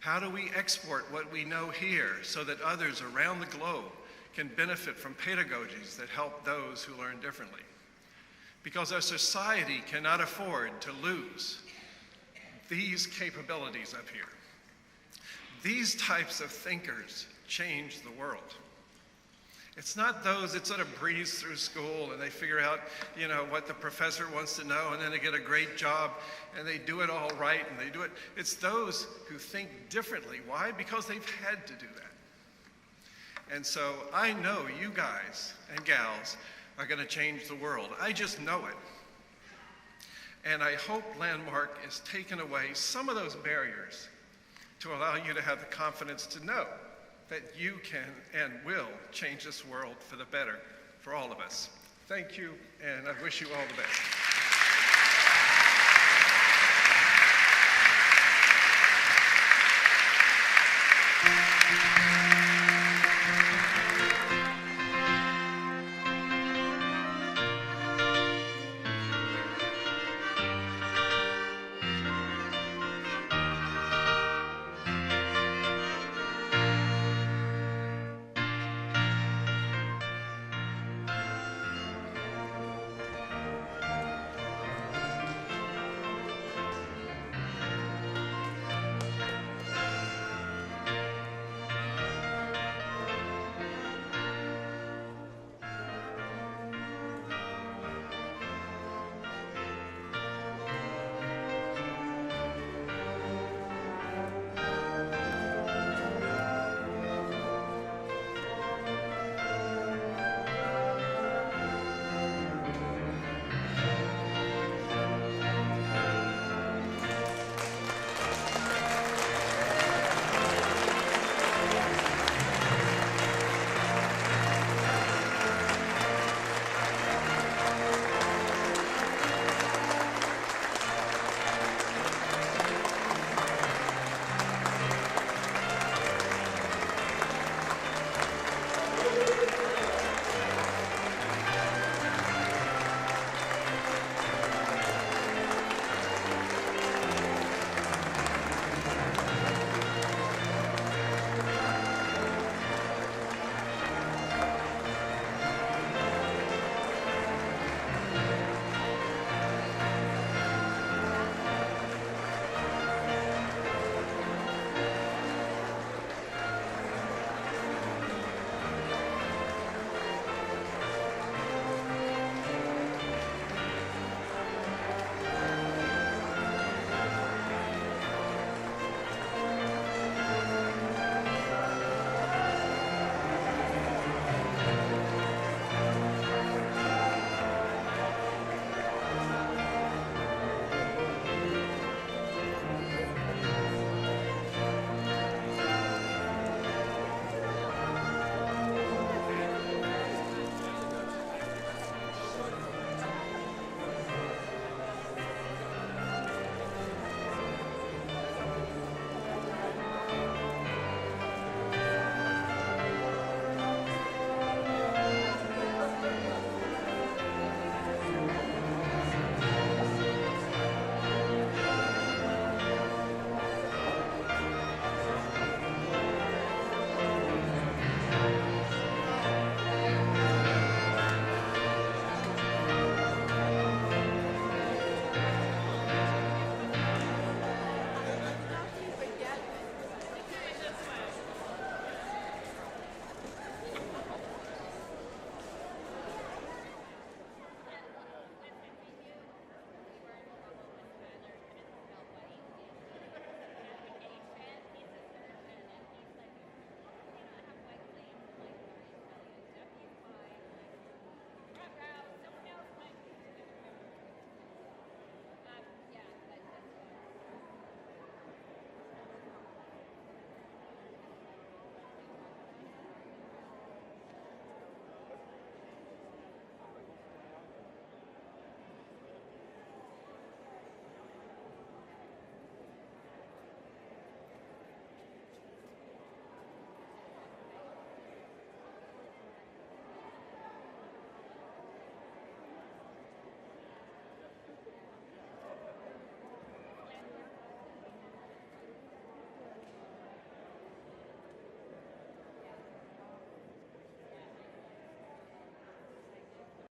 How do we export what we know here so that others around the globe can benefit from pedagogies that help those who learn differently? Because our society cannot afford to lose these capabilities up here. These types of thinkers change the world. It's not those that sort of breeze through school and they figure out, you know, what the professor wants to know and then they get a great job and they do it all right and they do it. It's those who think differently. Why? Because they've had to do that. And so I know you guys and gals are going to change the world. I just know it. And I hope Landmark is taking away some of those barriers to allow you to have the confidence to know that you can and will change this world for the better for all of us. Thank you, and I wish you all the best.